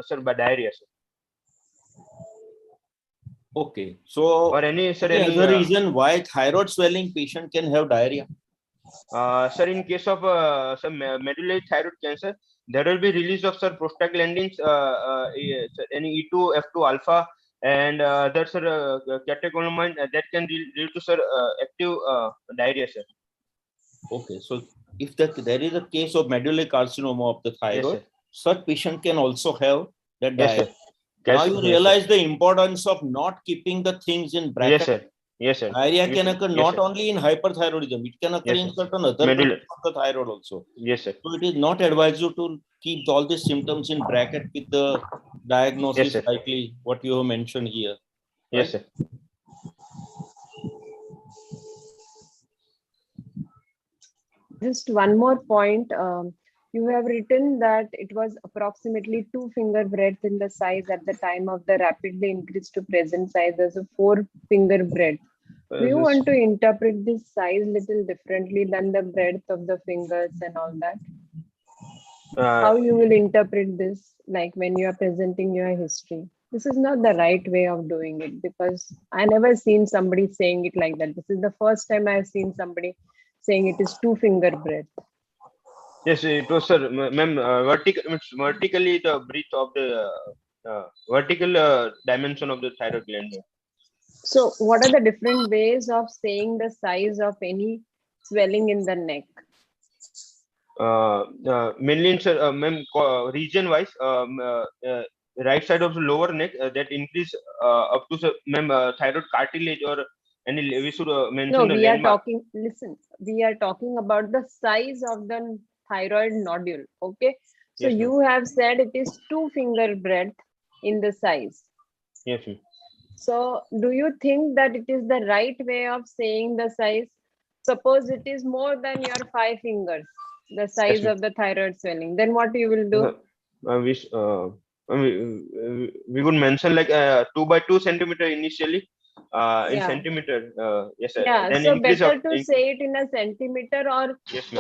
sir, by diarrhea, sir. Okay. So, Or any, sir, any any other reason why thyroid swelling patient can have diarrhea? sir, in case of some medullary thyroid cancer, there will be release of, sir, prostaglandins, sir, any E2, F2 alpha, and that's catecholamine that can lead to, sir, active diarrhea, sir. Okay. So, if there is a case of medullary carcinoma of the thyroid, Yes, such patient can also have that yes, diarrhea. sir. Now you Yes, realize the importance of not keeping the things in bracket. yes, sir. Yes, sir. Diarrhea can occur Yes, not sir. only in hyperthyroidism, it can occur Yes, in sir. certain other Medullary. conditions of the thyroid also. Yes, sir. So it is not advisable to keep all these symptoms in bracket with the diagnosis, Yes, sir. likely what you have mentioned here. Yes, Right? sir. Just one more point. You have written that it was approximately 2 finger breadth in the size at the time of the rapidly increased to present size as a 4 finger breadth. Do you want to interpret this size little differently than the breadth of the fingers and all that? How you will interpret this, like when you are presenting your history? This is not the right way of doing it, because I never seen somebody saying it like that. This is the first time I have seen somebody saying it is 2 finger breadth. Yes, it was, sir, ma'am, vertically the breadth of the vertical dimension of the thyroid gland. So what are the different ways of saying the size of any swelling in the neck? Mainly, sir, ma'am, region wise, right side of the lower neck that increase up to, ma'am, thyroid cartilage, or any, we should mention No, the we are landmark. talking, listen, we are talking about the size of the thyroid nodule. Okay. So Yes, you have said it is 2 finger breadth in the size. yes, ma'am. So do you think that it is the right way of saying the size? Suppose it is more than your 5 fingers, the size of the thyroid swelling, then what you will do? We would mention like 2 by 2 centimeter initially, in Yeah. centimeter. Yes, sir. Yeah, Then so increase better up. to say it in a centimeter, or Yes, ma'am.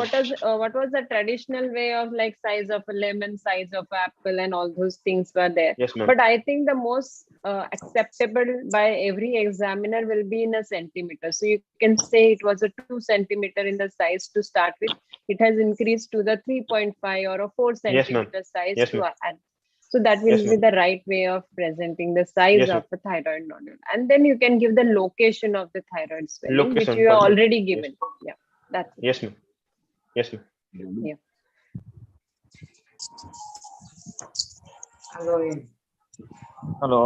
what was the traditional way of like size of a lemon, size of apple, and all those things were there. Yes, ma'am. But I think the most acceptable by every examiner will be in a centimeter. So you can say it was a 2 centimeter in the size to start with. It has increased to the 3.5 or a 4 Yes, ma'am. centimeter size Yes, to ma'am. add. So that will Yes, be ma'am. the right way of presenting the size Yes, of ma'am. a thyroid nodule. And then you can give the location of the thyroid swelling, which Location, you have perfect. already Yes. given. Yeah, that's it. Yes, ma'am. Yes, ma'am. Yeah. Hello.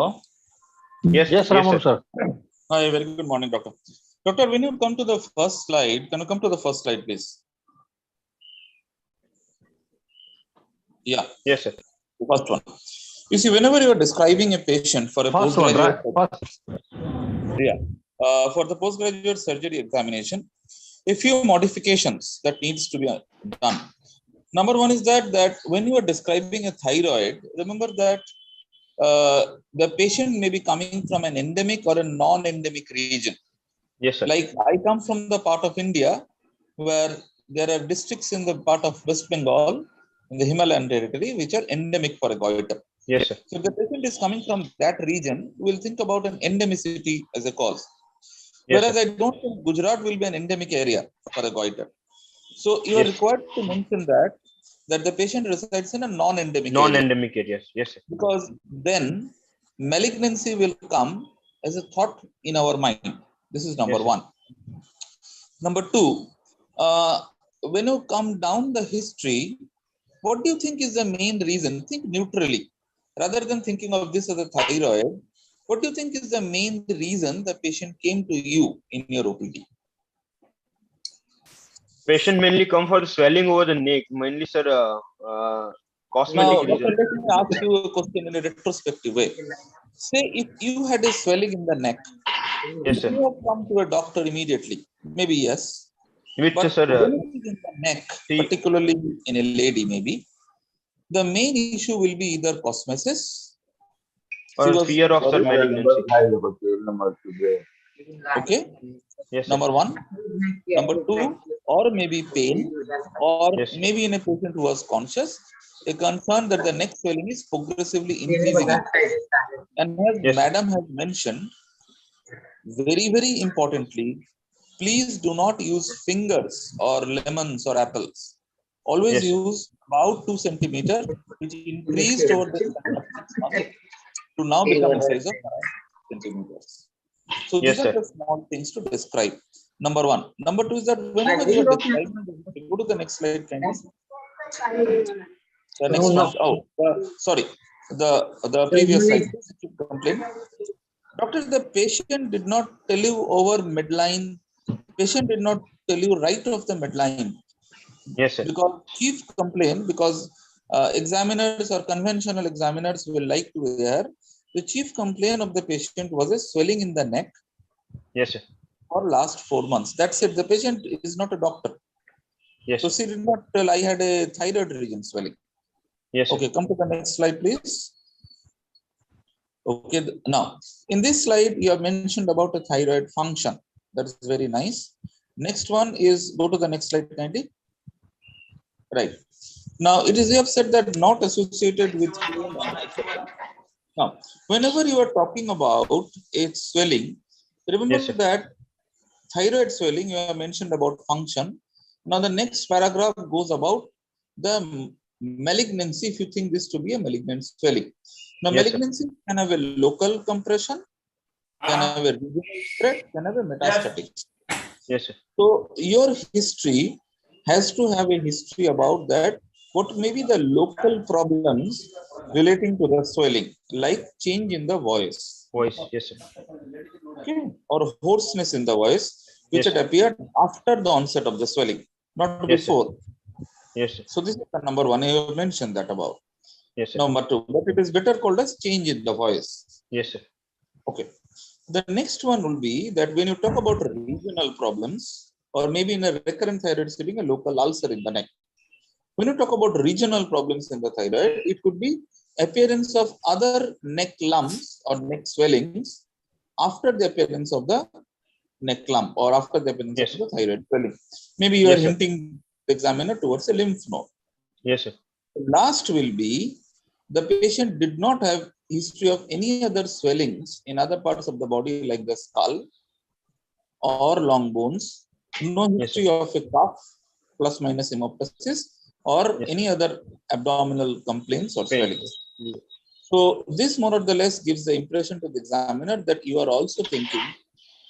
Yes, Yes, yes, Raman, sir. sir. Hi, very good morning, doctor. Doctor, when you come to the first slide, can you come to the first slide, please? Yeah. Yes, sir. The first one. You see, whenever you are describing a patient for a postgraduate, for the postgraduate surgery examination, a few modifications that needs to be done. Number one is that when you are describing a thyroid, remember that the patient may be coming from an endemic or a non-endemic region. Yes, sir. Like I come from the part of India where there are districts in the part of West Bengal in the Himalayan territory which are endemic for a goiter. Yes, sir. So if the patient is coming from that region, we'll think about an endemicity as a cause. Yes, Whereas sir. I don't think Gujarat will be an endemic area for a goiter. So you are Yes. required to mention that the patient resides in a non-endemic area. Non-endemic areas. Yes, sir. Because then malignancy will come as a thought in our mind. This is number Yes, sir. one. Number two, when you come down the history, what do you think is the main reason? Think neutrally. Rather than thinking of this as a thyroid, what do you think is the main reason the patient came to you in your OPD? Patient mainly come for swelling over the neck, mainly, sir, cosmetic Now, reason. doctor, let me ask you a question in a retrospective way. Say if you had a swelling in the neck, Yes, sir. you have come to a doctor immediately. Maybe yes. Which, But sir, when it is in the neck, particularly in a lady, maybe, the main issue will be either cosmesis or fear of, sir, malignancy. Okay. Yes, sir. Number one. Number two, or maybe pain, or Yes. maybe in a patient who was conscious, a concern that the neck swelling is progressively increasing. And as Yes. Madam has mentioned, very, very importantly, please do not use fingers or lemons or apples. Always Yes. use about 2 centimeters, which increased over the span of 6 months to now become a size of 5 centimeters. So Yes, these are sir. the small things to describe. Number one. Number two is that whenever you are describing, go to the next slide, kindly. The next one. Oh, sorry. The previous slide. Complaint. Doctor, the patient did not tell you over midline. Patient did not tell you right of the midline. Yes, sir. Because chief complaint, because examiners or conventional examiners will like to hear, the chief complaint of the patient was a swelling in the neck Yes, sir. for last 4 months. That's it. The patient is not a doctor. Yes, So sir. she did not tell I had a thyroid region swelling. Yes, sir. Okay, come to the next slide, please. Okay, now in this slide, you have mentioned about a thyroid function. That is very nice. Next one is, go to the next slide, kindly. Right. Now, it is you have said that not associated with pain. Now, whenever you are talking about a swelling, remember Yes, sir. that thyroid swelling, you have mentioned about function. Now, the next paragraph goes about the malignancy, if you think this to be a malignant swelling. Now, Yes, sir. malignancy can have a local compression, can have a regional spread, can have a metastatic. Yes, sir. So, your history has to have a history about that. What may be the local problems relating to the swelling, like change in the voice, Voice. Yes, sir. okay, or hoarseness in the voice, which Yes, had sir. appeared after the onset of the swelling, not Yes, sir. before. Yes, sir. So this is the number one. I have mentioned that about. Yes, sir. Number two, but it is better called as change in the voice. Yes, sir. Okay. The next one will be that when you talk about regional problems, or maybe in a recurrent thyroid swelling, a local ulcer in the neck. When you talk about regional problems in the thyroid, it could be appearance of other neck lumps or neck swellings after the appearance of the neck lump or after the appearance Yes, of sir. the thyroid swelling. Maybe you are Yes, sir. hinting the examiner towards a lymph node. Yes, sir. Last will be the patient did not have history of any other swellings in other parts of the body like the skull or long bones, no Yes, sir. history of a cough plus minus hemoptysis or Yes, any other abdominal complaints or sir. swellings. So this more or less gives the impression to the examiner that you are also thinking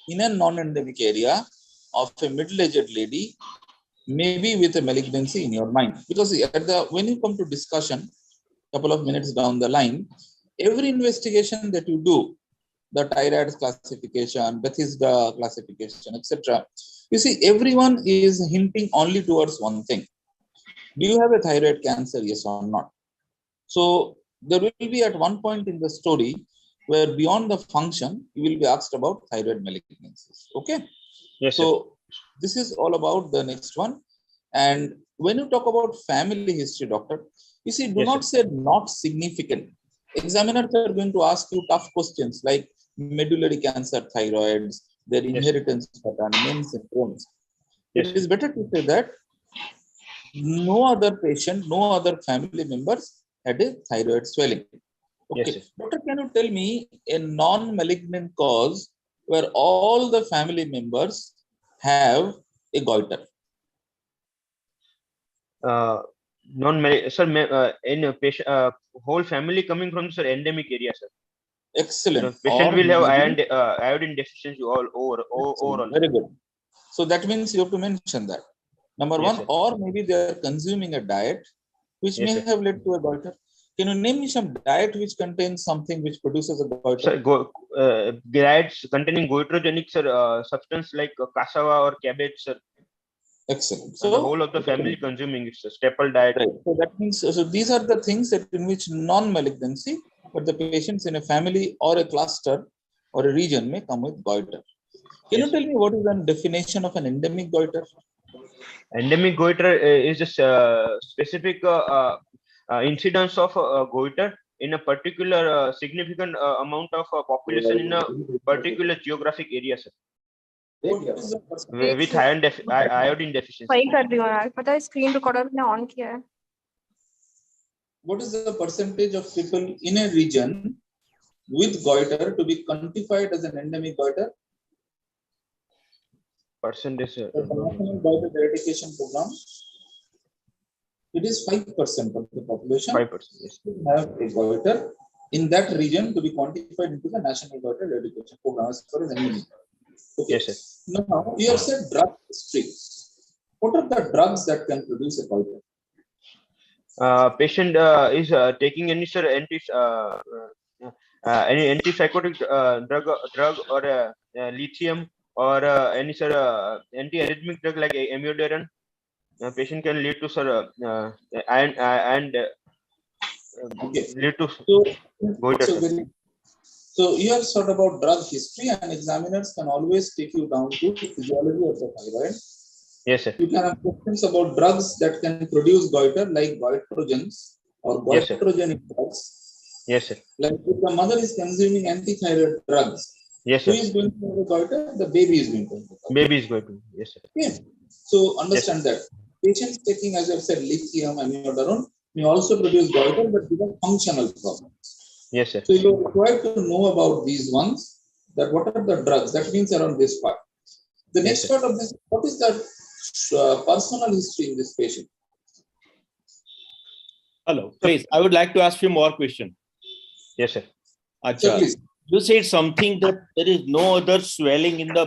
in a non-endemic area of a middle-aged lady, maybe with a malignancy in your mind. Because when you come to discussion, couple of minutes down the line, every investigation that you do, the thyroid classification, Bethesda classification, etc. You see, everyone is hinting only towards one thing. Do you have a thyroid cancer, yes or not? So there will be at one point in the story where beyond the function, you will be asked about thyroid malignancies. Okay. Yes, sir. So this is all about the next one. And when you talk about family history, doctor, you see, do Yes, not sir. say not significant. Examiners are going to ask you tough questions like medullary cancer, thyroids, their Yes, sir. inheritance pattern, names and symptoms. Yes, It sir. is better to say that no other patient, no other family members had a thyroid swelling. Yes, sir. Okay, doctor, can you tell me a non-malignant cause where all the family members have a goiter? Sir, in a patient, whole family coming from sir endemic area, sir. Excellent. So patient Or will have maybe, iodine deficiency all excellent. overall. Very good. So that means you have to mention that. Number Yes, one, sir. or maybe they are consuming a diet which Yes, may sir. have led to a goiter. Can you name me some diet which contains something which produces a goiter? Sir, diets containing goitrogenic sir substance like cassava or cabbage, sir. Excellent. And the So, whole of the family excellent. consuming it's a staple diet. Right. So that means, so these are the things that in which non-malignancy, but the patients in a family or a cluster or a region may come with goiter. Can you Yes, sir. tell me what is the definition of an endemic goiter? Endemic goiter is a specific incidence of goiter in a particular significant amount of population in a particular geographic area, sir, What is the with percentage? iodine deficiency. वही कर रही हूँ यार, पता है screen recorder मैंने on किया है। what is the percentage of people in a region with goiter to be quantified as an endemic goiter? Percentage. The National Goiter Eradication Program, it is 5% of the population 5%. Yes. have a goiter in that region to be quantified into the National Goiter Eradication Program as far as endemic. Okay. Yes, sir. Now, you have said drug history. What are the drugs that can produce a goiter? Patient is taking any sir any antipsychotic drug or lithium or any sir antiarrhythmic drug like amiodarone. Patient can lead to sir and Okay. lead to So, goiter. so you have thought about drug history, and examiners can always take you down to physiology of the thyroid. Yes, sir. You can have questions about drugs that can produce goiter, like goitrogens or Yes, sir. goitrogenic drugs. Yes, sir. Like if the mother is consuming antithyroid drugs, Yes, who sir. is going to have a goiter? The baby is going to have a goiter. Baby is going to. Yes, sir. Okay. So understand that patients taking, as I've said, lithium and amiodarone may also produce goiter, but these are functional problems. Yes, sir. So you're required to know about these ones. That what are the drugs? That means around this part. The Yes, next sir. part of this, what is the personal history in this patient? Hello, please. I would like to ask you more question. Yes, sir. So Acha, please. you said something that there is no other swelling in the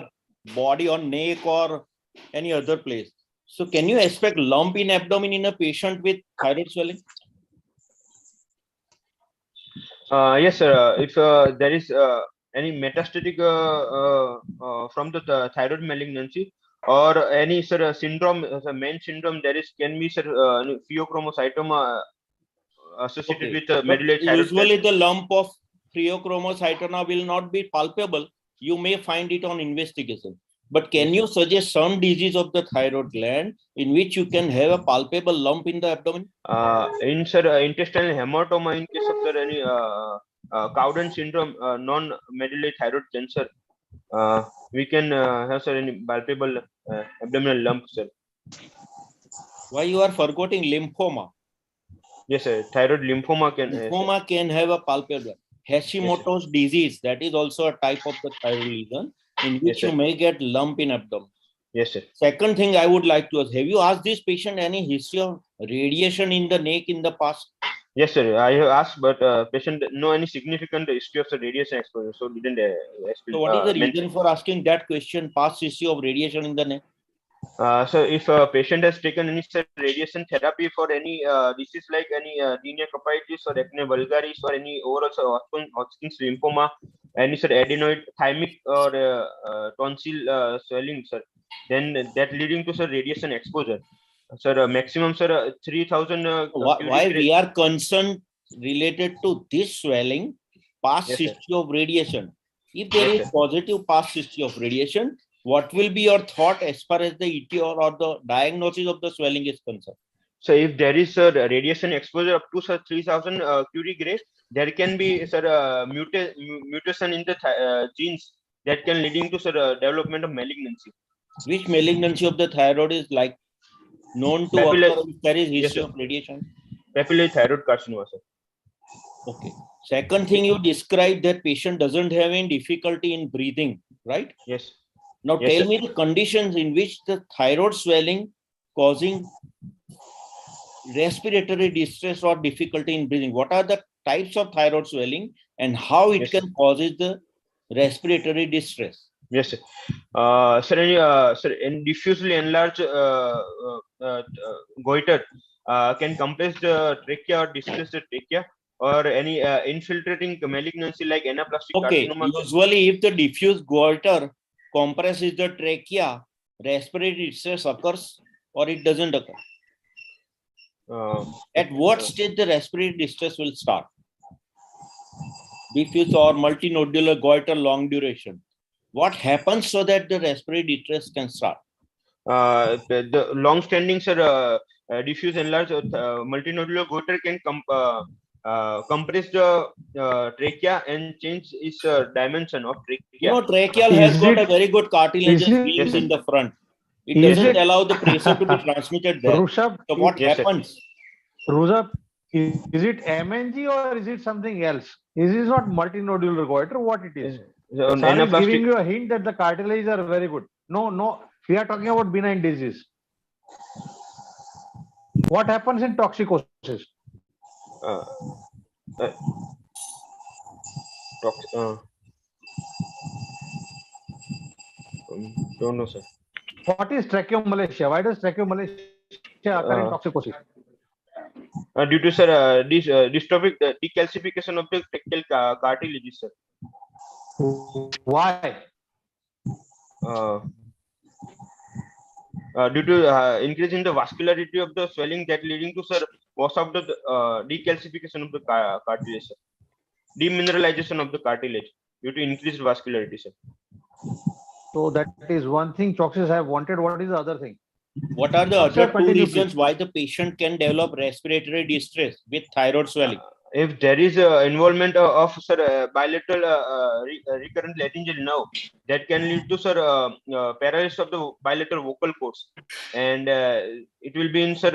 body or neck or any other place. So can you expect lump in abdomen in a patient with thyroid swelling? Yes, sir. If there is any metastatic from the thyroid malignancy or any sir syndrome, the main syndrome, there is can be sir pheochromocytoma associated Okay. with But medullary thyroid usually the lump of pheochromocytoma will not be palpable. You may find it on investigation. But can you suggest some disease of the thyroid gland in which you can have a palpable lump in the abdomen? in sir intestinal hematoma in case of sir any Cowden syndrome, non-medullary thyroid cancer, we can have sir any palpable abdominal lump, sir. Why you are forgetting lymphoma? Yes, sir. Thyroid lymphoma can. Lymphoma can have a palpable. Hashimoto's disease, that is also a type of the thyroid lesion in which Yes, sir. you may get lump in abdomen. Yes, sir. Second thing I would like to ask, have you asked this patient any history of radiation in the neck in the past? Yes, sir. I have asked, but patient no any significant history of the radiation exposure, so didn't So what is the mention. reason for asking that question, past history of radiation in the neck? So if a patient has taken any radiation therapy for any disease like any tinea capitis or acne vulgaris or any overall Hodgkin's lymphoma, any adenoid thymic or tonsil swelling, sir, then that leading to radiation exposure. Sir, maximum 3,000. Why we are concerned related to this swelling, past Yes, sir. history of radiation? If there Yes, is sir. positive past history of radiation, what will be your thought as far as the ET or the diagnosis of the swelling is concerned? So if there is a radiation exposure up to 3,000 Curie Gray, there can be mutation in the genes that can leading to development of malignancy. Which malignancy of the thyroid is like known to occur if there is history of radiation? Papillary thyroid carcinoma, sir. Okay. Second thing, you described that patient doesn't have any difficulty in breathing, right? Yes. Now Yes, tell sir. me the conditions in which the thyroid swelling causing respiratory distress or difficulty in breathing. What are the types of thyroid swelling and how it Yes, can causes the respiratory distress? Yes, sir. Sir, in diffusely enlarged goiter can compress the trachea or displace the trachea, or any infiltrating malignancy like anaplastic Okay, carcinoma. usually if the diffuse goiter compresses the trachea, respiratory distress occurs or it doesn't occur. At what stage the respiratory distress will start? Diffuse or multinodular goiter long duration. What happens so that the respiratory distress can start? The long-standing diffuse enlarged multinodular goiter can compress the trachea and change its dimension of trachea. You know, tracheal has got a very good cartilaginous films in the front. It doesn't allow the pressure to be transmitted there. Rushabh, So what happens? Rushabh, Is it MNG or is it something else? Is it not multinodular goiter? What it is? Sir is Anaplastic. giving you a hint that the cartilages are very good. No, we are talking about benign disease. What happens in toxicosis? Don't know, sir. What is tracheomalacia? Why does tracheomalacia occur in toxicosis? Due to, sir, dystrophic decalcification of the tracheal cartilages, sir. Why? Due to increase in the vascularity of the swelling that leading to, sir, loss of the decalcification of the cartilage, sir. Demineralization of the cartilage due to increased vascularity, sir. So that is one thing Choksys have wanted. What is the other thing? What are the other two continue, reasons why the patient can develop respiratory distress with thyroid swelling? If there is involvement of, sir, bilateral recurrent laryngeal nerve, that can lead to, sir, paralysis of the bilateral vocal cords, and it will be in, sir,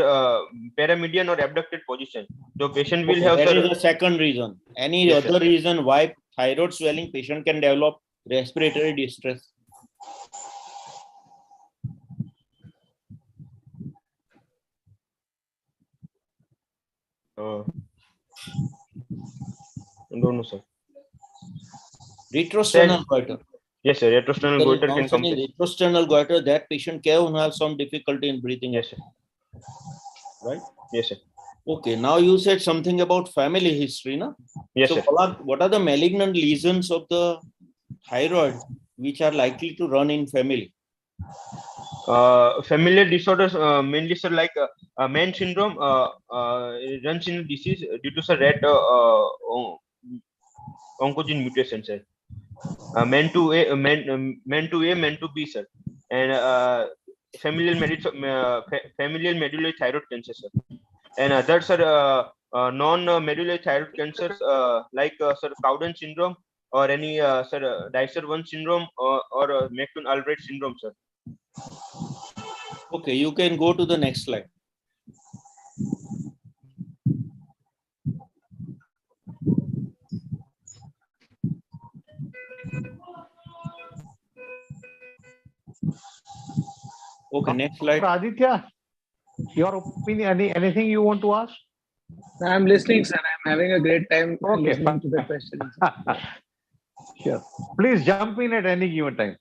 paramedian or abducted position. The patient will have, That sir, is the second reason. Any Yes, other sir. reason why thyroid swelling patient can develop respiratory distress? don't know, sir. Retrosternal goiter. Yes, sir. Retrosternal There is goiter can come. in retrosternal goiter, that patient can have some difficulty in breathing. Yes, sir. Right? Yes, sir. Okay, now you said something about family history, no? Yes, so sir. what are the malignant lesions of the thyroid which are likely to run in family? Familial disorders, mainly, sir, like Mann syndrome, runs in disease due to, sir, red oncogene mutation, sir. Man 2A, Man 2A, Man 2B, sir, and familial medullary thyroid cancer, sir, and others are non-medullary thyroid cancers, like, sir, Cowden syndrome, or any, sir, Dicer 1 syndrome, or McCune-Albright syndrome, sir. Okay, you can go to the next slide. Okay, next slide. Aditya, your opinion, anything you want to ask? I'm listening, sir. I'm having a great time Okay, listening to the questions. Sure. Please jump in at any given time.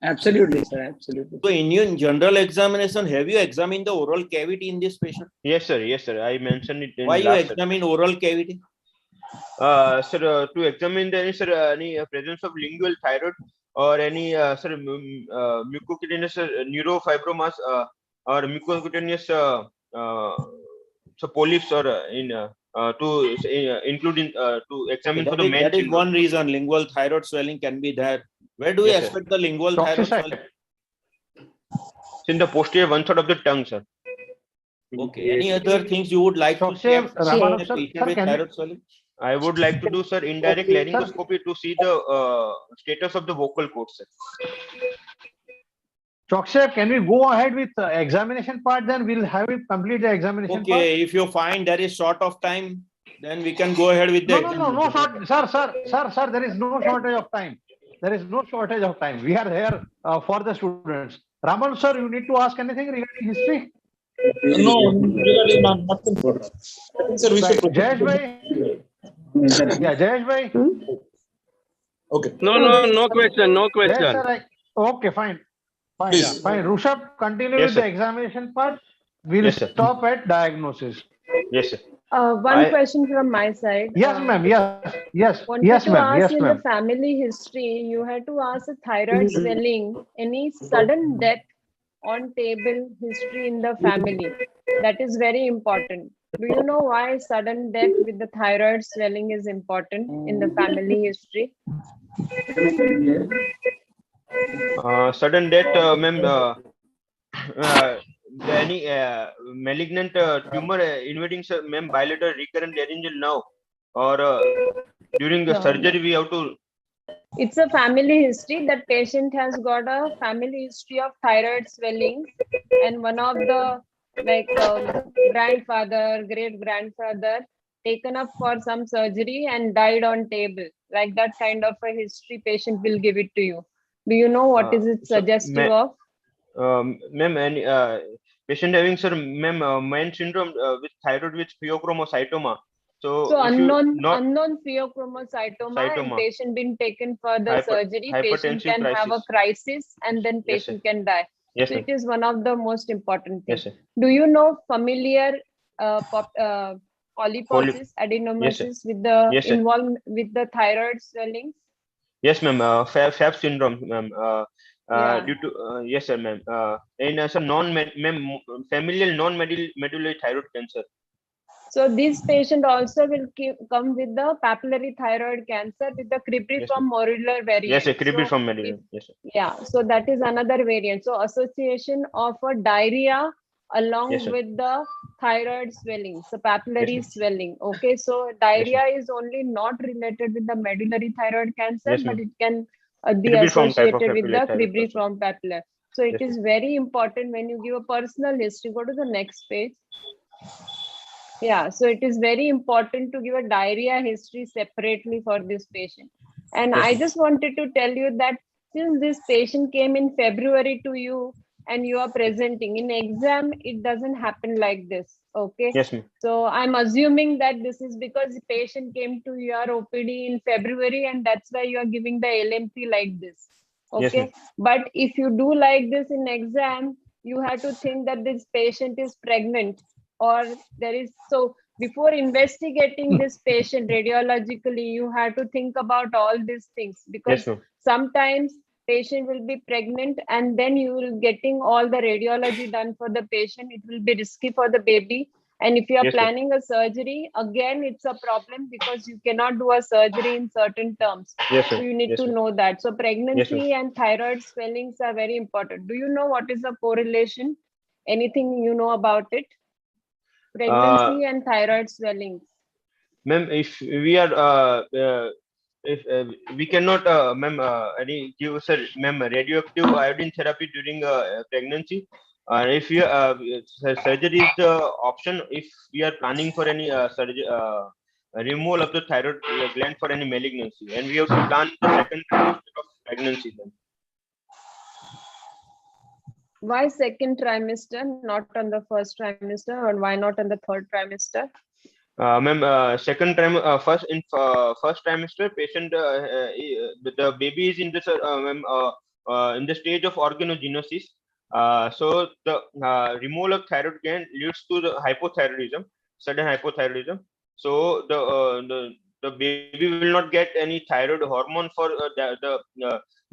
Absolutely, sir. Absolutely. So in your general examination, have you examined the oral cavity in this patient? Yes, sir. Yes, sir. I mentioned it in Why you last, sir. examine oral cavity? Sir, to examine the any, sir, any presence of lingual thyroid, or any, sir, mucocutaneous neurofibromas, or mucocutaneous so polyps, or to include in to examine for the Mann that is syndrome. one reason lingual thyroid swelling can be there. Where do we Yes, sir. expect the lingual Choksys thyroid side. swelling? It's in the posterior one third of the tongue, sir. Okay. Any other things you would like to Choksys, check in Ramanov a sir, patient sir, with can you- thyroid swelling? I would like to do, sir, indirect Okay, sir. laryngoscopy to see the status of the vocal cords, sir. Choksy, can we go ahead with the examination part? Then we'll have it complete the examination part. Okay, if you find there is short of time, then we can go ahead with the No short, sir, there is no shortage of time. There is no shortage of time. We are here for the students. Raman sir, you need to ask anything regarding history? No, regarding nothing further. I think, sir, we should proceed. Jayesh bhai? Yeah, Jayesh bhai? Okay. No question. No Jayesh question. sir, okay, fine. Fine, Please. fine. Rushabh, continue Yes, with the sir. examination part. We'll Yes, sir. stop at diagnosis. Yes, sir. One question from my side. Yes, ma'am. Yes, Wanted yes, to ma'am. ask Yes, in the ma'am. family history, you had to ask a thyroid swelling, any sudden death on table history in the family. That is very important. Do you know why sudden death with the thyroid swelling is important in the family history? Sudden death, ma'am, any malignant tumor invading, sir, ma'am, bilateral recurrent laryngeal nerve, or during the No, surgery we have to. It's a family history. That patient has got a family history of thyroid swelling, and one of the grandfather, great grandfather taken up for some surgery and died on table. Like that kind of a history patient will give it to you. Do you know what is it suggestive of? Ma'am, any patient having, sir, ma'am, Mann syndrome with thyroid with pheochromocytoma. So If you not unknown pheochromocytoma and cytoma, patient been taken for the surgery, patient hypertensive can have a crisis. crisis and then Yes, sir. patient can die. Yes, So ma'am. it is one of the most important Yes, things. sir. Do you know familiar polyposis, Yes, sir. adenomasis with the Yes, sir. involved with the thyroid swellings? Yes, ma'am. Fab syndrome, ma'am. Yeah. Due to yes, sir, ma'am. In some ma'am, familial non-medullary thyroid cancer. So this patient also will come with the papillary thyroid cancer with the cribriform modular variant. Yes, sir. Cribriform So medullary. Yes, sir. yeah, so that is another variant. So association of a diarrhea along Yes, sir. with the thyroid swelling, so papillary Yes, swelling. Okay, so diarrhea is only not related with the medullary thyroid cancer, yes, but ma'am. it can be Cribriform type of associated with the papillary thyroid cancer. cribriform papillary. So it Yes, is very important when you give a personal history. Go to the next page. Yeah, so it is very important to give a diarrhea history separately for this patient. And Yes, I ma'am. just wanted to tell you that since this patient came in February to you and you are presenting in exam, it doesn't happen like this. Okay. Yes, ma'am. So I'm assuming that this is because the patient came to your OPD in February and that's why you are giving the LMP like this. Yes, ma'am. Okay. But if you do like this in exam, you have to think that this patient is pregnant or there is, so before investigating this patient radiologically, you have to think about all these things, because Yes, ma'am. sometimes patient will be pregnant and then you will getting all the radiology done for the patient. It will be risky for the baby. And if you are Yes, ma'am. planning a surgery, again, it's a problem because you cannot do a surgery in certain terms. Yes, So ma'am. you need Yes, to ma'am. know that. So Yes, pregnancy ma'am. and thyroid swellings are very important. Do you know what is the correlation? Anything you know about it? Pregnancy and thyroid swellings. Ma'am, if we are if we cannot, ma'am, any give, sir, ma'am, radioactive iodine therapy during pregnancy. If you surgery is the option, if we are planning for any surgery, removal of the thyroid gland for any malignancy, and we have to plan the second trimester of pregnancy. Then Why second trimester, not on the first trimester, or why not on the third trimester? ma'am, first trimester, patient the baby is in this ma'am, in the stage of organogenesis. So the removal of thyroid gland leads to the hypothyroidism, sudden hypothyroidism. So the baby will not get any thyroid hormone for the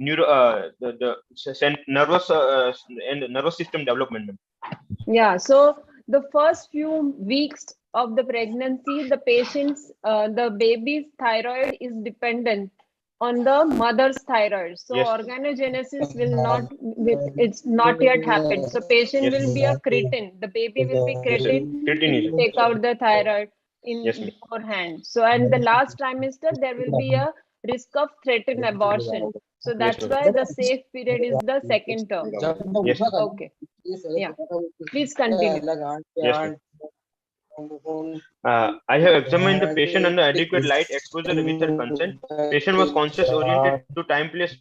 neuro nervous and nervous system development, ma'am. Yeah, so the first few weeks of the pregnancy, the patient's, the baby's thyroid is dependent on the mother's thyroid. So Yes. organogenesis will not, it's not yet happened. So patient Yes. will be a cretin. The baby will be Yes, sir. cretin. It Cretin will is. take out the thyroid in Yes, ma'am. beforehand. So and the last trimester, there will be a risk of threatened abortion. So Yes, that's ma'am. why the safe period is the second term. Yes. Okay. Yeah. Please continue. Yes, ma'am. I have examined the patient under adequate light exposure with her consent. Patient was conscious, oriented to time, place,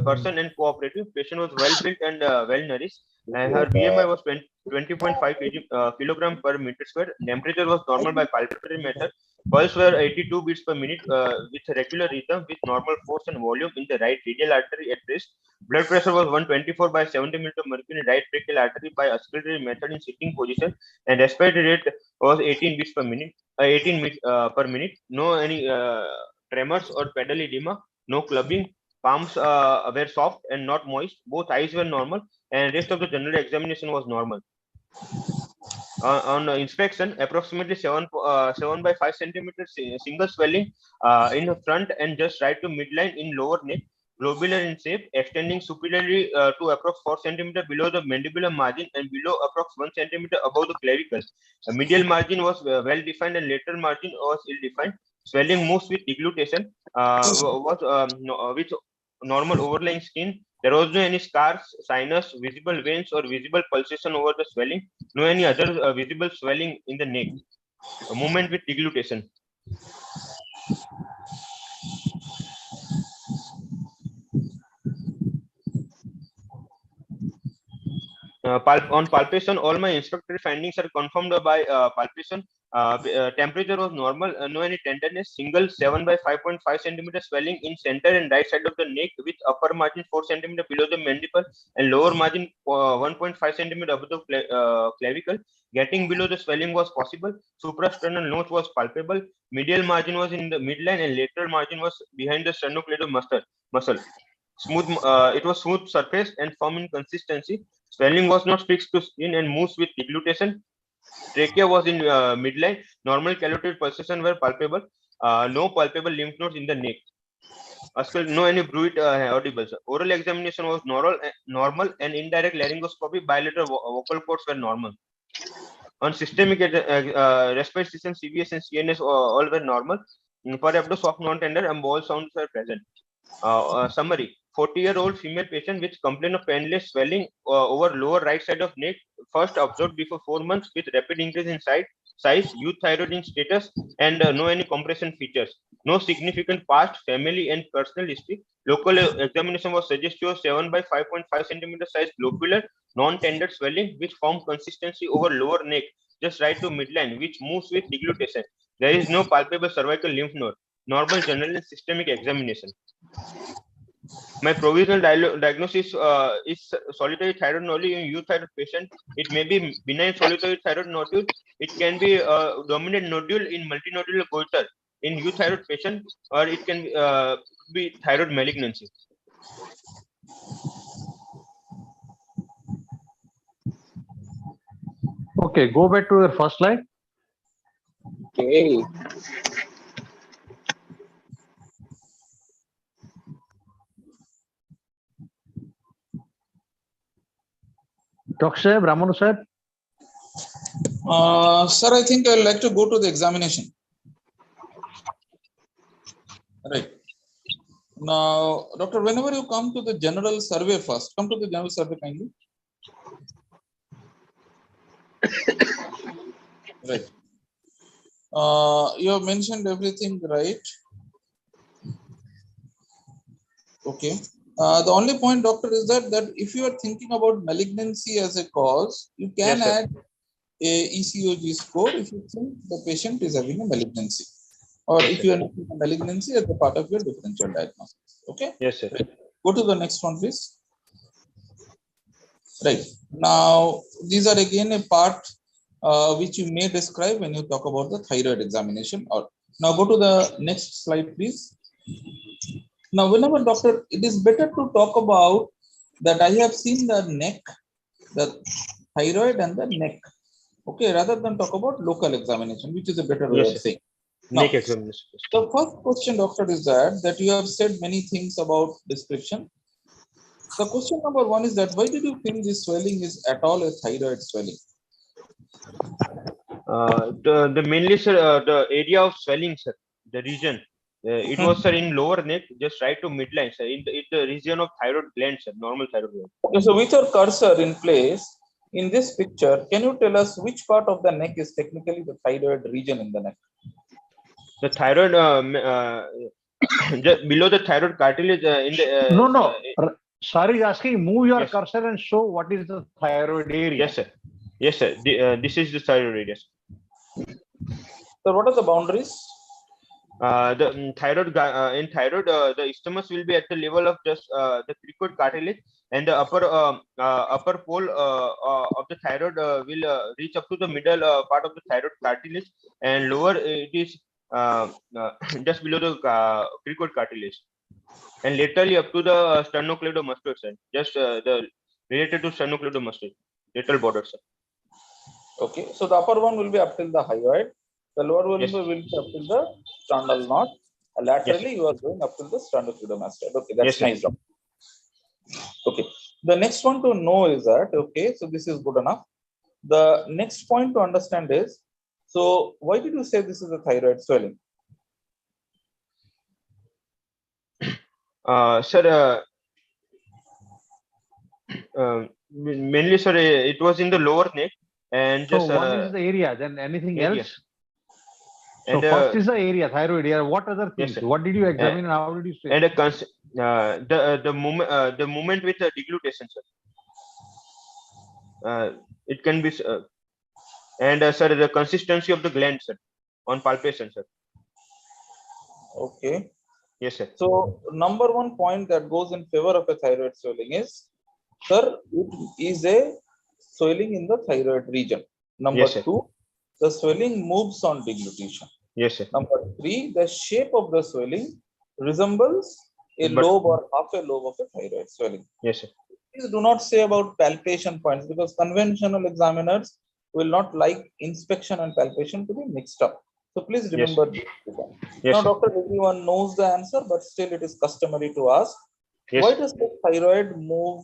person, and cooperative. Patient was well built and well nourished. Her BMI was 20.5 kilogram per meter square. Temperature was normal by palpatory method. Pulse were 82 beats per minute with regular rhythm with normal force and volume in the right radial artery at rest. Blood pressure was 124 by 70 millimeter mercury in right brachial artery by auscultatory method in sitting position, and respiratory rate was 18 beats per minute, 18 beats per minute. No any tremors or pedal edema, no clubbing. Palms were soft and not moist. Both eyes were normal, and rest of the general examination was normal. On inspection, approximately 7 by 5 centimeters single swelling in the front and just right to midline in lower neck, globular in shape, extending superiorly to approx 4 centimeter below the mandibular margin and below approx 1 centimeter above the clavicle. The medial margin was well defined and lateral margin was ill defined. Swelling moves with deglutition with normal overlying skin. There was no any scars, sinus, visible veins, or visible pulsation over the swelling. No any other visible swelling in the neck. movement with deglutition. On palpation, all my inspectory findings are confirmed by palpation. Temperature was normal, no any tenderness, single 7 by 5.5 centimeter swelling in center and right side of the neck with upper margin 4 centimeter below the mandible and lower margin 1.5 centimeter above the clavicle. Getting below the swelling was possible. Suprasternal notch was palpable. Medial margin was in the midline and lateral margin was behind the sternocleidomastoid muscle. Smooth, it was smooth surface and firm in consistency. Swelling was not fixed to skin and moves with deglutition. Trachea was in midline. Normal carotid pulsation were palpable. No palpable lymph nodes in the neck. No any bruit audible. Oral examination was normal and indirect laryngoscopy, bilateral vocal cords were normal. On systemic respiration, CVS and CNS all were normal. For abdo soft non-tender and bowel sounds were present. Summary: 40-year-old female patient with complaint of painless swelling over lower right side of neck, first observed before 4 months with rapid increase in size, euthyroid in status, and no any compression features. No significant past, family, and personal history. Local examination was suggestive of 7 by 5.5 centimeter size globular, non-tender swelling with firm consistency over lower neck, just right to midline, which moves with deglutition. There is no palpable cervical lymph node. Normal general and systemic examination. My provisional diagnosis is solitary thyroid nodule in euthyroid patient. It may be benign solitary thyroid nodule. It can be dominant nodule in multinodular goiter in euthyroid patient, or it can be thyroid malignancy. Okay, go back to the first slide. Okay. Dr. Sahib, Ramanu Sahib. Sir, I think I'd like to go to the examination. Right. Now, doctor, whenever you come to the general survey first, come to the general survey kindly. Right. You have mentioned everything right. Okay. The only point, doctor, is that if you are thinking about malignancy as a cause, you can Yes, add a ECOG score if you think the patient is having a malignancy, or yes, if you are looking at malignancy as a part of your differential diagnosis. Okay. yes, sir. Right. Go to the next one, please. Right. Now, these are again a part which you may describe when you talk about the thyroid examination. Or now go to the next slide, please. Now, whenever doctor, it is better to talk about that I have seen the neck, the thyroid and the neck. Okay, rather than talk about local examination, which is a better way Yes, of sir. saying. Neck Now, examination. the first question, doctor, is that you have said many things about description. The question number one is that why did you feel this swelling is at all a thyroid swelling? The mainly, sir, the area of swelling, sir, the region. It was, sir, in lower neck, just right to midline, sir, in the region of thyroid gland, sir, normal thyroid gland. Okay, so with your cursor in place in this picture, can you tell us which part of the neck is technically the thyroid region in the neck? The thyroid, just below the thyroid cartilage, in the No. Sorry, is asking, move your yes, cursor and show what is the thyroid area. yes, sir. Yes, sir. This is the thyroid area. So, what are the boundaries? The thyroid in thyroid, the isthmus will be at the level of just the cricoid cartilage, and the upper pole of the thyroid will reach up to the middle part of the thyroid cartilage, and lower it is just below the cricoid cartilage, and laterally up to the sternocleidomastoid side, just the related to sternocleidomastoid lateral border side. Okay, so the upper one will be up till the hyoid, the lower one Yes. will be up till the sternal knot, and laterally Yes, you are going up till the sternocleidomastoid. Okay, that's yes, nice. Okay, the next one to know is that, okay, so this is good enough. The next point to understand is, so why did you say this is a thyroid swelling? Sir, mainly, sir, it was in the lower neck, and So just one is the area, then anything area. else? So And first is the area, thyroid area. What other yes, things? sir. What did you examine and how did you say? And the movement with the deglutition, sir. It can be and sir, the consistency of the gland, sir, on palpation, sir. Okay. Yes, sir. So number one point that goes in favor of a thyroid swelling is, sir, it is a swelling in the thyroid region. Number Yes, sir. two, the swelling moves on deglutition. Yes, sir. Number three, the shape of the swelling resembles a But lobe or half a lobe of a thyroid swelling. yes, sir. Please do not say about palpation points, because conventional examiners will not like inspection and palpation to be mixed up. So please Yes, remember this. yes, Now, sir. doctor, everyone knows the answer, but still it is customary to ask, Yes, why sir. does the thyroid move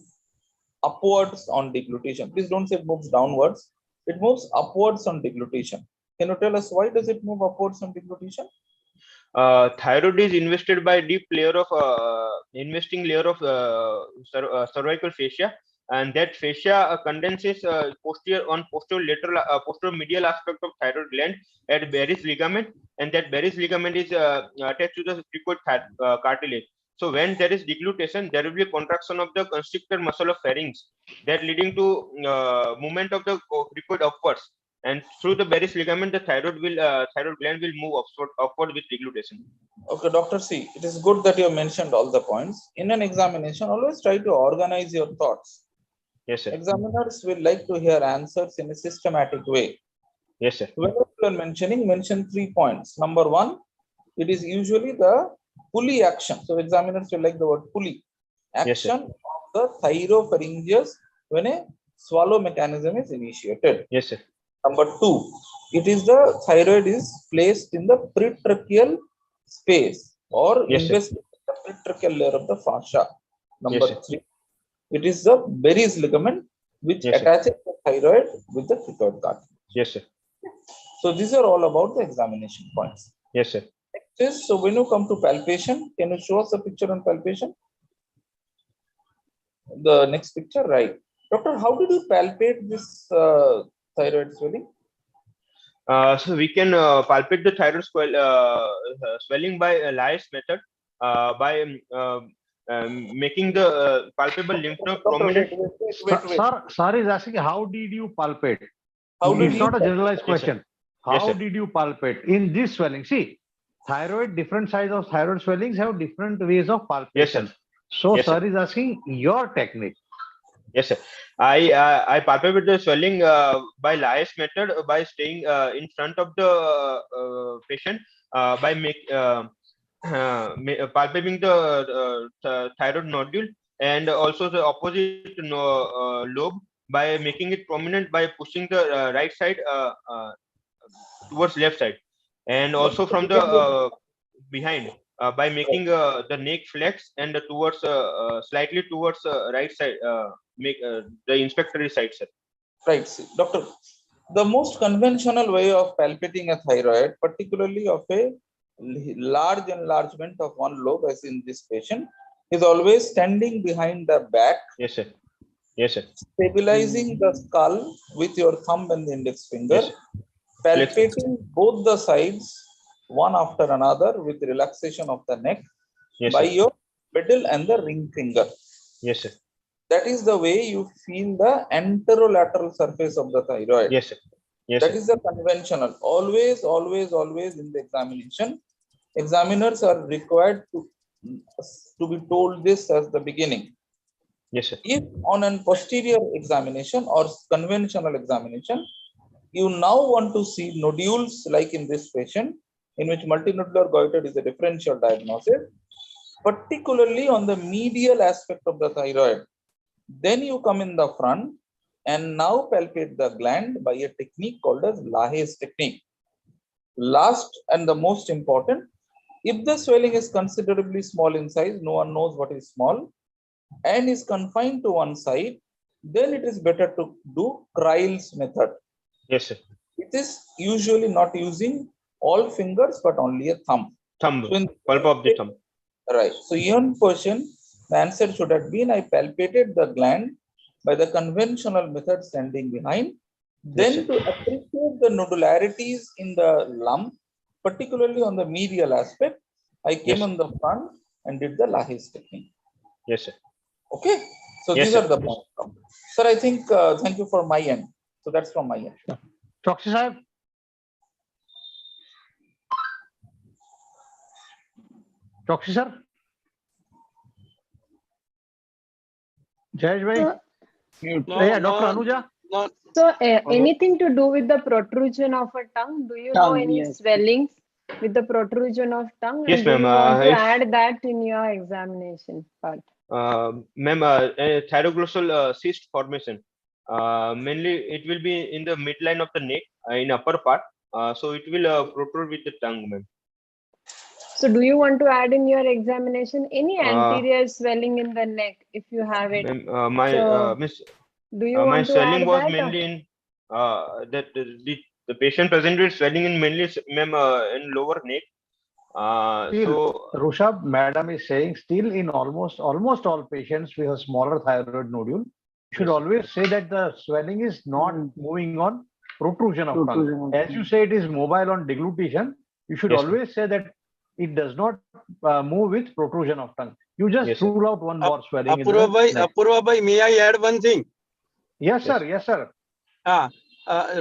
upwards on deglutition? Please don't say it moves downwards. It moves upwards on deglutition. Can you tell us why does it move upwards on deglutition? Thyroid is invested by deep layer of investing layer of cervical fascia, and that fascia condenses posterior lateral posterior medial aspect of thyroid gland at Barry's ligament, and that Barry's ligament is attached to the cricoid cartilage. So when there is deglutition, there will be a contraction of the constrictor muscle of pharynx, that leading to movement of the cricoid upwards, and through the Barry's ligament, the thyroid gland will move upward with deglutition. Okay, Doctor C, it is good that you have mentioned all the points. In an examination, always try to organize your thoughts. Yes, sir. Examiners will like to hear answers in a systematic way. Yes, sir. Whenever you are mention 3 points. Number one, it is usually the pulley action. So examiners will like the word pulley. Yes, sir. Action of the thyropharyngeus when a swallow mechanism is initiated. Yes, sir. Number two, it is the thyroid is placed in the pretracheal space or Yes, sir. invested in the pretracheal layer of the fascia. Number Yes, sir. three, it is the Barry's ligament which Yes, sir. attaches the thyroid with the cricoid cartilage. Yes, sir. So these are all about the examination points. Yes, sir. Next is, so when you come to palpation, can you show us a picture on palpation? The next picture, right? Doctor, how did you palpate this thyroid swelling? So we can palpate the thyroid swelling by Lyas method, by making the palpable lymph node Doctor, prominent. Sir is asking, how did you palpate? How did It's you not a palpate? generalized Yes, question. Yes, How sir. did you palpate in this swelling? See, thyroid, different size of thyroid swellings have different ways of Yes, sir. palpation. So Yes, sir. sir is asking your technique. Yes, sir. I palpate the swelling by Lyas method, by staying in front of the patient, by palpating the thyroid nodule, and also the opposite lobe, by making it prominent by pushing the right side towards left side, and also from the behind, by making the neck flex and towards slightly towards right side, make the inspectory side, sir. Right, see, doctor. The most conventional way of palpating a thyroid, particularly of a large enlargement of one lobe, as in this patient, is always standing behind the back. Yes, sir. Yes, sir. Stabilizing the skull with your thumb and the index finger, Yes, sir. palpating both the sides one after another with relaxation of the neck Yes, by sir. your middle and the ring finger. Yes, sir. That is the way you feel the anterolateral surface of the thyroid. Yes, sir. Yes, That sir. is the conventional. Always, always, always in the examination, examiners are required to be told this as the beginning. Yes, sir. If on an posterior examination or conventional examination, you now want to see nodules like in this patient, in which multinodular goiter is a differential diagnosis, particularly on the medial aspect of the thyroid, then you come in the front and now palpate the gland by a technique called as Lahaye's technique. Last and the most important, if the swelling is considerably small in size, no one knows what is small, and is confined to one side, then it is better to do Kreil's method. Yes, sir. It is usually not using all fingers but only a thumb. Thumb, So in pulp of the thumb. right. So in question, the answer should have been, I palpated the gland by the conventional method standing behind. Yes, Then sir. to appreciate the nodularities in the lump, particularly on the medial aspect. I came on the front and did the Lahey's technique. Yes, sir. Okay. So Yes, these sir. are the points. Sir, I think thank you for my end. So that's from my end. Choksi Sahib. Choksi sir. Jayesh bhai. Yeah, Dr. Anuja. No, So, anything to do with the protrusion of a tongue? Do you know Tongue, any yes. swellings with the protrusion of tongue? Yes, And do you ma'am. want to If- add that in your examination part? Ma'am, thyroglossal cyst formation. Mainly, it will be in the midline of the neck, in upper part. So it will protrude with the tongue, ma'am. So, do you want to add in your examination any Uh, anterior swelling in the neck if you have it? Ma'am, my So, miss, do you my want to swelling add was that? mainly in that the patient presented swelling in mainly, ma'am, in lower neck. Still, Rushabh, madam is saying still in almost all patients with a smaller thyroid nodule, you should always say that the swelling is not moving on protrusion of tongue. As you say, it is mobile on deglutition. You should Yes, always say that it does not move with protrusion of tongue. You just Yes, sir. rule out one more swelling in Apurva the neck. bhai, may I add one thing? Yes, sir. Yes, sir.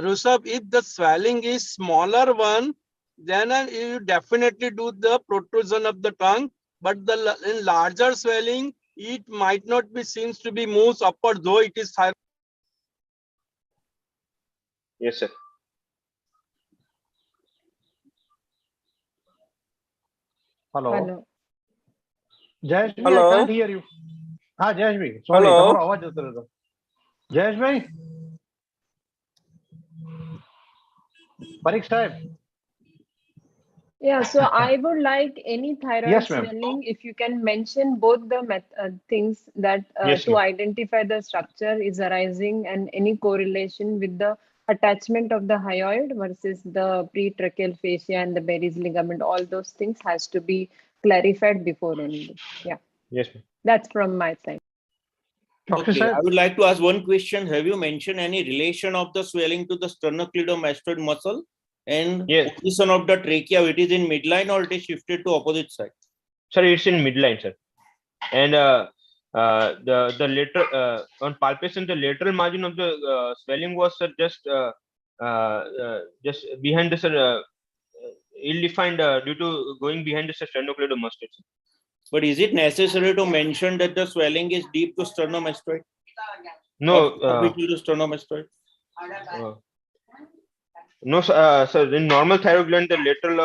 Rushabh, if the swelling is smaller one, then you definitely do the protrusion of the tongue. But in larger swelling, it might not be seems to be moves upward, though it is thyroid. Yes, sir. Hello. Hello. Jayesh bhai, Hello. I can't hear you. हाँ जयेश भाई sorry Hello. તમારો અવાજ જતો રહ્યો જયેશ ભાઈ પરીક્ષ સાહેબ. Yeah, so I would like any thyroid Yes, ma'am. swelling, if you can mention both the things that Yes, to ma'am. identify the structure is arising and any correlation with the attachment of the hyoid versus the pretracheal fascia and the Berry's ligament. All those things has to be clarified before ending. Yeah, Yes, ma'am. that's from my side. Dr. Okay, Saib. I would like to ask one question. Have you mentioned any relation of the swelling to the sternocleidomastoid muscle and Yes. position of the trachea? It is in midline or it is shifted to opposite side? Sir, it's in midline, sir. And the lateral on palpation, the lateral margin of the swelling was, sir, just behind the, sir, ill-defined due to going behind the sternocleidomastoid. But is it necessary to mention that the swelling is deep to sternomastoid? No, Orbital to sternomastoid? no, sir. In normal thyroid gland, the lateral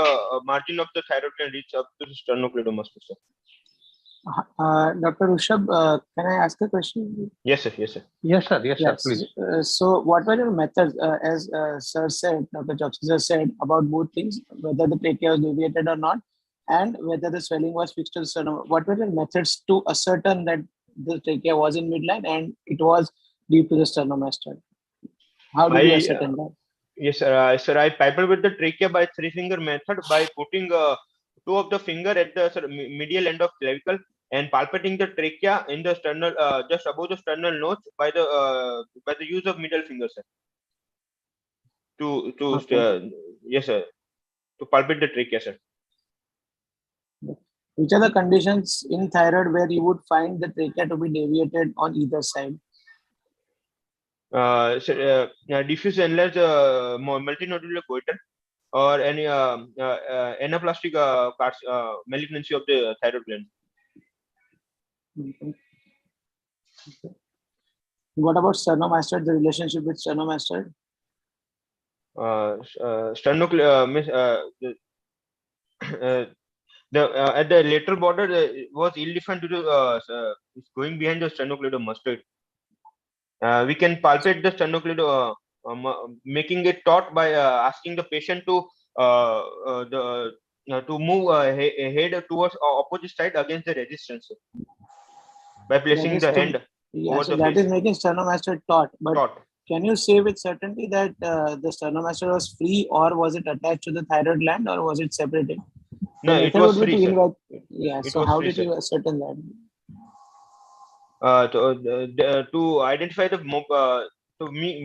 margin of the thyroid gland reach up to the sternocleidomastoid, sir. Dr. Rushabh, can I ask a question? Yes, sir. Yes, sir. Yes, sir. Yes, sir. Please. So, what were your methods, as Sir said, Dr. Choksi said, about both things, whether the trachea was deviated or not, and whether the swelling was fixed to the sternum? What were your methods to ascertain that the trachea was in midline and it was deep to the sternomastoid? How did you ascertain that? Yes, sir. Sir, I piped with the trachea by three-finger method by putting two of the finger at the, sir, medial end of clavicle and palpating the trachea in the sternal, just above the sternal notch by the use of middle finger, sir. Yes, sir. To palpate the trachea, sir. Which are the conditions in thyroid where you would find the trachea to be deviated on either side? Diffuse enlarged multinodular goiter or any anaplastic malignancy of the thyroid gland. Okay. What about sternomastoid, the relationship with sternomastoid? At the lateral border was ill-defined due to going behind the sternocleidomastoid. We can palpate the sternocleidomastoid, making it taut by asking the patient to move head towards opposite side against the resistance by placing the hand over so the that face. is making sternomastoid taut. But Taut. can you say with certainty that the sternomastoid was free, or was it attached to the thyroid gland, or was it separated? No, it was free, sir. So how did you ascertain that? To identify the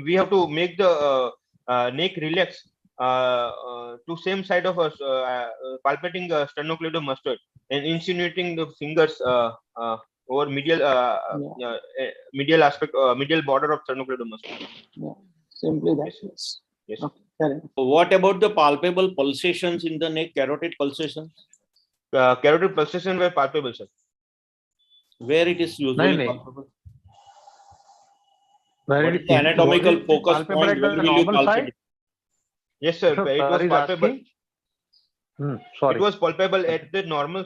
we have to make the neck relax to same side of us, palpating sternocleidomastoid and insinuating the fingers over medial aspect, medial border of sternocleidomastoid. Yeah, simply that. Yes. Yes. Okay, fair enough. What about the palpable pulsations in the neck, carotid pulsations? Carotid pulsation were palpable, sir. Where it is usually No. palpable? Where What it is the anatomical was it focus palpable point? at When the will you normal palpate side? it? Yes, sir. So It was sir is palpable. asking. Sorry. It was palpable at the normal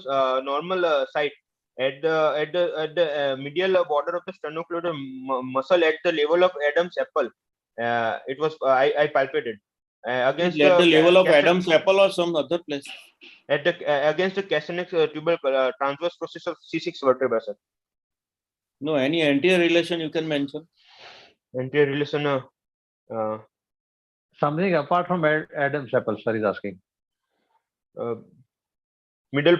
site at the medial border of the sternocleidomastoid muscle at the level of Adam's apple. It was I palpated against At the level of Cassette- Adam's apple or some other place? at the against the Cassinic tubal transverse process of C6 vertebra, sir. No, any anterior relation you can mention? Anterior relation. Something apart from Adam's apple, sir is asking. Middle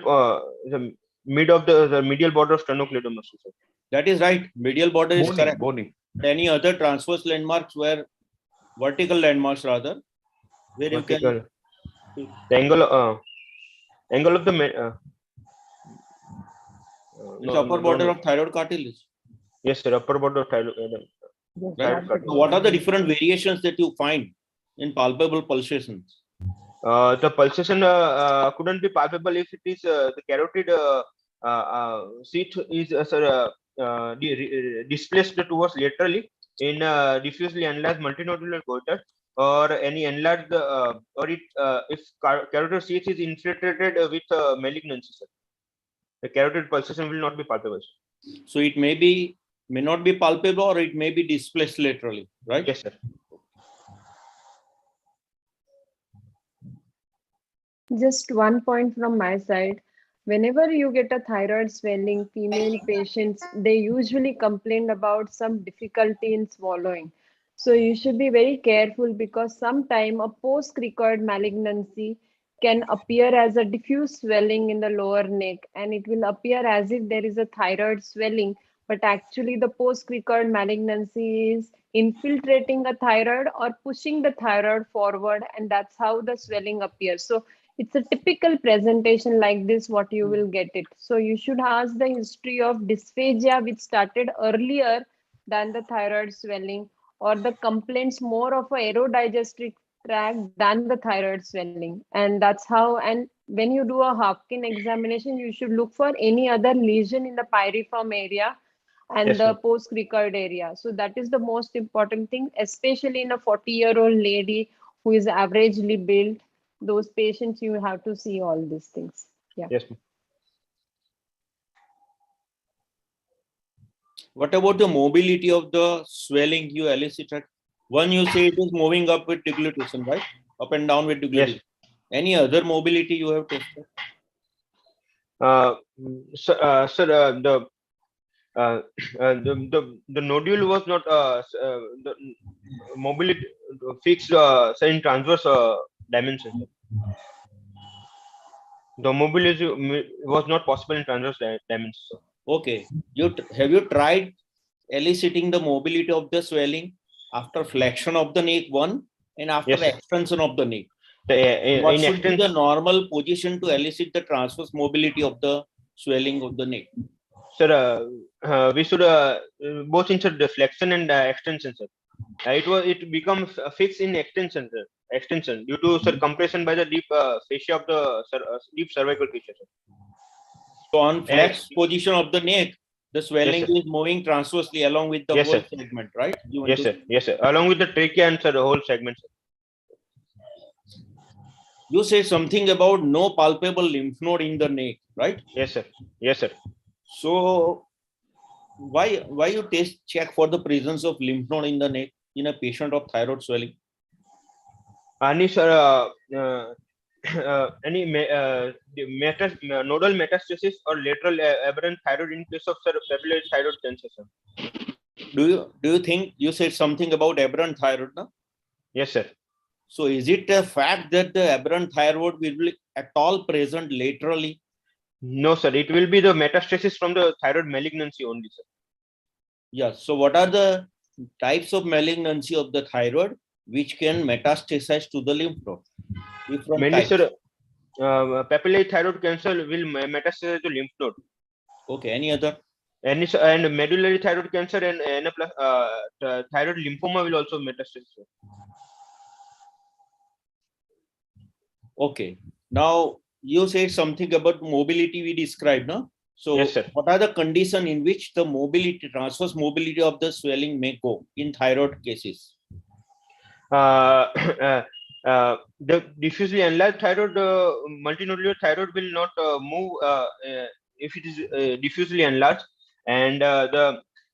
the mid of the medial border of sternocleidomastoid, sir. That is right. Medial border is correct. Bony. Any other transverse landmarks where vertical landmarks rather, where Vertical. you can The angle of the it's upper border of thyroid cartilage. Yes, sir. Upper border of thyroid. Right? So what are the different variations that you find in palpable pulsations? The pulsation couldn't be palpable if it is the carotid seat is displaced towards laterally in diffusely enlarged multinodular goiter, or any enlarged or it if carotid seat is infiltrated with malignancy, sir. The carotid pulsation will not be palpable, sir. So it may not be palpable, or it may be displaced laterally, right? Yes, sir. Just one point from my side. Whenever you get a thyroid swelling, female patients, they usually complain about some difficulty in swallowing. So you should be very careful, because sometime a post-cricoid malignancy can appear as a diffuse swelling in the lower neck, and it will appear as if there is a thyroid swelling, but actually the post-cricoid malignancy is infiltrating a thyroid or pushing the thyroid forward, and that's how the swelling appears. So it's a typical presentation like this what you will get it. So you should ask the history of dysphagia which started earlier than the thyroid swelling, or the complaints more of a aerodigestic tract than the thyroid swelling. And that's how, and when you do a Hopkins examination, you should look for any other lesion in the pyriform area and Yes, the ma'am. post-cricoid area. So that is the most important thing, especially in a 40-year-old lady who is averagely built. Those patients, you have to see all these things. Yeah. Yes, ma'am. What about the mobility of the swelling you elicited? One, you say it is moving up with deglutition, right? Up and down with deglutition. Yes. Any other mobility you have tested? The nodule was not the mobility fixed in transverse dimension. The mobility was not possible in transverse dimensions. Okay. Have you tried eliciting the mobility of the swelling after flexion of the neck, one, and after Yes, sir. extension of the neck? In What should be extension, the normal position to elicit the transverse mobility of the swelling of the neck? sir, we should both insert the flexion and extension, sir. It becomes fixed in extension, sir. Extension due to compression by the deep fascia of the deep cervical fascia, sir. So on flex position of the neck, the swelling Yes, sir. is moving transversely along with the Yes, whole sir. segment, right? Yes, sir. Yes, sir. Along with the trachea and sir, the whole segment, sir. You said something about no palpable lymph node in the neck, right? Yes, sir. Yes, sir. So why you check for the presence of lymph node in the neck in a patient of thyroid swelling? Any sir, any nodal metastasis or lateral aberrant thyroid in case of sir papillary thyroid cancer, sir. Do you think you said something about aberrant thyroid, no? Yes, sir. So is it a fact that the aberrant thyroid will be at all present laterally? No, sir. It will be the metastasis from the thyroid malignancy only, sir. Yes. So what are the types of malignancy of the thyroid which can metastasize to the lymph node. Different Mainly, types. sir, papillary thyroid cancer will metastasize to lymph node. Okay, any other? And medullary thyroid cancer and thyroid lymphoma will also metastasize. Okay. Now you said something about mobility we described, no? So Yes, sir. what are the conditions in which the mobility, transverse mobility of the swelling may go in thyroid cases? The diffusely enlarged thyroid, multinodular thyroid will not move if it is diffusely enlarged, and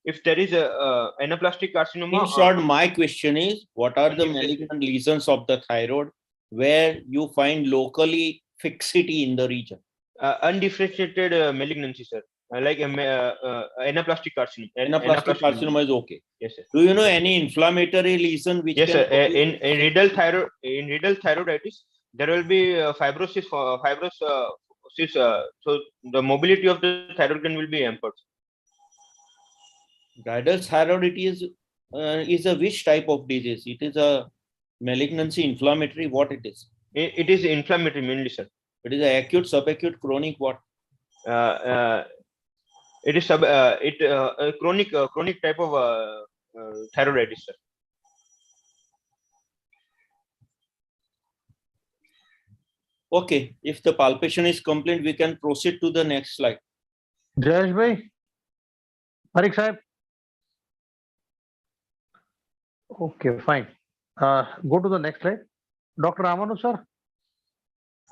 if there is a anaplastic carcinoma. In short, my question is, what are the malignant lesions of the thyroid where you find locally fixity in the region? Undifferentiated malignancy, sir. Like anaplastic carcinoma. Anaplastic carcinoma is okay. Yes, sir. Do you know any inflammatory lesion which yes, can sir. In riddle thyroiditis, there will be fibrosis. So the mobility of the thyroid gland will be hampered. Riddle thyroiditis is a which type of disease? It is a malignancy, inflammatory. What it is? It is inflammatory mainly, sir. It is a acute, subacute, chronic. What? It is a chronic type of thyroiditis, sir. Okay, if the palpation is complete, we can proceed to the next slide. Jayesh bhai, Parik sahib. Okay, fine. Go to the next slide. Dr. Ramanu, sir.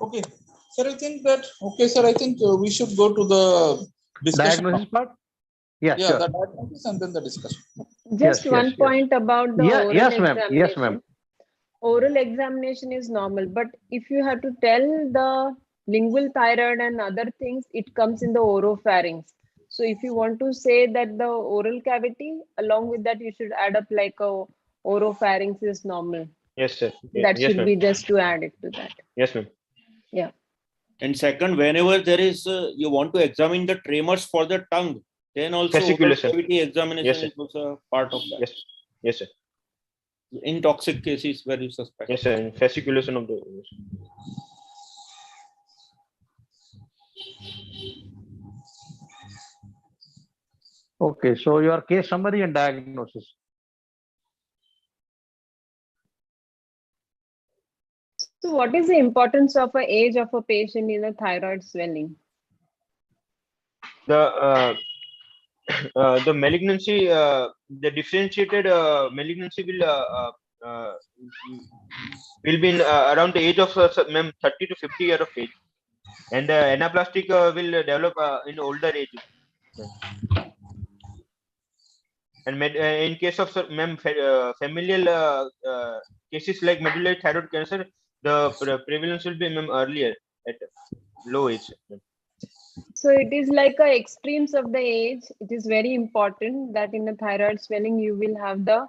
Okay, sir, I think that, okay, sir, I think we should go to the discussion. Diagnosis part? Yeah, Yeah, sure. the diagnosis and then the discussion. Just Yes, one yes, yes. point about the oral Yes, ma'am. examination. Yes, ma'am. Oral examination is normal, but if you have to tell the lingual thyroid and other things, it comes in the oropharynx. So if you want to say that the oral cavity, along with that, you should add up like a oropharynx is normal. Yes, sir. That yes, should be just to add it to that. Yes, ma'am. Yeah. And second, whenever there is, you want to examine the tremors for the tongue, then also oral cavity examination is also part of that. Yes, yes, sir. In toxic cases where you suspect. Yes, sir. In fasciculation of the. Okay, so your case summary and diagnosis. So what is the importance of the age of a patient in a thyroid swelling? The malignancy, the differentiated malignancy will be in, around the age of 30 to 50 years of age, and anaplastic will develop in older age. And in case of familial cases like medullary thyroid cancer, the prevalence will be earlier at low age. So it is like a extremes of the age. It is very important that in a thyroid swelling, you will have the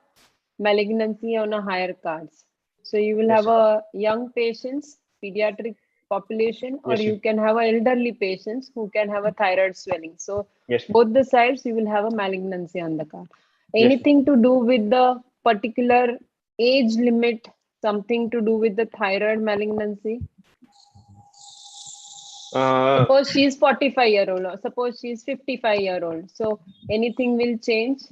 malignancy on a higher cards. So you will have a young patients, pediatric population, or you can have elderly patients who can have a thyroid swelling. So both the sides, you will have a malignancy on the card. Anything to do with the particular age limit, something to do with the thyroid malignancy? Suppose she is 45-year-old, or suppose she is 55-year-old. So anything will change?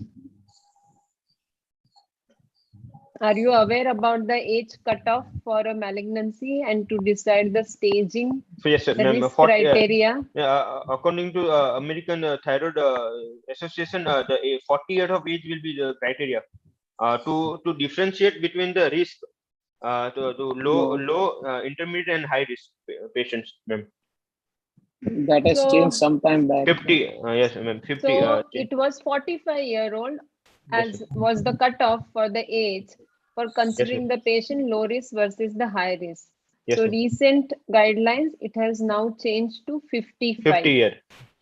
Are you aware about the age cutoff for a malignancy and to decide the staging? So yes, sir. The risk criteria? According to American Thyroid Association, the 40 years of age will be the criteria to differentiate between the risk to low, intermediate, and high risk patients. That has changed sometime back. 50, yes, ma'am. 50. So it was 45-year-old as was the cutoff for the age for considering the patient low risk versus the high risk. So recent guidelines, it has now changed to 55. 50 year.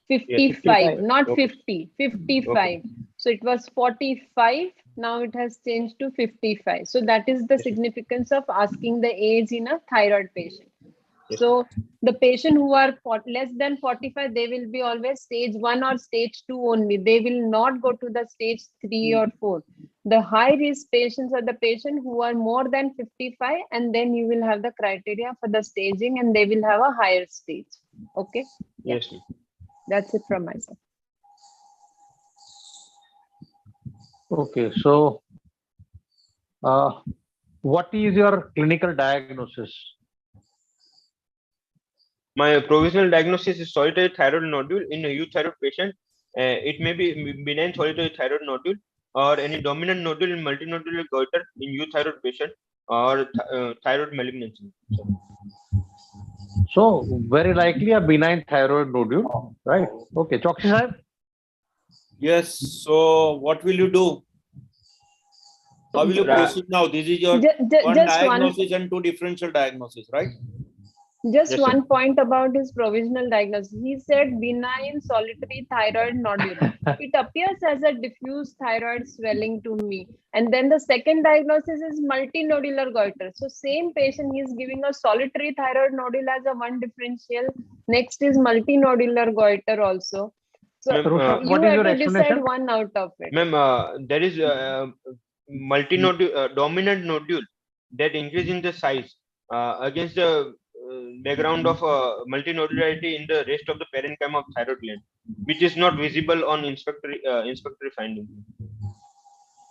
55, not 50, 55. So it was 45, now it has changed to 55. So that is the significance of asking the age in a thyroid patient. So the patient who are less than 45, they will be always stage 1 or stage 2 only. They will not go to the stage 3 or 4. The high risk patients are the patients who are more than 55, and then you will have the criteria for the staging, and they will have a higher stage. Okay. Yeah. Yes, ma'am. That's it from my side. Okay, so what is your clinical diagnosis? My provisional diagnosis is solitary thyroid nodule in a euthyroid patient. It may be benign solitary thyroid nodule or any dominant nodule in multinodular goiter in euthyroid patient or thyroid malignancy. So very likely a benign thyroid nodule, right? Okay, Choksi Sahib? Yes. So what will you do? How will you proceed now? This is your one diagnosis and two differential diagnosis, right? Just Yes, one sir. point about his provisional diagnosis. He said benign solitary thyroid nodule. It appears as a diffuse thyroid swelling to me. And then the second diagnosis is multinodular goiter. So same patient, he is giving a solitary thyroid nodule as a one differential. Next is multinodular goiter also. So Ma'am, you have to decide one out of it. Ma'am, there is multinodule, dominant nodule that increase in the size against the background of multinodularity in the rest of the parenchyma of thyroid gland, which is not visible on inspectory finding.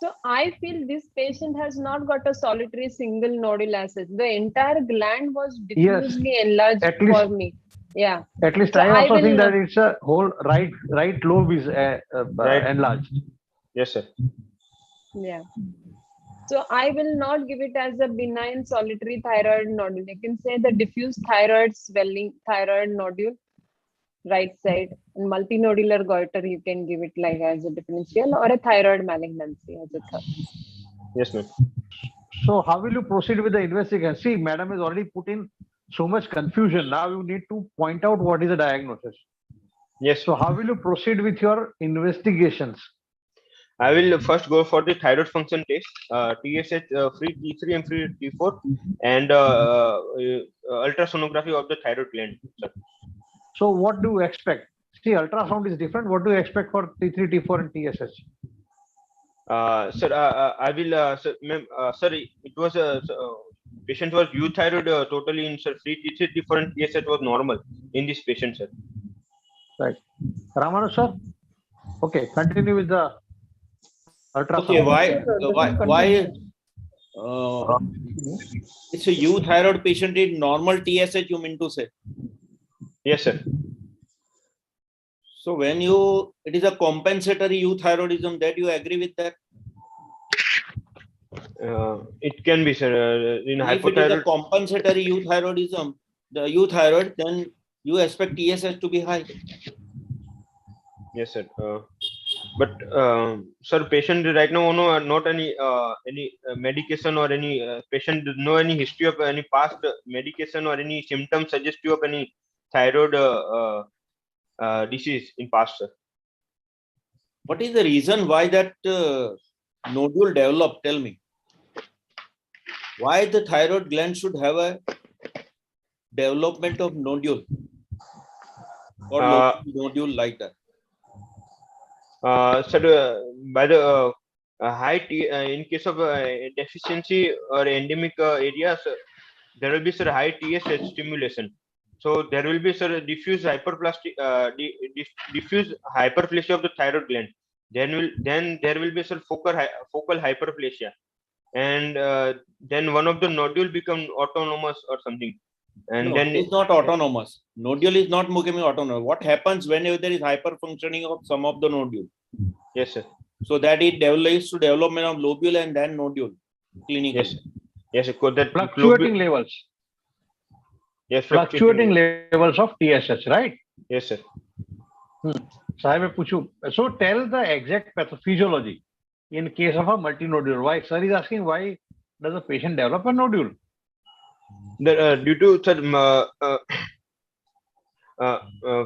So I feel this patient has not got a solitary single nodule as such. The entire gland was diffusely enlarged for me. Yeah. At least So I also think not. that it's a whole right lobe is enlarged. Yes, sir. Yeah. So I will not give it as a benign solitary thyroid nodule. You can say the diffuse thyroid swelling, thyroid nodule, right side, and multinodular goiter. You can give it like as a differential or a thyroid malignancy as a third. Yes, ma'am. So how will you proceed with the investigation? See, madam has already put in so much confusion. Now you need to point out what is the diagnosis. Yes. So how will you proceed with your investigations? I will first go for the thyroid function test, TSH, free T3 and free T4, and ultrasonography of the thyroid gland, sir. So what do you expect? See, ultrasound is different. What do you expect for T3, T4, and TSH? Sir, I will, sir, sir, it was patient was euthyroid totally in sir, free T3, T4, and TSH was normal in this patient, sir. Right. Ramanu, sir? Okay, continue with the ultrasound. Okay, why it's a euthyroid patient in normal TSH, you mean to say? Yes, sir. So when it is a compensatory euthyroidism, that you agree with that? It can be, sir. In if it is a compensatory euthyroidism, the euthyroid, then you expect TSH to be high. Yes, sir. But sir, patient right now no not any medication or any patient no any history of any past medication or any symptoms suggestive of any thyroid disease in past, sir. What is the reason why that nodule developed? Tell me. Why the thyroid gland should have a development of nodule or nodule like that? Sir, by the high in case of deficiency or endemic areas, there will be sir high TSH stimulation. So there will be sir diffuse hyperplastic, diffuse hyperplasia of the thyroid gland. Then there will be sir focal hyperplasia, and then one of the nodule become autonomous or something. And no, then it's not autonomous. Nodule is not becoming autonomous. What happens whenever there is hyperfunctioning of some of the nodule? Yes, sir. So that it develops to development of lobule and then nodule clinically. Yes, yes, that fluctuating levels. Yes, fluctuating levels of TSH, right? Yes, sir. So tell the exact pathophysiology in case of a multinodular. Why? Sir is asking why does the patient develop a nodule? Due to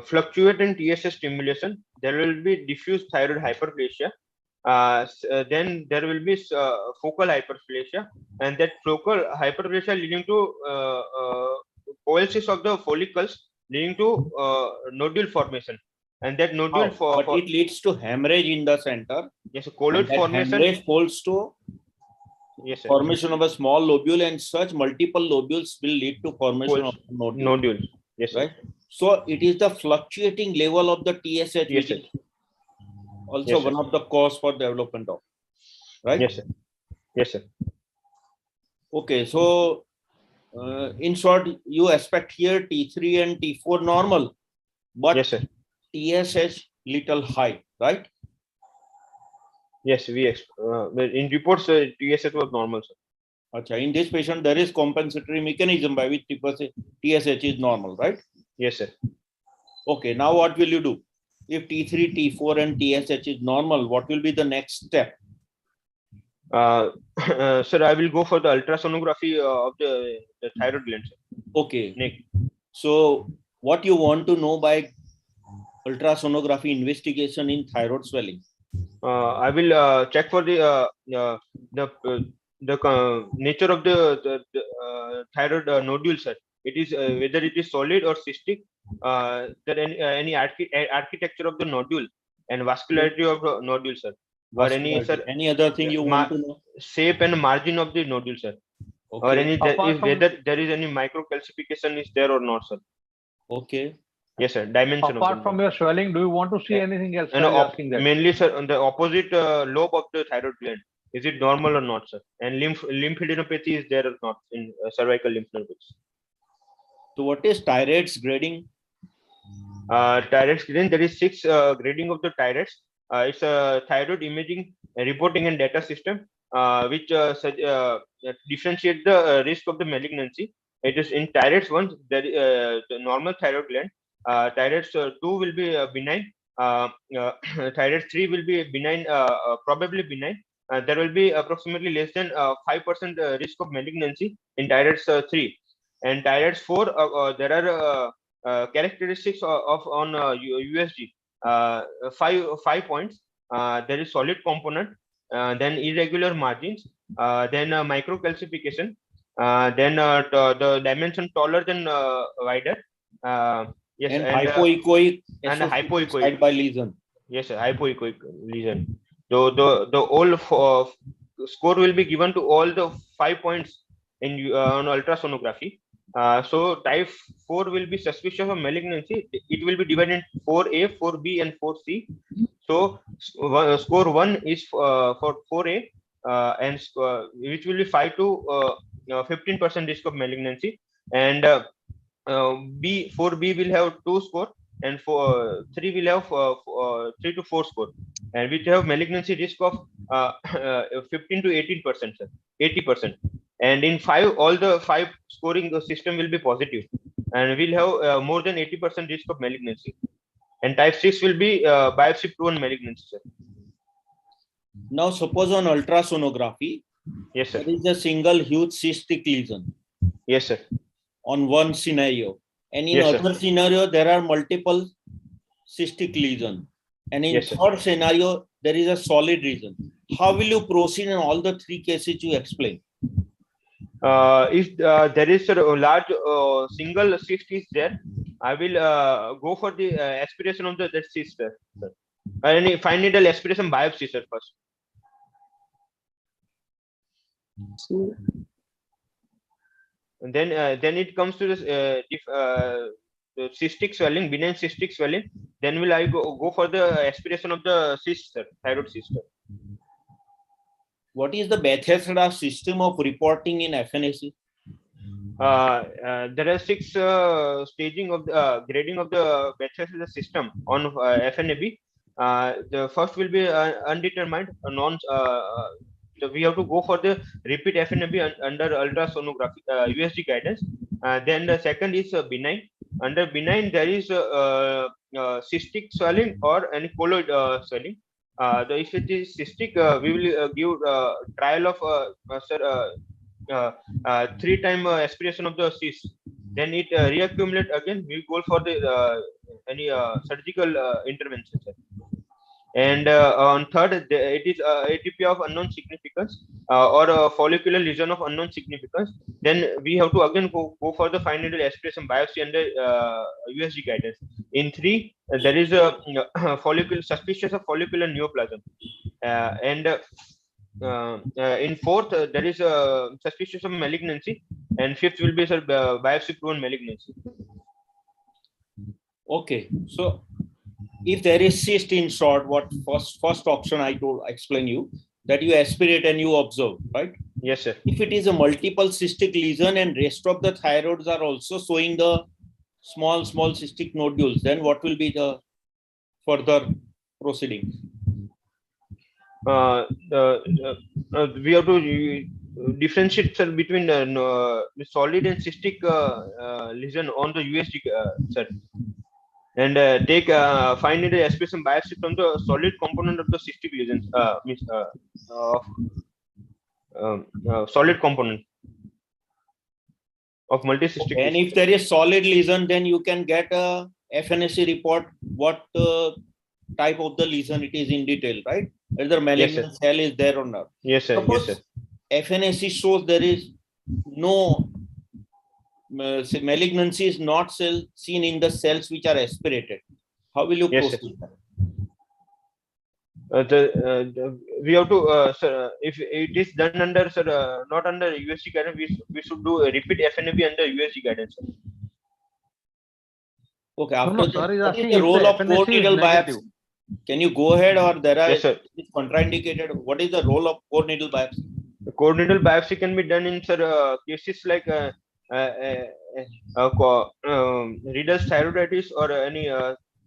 fluctuating TSH stimulation, there will be diffuse thyroid hyperplasia. Then there will be focal hyperplasia, and that focal hyperplasia leading to coalescence of the follicles, leading to nodule formation. and that nodule but it leads to hemorrhage in the center. Yes, colloid formation. Hemorrhage folds to yes, sir. formation of a small lobule, and such multiple lobules will lead to formation of nodule. Yes, right. So it is the fluctuating level of the TSH, yes, which is also one of the cause for development of, right? Yes, sir. Yes, sir. Okay, so in short, you expect here T3 and T4 normal, but yes, sir. TSH little high, right? Yes, in reports TSH was normal, sir. Okay, in this patient there is compensatory mechanism by which TSH is normal, right? Yes, sir. Okay, now what will you do? If T3, T4 and TSH is normal, what will be the next step? Sir, I will go for the ultrasonography of the thyroid gland, sir. Okay. Next. So what you want to know by ultrasonography investigation in thyroid swelling? I will check for the nature of the thyroid nodule, sir. It is whether it is solid or cystic. There any architecture of the nodule and vascularity of the nodule, sir. Or any other thing you want to know? Shape and margin of the nodule, sir. Okay. Or whether there is any microcalcification is there or not, sir. Okay. Yes, sir. Dimension. Apart from your swelling, do you want to see anything else? Mainly, sir, on the opposite lobe of the thyroid gland. Is it normal or not, sir? And lymphadenopathy is there or not in cervical lymph nodes? So what is thyroid's grading? Thyroid's grading, there is 6 grading of the thyroids. It's a thyroid imaging, reporting and data system, which differentiate the risk of the malignancy. It is in thyroids 1, the normal thyroid gland. Thyroids 2 will be benign. Thyroid 3 will be benign, probably benign. There will be approximately less than 5% risk of malignancy in thyroid 3. And thyroid 4, there are characteristics on USG. 5 points. There is solid component, then irregular margins, then microcalcification, then the dimension taller than wider. Yes, and hypoechoic and hypoechoic by lesion. Yes, sir, hypoechoic lesion. So the whole score will be given to all the 5 points in on ultrasonography. So type 4 will be suspicious of malignancy. It will be divided in 4A, 4B, and 4C. So score 1 is for 4A, and which will be 5 to 15% risk of malignancy, and 4B will have 2 score, and 3 will have 3 to 4 score, and which have malignancy risk of 15 to 18%, 80%. And in 5, all the 5 scoring system will be positive, and will have more than 80% risk of malignancy. And type 6 will be biopsy proven malignancy, sir. Now suppose on ultrasonography, yes, sir, there is a single huge cystic lesion. Yes, sir. On one scenario, and in Yes, other sir. scenario there are multiple cystic lesion, and in Yes, sir. third scenario there is a solid region. How will you proceed in all the 3 cases you explain? If there is a large single cyst is there, I will go for the aspiration of that cyst, sir. Any fine needle aspiration biopsy, sir, first. And then it comes to this the cystic swelling, benign cystic swelling. Then will I go for the aspiration of the cyst, sir, thyroid cyst, sir. What is the Bethesda system of reporting in FNAC? There are 6 staging of the grading of the Bethesda system on FNAB. The first will be undetermined, so we have to go for the repeat FNAB under ultrasonography USG guidance. Then the second is benign. Under benign, there is cystic swelling or any colloid swelling. If it is cystic, we will give trial of 3-time aspiration of the cyst. Then it reaccumulate again. We go for the any surgical intervention, sir. And on third, it is ATP of unknown significance or a follicular lesion of unknown significance. Then we have to again go for the fine needle aspiration biopsy under USG guidance. In 3, there is a follicular suspicious of follicular neoplasm, and in 4th, there is a suspicious of malignancy, and 5th will be biopsy proven malignancy. Okay, so if there is cyst in short, what first option I told explain you that you aspirate and you observe, right? Yes, sir. If it is a multiple cystic lesion and rest of the thyroids are also showing the small cystic nodules, then what will be the further proceedings? We have to differentiate, sir, between solid and cystic lesion on the USG, sir, and take fine needle aspiration biopsy from the solid component of the cystic lesions, solid component of multicystic. Okay. And if there is solid lesion, then you can get a FNAC report, what type of the lesion it is in detail, right? Whether malignant cell is there or not. Yes, sir. Suppose Yes, sir. FNAC shows there is no malignancy is not seen in the cells which are aspirated. How will you proceed? We have to, sir, if it is done under, sir, not under USG guidance, we should do a repeat FNAB under USG guidance, sir. Okay, after what is the role of core needle biopsy? Can you go ahead, or there are contraindicated? What is the role of core needle biopsy? The core needle biopsy can be done in, sir, cases like Reader's thyroiditis or any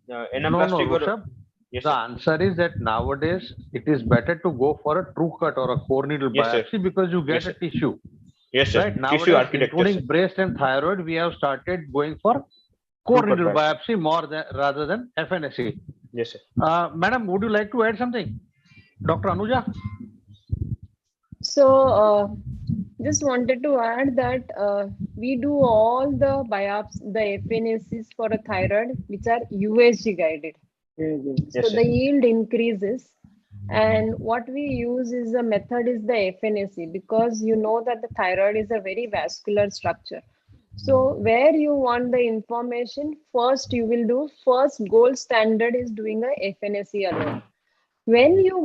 anaplastic. No, yes, the answer is that nowadays it is better to go for a true cut or a core needle biopsy because you get a tissue. Yes, sir. Right? Nowadays, including breast and thyroid, we have started going for core needle biopsy more than rather than FNAC. Yes, sir. Madam, would you like to add something? Dr. Anuja? So, just wanted to add that we do all the biopsy, the FNACs for a thyroid, which are USG guided. So the yield increases, and what we use is the method is the FNAC, because you know that the thyroid is a very vascular structure. So where you want the information, first you will do, first gold standard is doing a FNAC alone. When you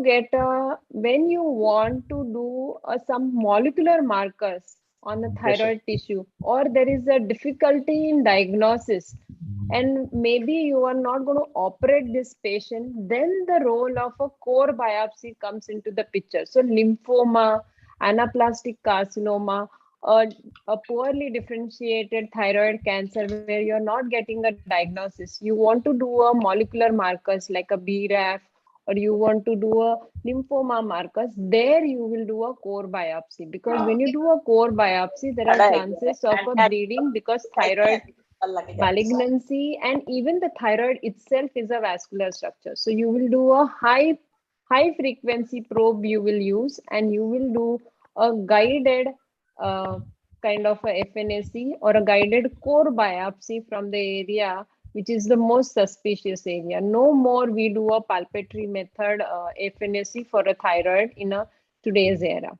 want to do some molecular markers on the thyroid tissue, or there is a difficulty in diagnosis, and maybe you are not going to operate this patient, then the role of a core biopsy comes into the picture. So lymphoma, anaplastic carcinoma, a poorly differentiated thyroid cancer where you're not getting a diagnosis, you want to do a molecular markers like a BRAF, or you want to do a lymphoma markers, there you will do a core biopsy, because when you do a core biopsy, there are chances of a bleeding, because thyroid malignancy and even the thyroid itself is a vascular structure. So you will do a high frequency probe you will use, and you will do a guided kind of a FNAC or a guided core biopsy from the area which is the most suspicious area. No more we do a palpatory method FNAC for a thyroid in today's era.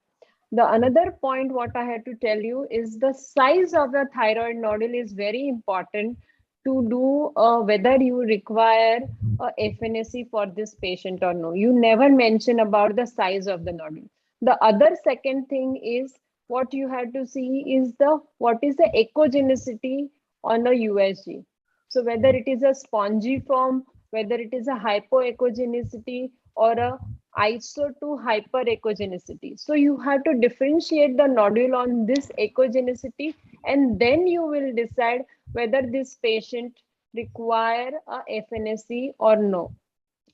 The another point what I had to tell you is the size of the thyroid nodule is very important to do whether you require a FNAC for this patient or no. You never mention about the size of the nodule. The other second thing is what you have to see is what is the echogenicity on a USG. So whether it is a spongiform, whether it is a hypoechogenicity or a iso to hyperechogenicity. So you have to differentiate the nodule on this echogenicity, and then you will decide whether this patient require a FNAC or no.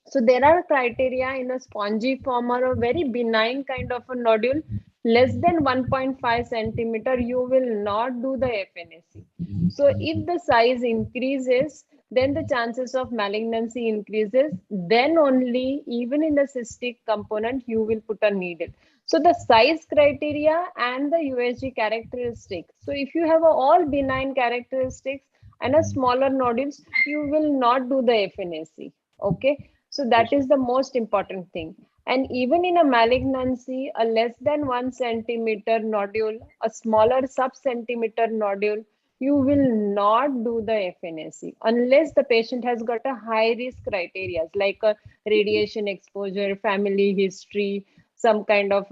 So there are criteria in a spongiform or a very benign kind of a nodule, less than 1.5 centimeter, you will not do the FNAC. So if the size increases, then the chances of malignancy increases, then only even in the cystic component, you will put a needle. So the size criteria and the USG characteristics. So if you have all benign characteristics and a smaller nodules, you will not do the FNAC. Okay. So So that is the most important thing. And even in a malignancy, a less than 1 centimeter nodule, a smaller sub-centimeter nodule, you will not do the FNAC unless the patient has got a high risk criteria like a radiation exposure, family history, some kind of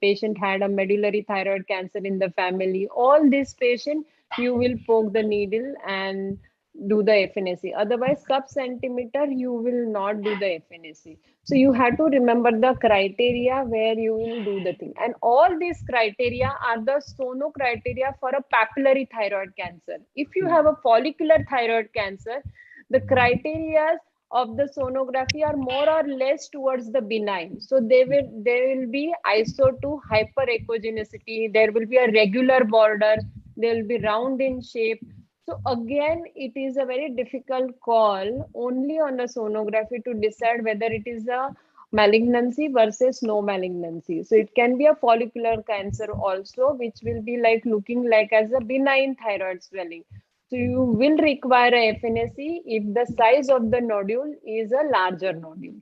patient had a medullary thyroid cancer in the family. All this patient, you will poke the needle and do the FNAC. Otherwise, sub-centimeter, you will not do the FNAC. So you have to remember the criteria where you will do the thing. And all these criteria are the sono criteria for a papillary thyroid cancer. If you have a follicular thyroid cancer, the criteria of the sonography are more or less towards the benign. So there will be ISO 2 hyperechogenicity, there will be a regular border, they will be round in shape. So again, it is a very difficult call only on the sonography to decide whether it is a malignancy versus no malignancy. So it can be a follicular cancer also, which will be like looking like as a benign thyroid swelling. So you will require a FNAC if the size of the nodule is a larger nodule.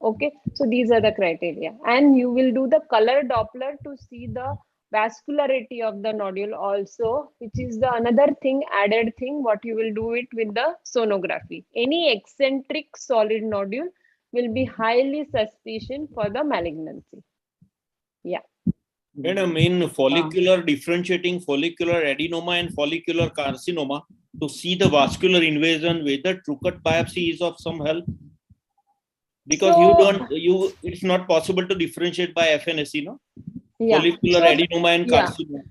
Okay, so these are the criteria. And you will do the color Doppler to see the vascularity of the nodule also, which is the another thing, added thing, what you will do it with the sonography. Any eccentric solid nodule will be highly suspicion for the malignancy. Yeah. Madam, in follicular differentiating follicular adenoma and follicular carcinoma, to see the vascular invasion, whether true cut biopsy is of some help? Because it's not possible to differentiate by FNAC, no? Yeah. Follicular adenoma and carcinoma.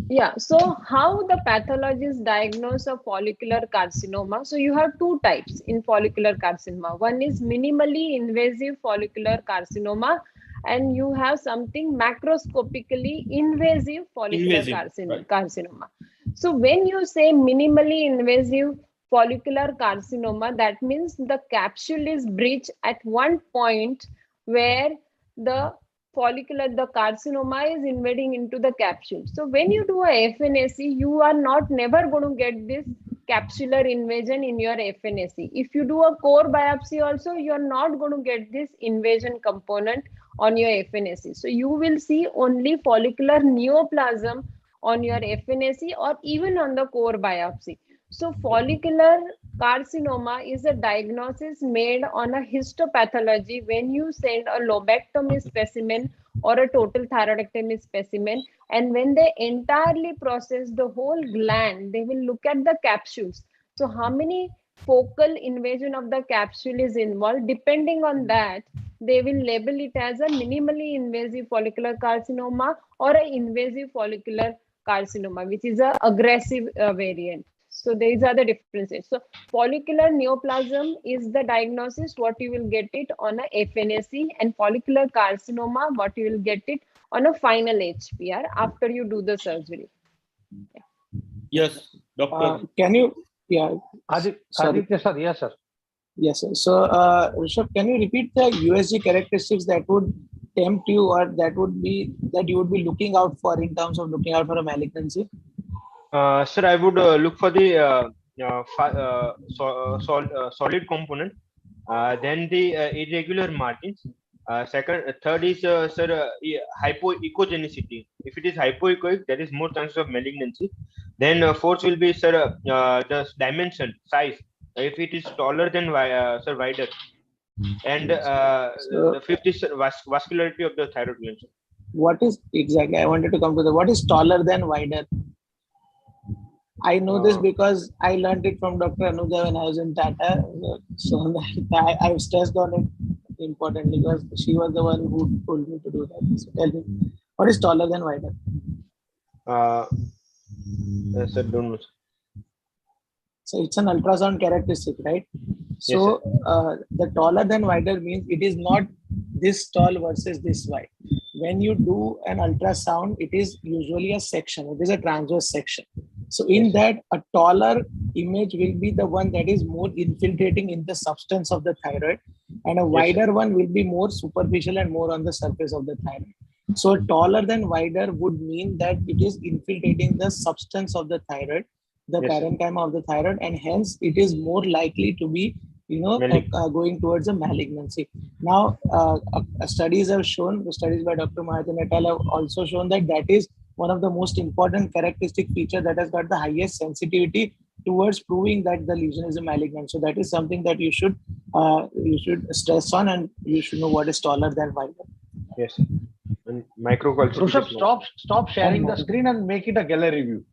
Yeah. So how the pathologist diagnose a follicular carcinoma? So you have two types in follicular carcinoma. One is minimally invasive follicular carcinoma, and you have something macroscopically invasive follicular carcinoma. So when you say minimally invasive follicular carcinoma, that means the capsule is breached at one point where the carcinoma is invading into the capsule. So when you do a FNAC, you are never going to get this capsular invasion in your FNAC. If you do a core biopsy also, you are not going to get this invasion component on your FNAC. So you will see only follicular neoplasm on your FNAC or even on the core biopsy. So follicular carcinoma is a diagnosis made on a histopathology when you send a lobectomy specimen or a total thyroidectomy specimen, and when they entirely process the whole gland, they will look at the capsules. So how many focal invasion of the capsule is involved, depending on that, they will label it as a minimally invasive follicular carcinoma or an invasive follicular carcinoma, which is an aggressive variant. So these are the differences. So follicular neoplasm is the diagnosis, what you will get it on a FNAC, and follicular carcinoma, what you will get it on a final HPR after you do the surgery. Yeah. Yes, doctor. Can you, Aditya sir, yes sir. Yes, sir. So Rishabh, can you repeat the USG characteristics that would tempt you, or that you would be looking out for in terms of looking out for a malignancy? Sir, I would look for the solid component, then the irregular margins. Third is hypoechogenicity. If it is hypoechoic, there is more chances of malignancy. Then fourth will be the dimension, size. If it is taller than wider. And the fifth is vascularity of the thyroid gland. What is exactly? I wanted to come to what is taller than wider? I know this because I learned it from Dr. Anuja when I was in Tata. So I've stressed on it importantly because she was the one who told me to do that. So tell me, what is taller than wider? Yes, I don't know. So it's an ultrasound characteristic, right? So the taller than wider means it is not this tall versus this wide. When you do an ultrasound, it is usually a section. It is a transverse section. So in that, a taller image will be the one that is more infiltrating in the substance of the thyroid, and a wider one will be more superficial and more on the surface of the thyroid. So taller than wider would mean that it is infiltrating the substance of the thyroid, the parenchyma of the thyroid, and hence it is more likely to be going towards a malignancy. Now, studies have shown, the studies by Dr. Mahajan et al. Have also shown that is one of the most important characteristic feature that has got the highest sensitivity towards proving that the lesion is a malignant. So that is something that you should stress on, and you should know what is taller than wider. Yes, sir. And microcalcific. Rushabh, stop sharing the screen and make it a gallery view.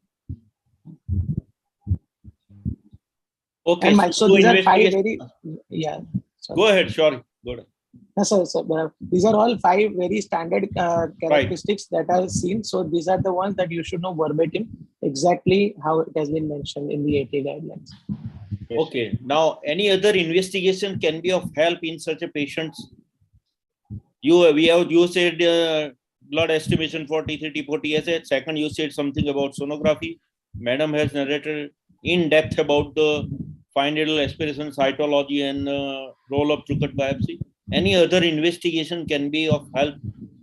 Okay, And so these are 5 very, Go ahead, sorry. Go ahead. No, so these are all 5 very standard characteristics that are seen. So these are the ones that you should know verbatim exactly how it has been mentioned in the AT guidelines. Yes. Okay. Now, any other investigation can be of help in such a patient? You said blood estimation for T3, T4, TSH. Second, you said something about sonography. Madam has narrated in depth about the fine needle aspiration, cytology, and role of Chukat biopsy. Any other investigation can be of help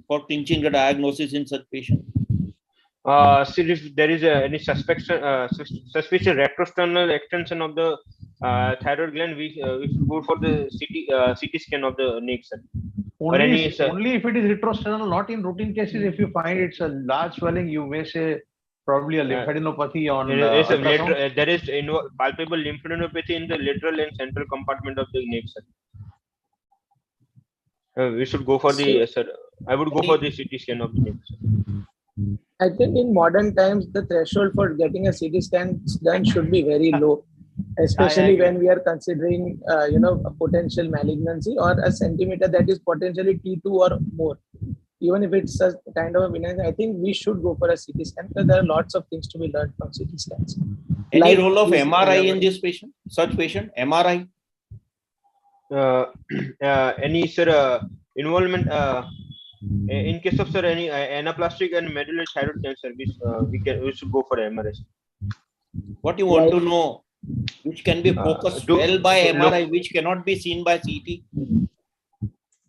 for clinching the diagnosis in such patient? See if there is any suspicious retrosternal extension of the thyroid gland, we should go for the CT scan of the neck, sir. Only if it is retrosternal, not in routine cases. If you find it's a large swelling, you may say probably a lymphadenopathy on there is palpable lymphadenopathy in the lateral and central compartment of the neck, sir. We should go for the sir. I would go for the CT scan of the neck, sir. I think in modern times, the threshold for getting a CT scan done should be very low, especially when we are considering, a potential malignancy or a centimeter that is potentially T2 or more. Even if it's a kind of a benign, I think we should go for a CT scan because there are lots of things to be learned from CT scans. Any role of MRI in this patient? Such patient, MRI? Any sir involvement in case of sir any anaplastic and medullary thyroid cancer, we should go for MRI. What you want to know? Which can be focused well by MRI, which cannot be seen by CT?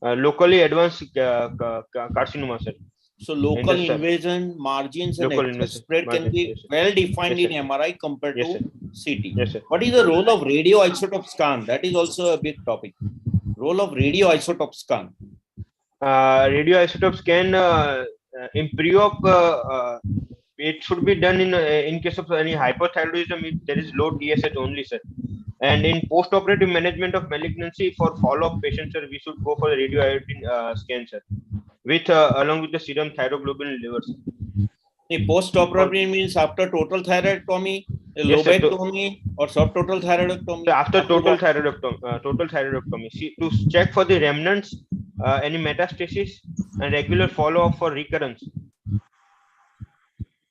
Locally advanced carcinoma, sir. So local invasion, margins, and excess spread can be well defined in MRI compared to CT. Yes, sir. What is the role of radioisotope scan? That is also a big topic. Role of radioisotope scan. Radioisotopes can in pre-op it should be done in case of any hypothyroidism if there is low TSH only, sir. And in post-operative management of malignancy for follow-up patients, sir, we should go for the radioiodine scan, sir, with along with the serum thyroglobulin levels. The post-operative means after total thyroidectomy, lobectomy, or subtotal thyroidectomy. After total thyroidectomy, see, to check for the remnants, any metastasis, and regular follow-up for recurrence.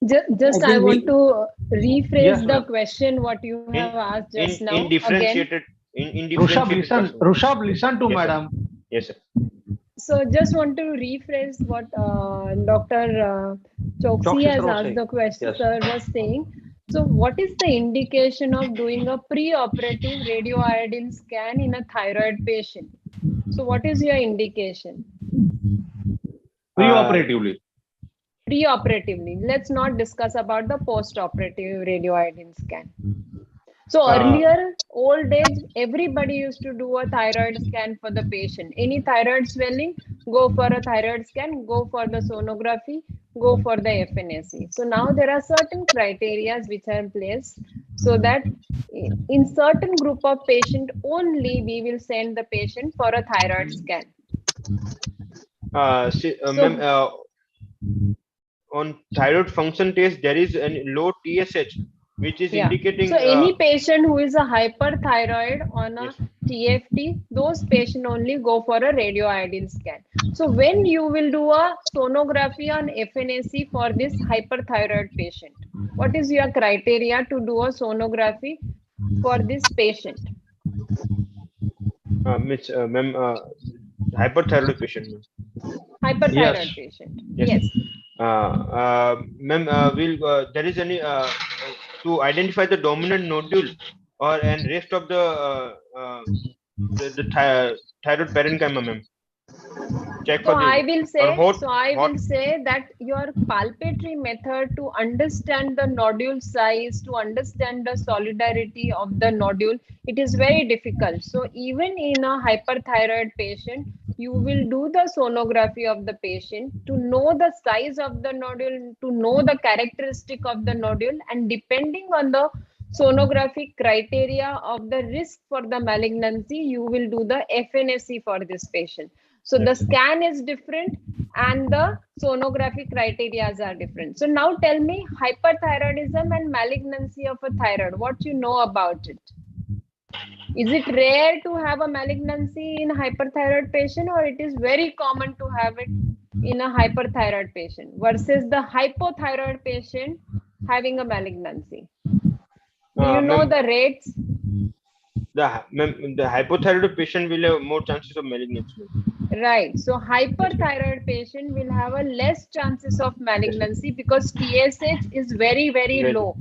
I want to rephrase the question what you have asked just now. In differentiated. Rushabh, listen to madam. Yes, sir. So just want to rephrase what Dr. Choksi has asked the question, sir was saying. So what is the indication of doing a pre-operative radioiodine scan in a thyroid patient? So what is your indication? Pre-operatively. Pre-operatively. Let's not discuss about the post-operative radioiodine scan. So earlier, old age, everybody used to do a thyroid scan for the patient. Any thyroid swelling, go for a thyroid scan, go for the sonography, go for the FNAC. So now there are certain criteria which are in place so that in certain group of patient only we will send the patient for a thyroid scan. On thyroid function test, there is a low TSH, which is indicating. So any patient who is a hyperthyroid on a TFT, those patients only go for a radioiodine scan. So when you will do a sonography on FNAC for this hyperthyroid patient, what is your criteria to do a sonography for this patient? Hyperthyroid patient. Hyperthyroid patient. Yes. Ma'am, there is any to identify the dominant nodule and rest of the thyroid parenchyma, ma'am. check So for the I will say, more that your palpatory method to understand the nodule size, to understand the solidarity of the nodule, it is very difficult. So even in a hyperthyroid patient, you will do the sonography of the patient to know the size of the nodule, to know the characteristic of the nodule, and depending on the sonographic criteria of the risk for the malignancy, you will do the FNAC for this patient. So the scan is different and the sonographic criteria are different. So now tell me, hyperthyroidism and malignancy of a thyroid, what you know about it? Is it rare to have a malignancy in hyperthyroid patient, or it is very common to have it in a hyperthyroid patient versus the hypothyroid patient having a malignancy? Do you know the rates? The hypothyroid patient will have more chances of malignancy. Right. So hyperthyroid patient will have a less chances of malignancy because TSH is very, very low.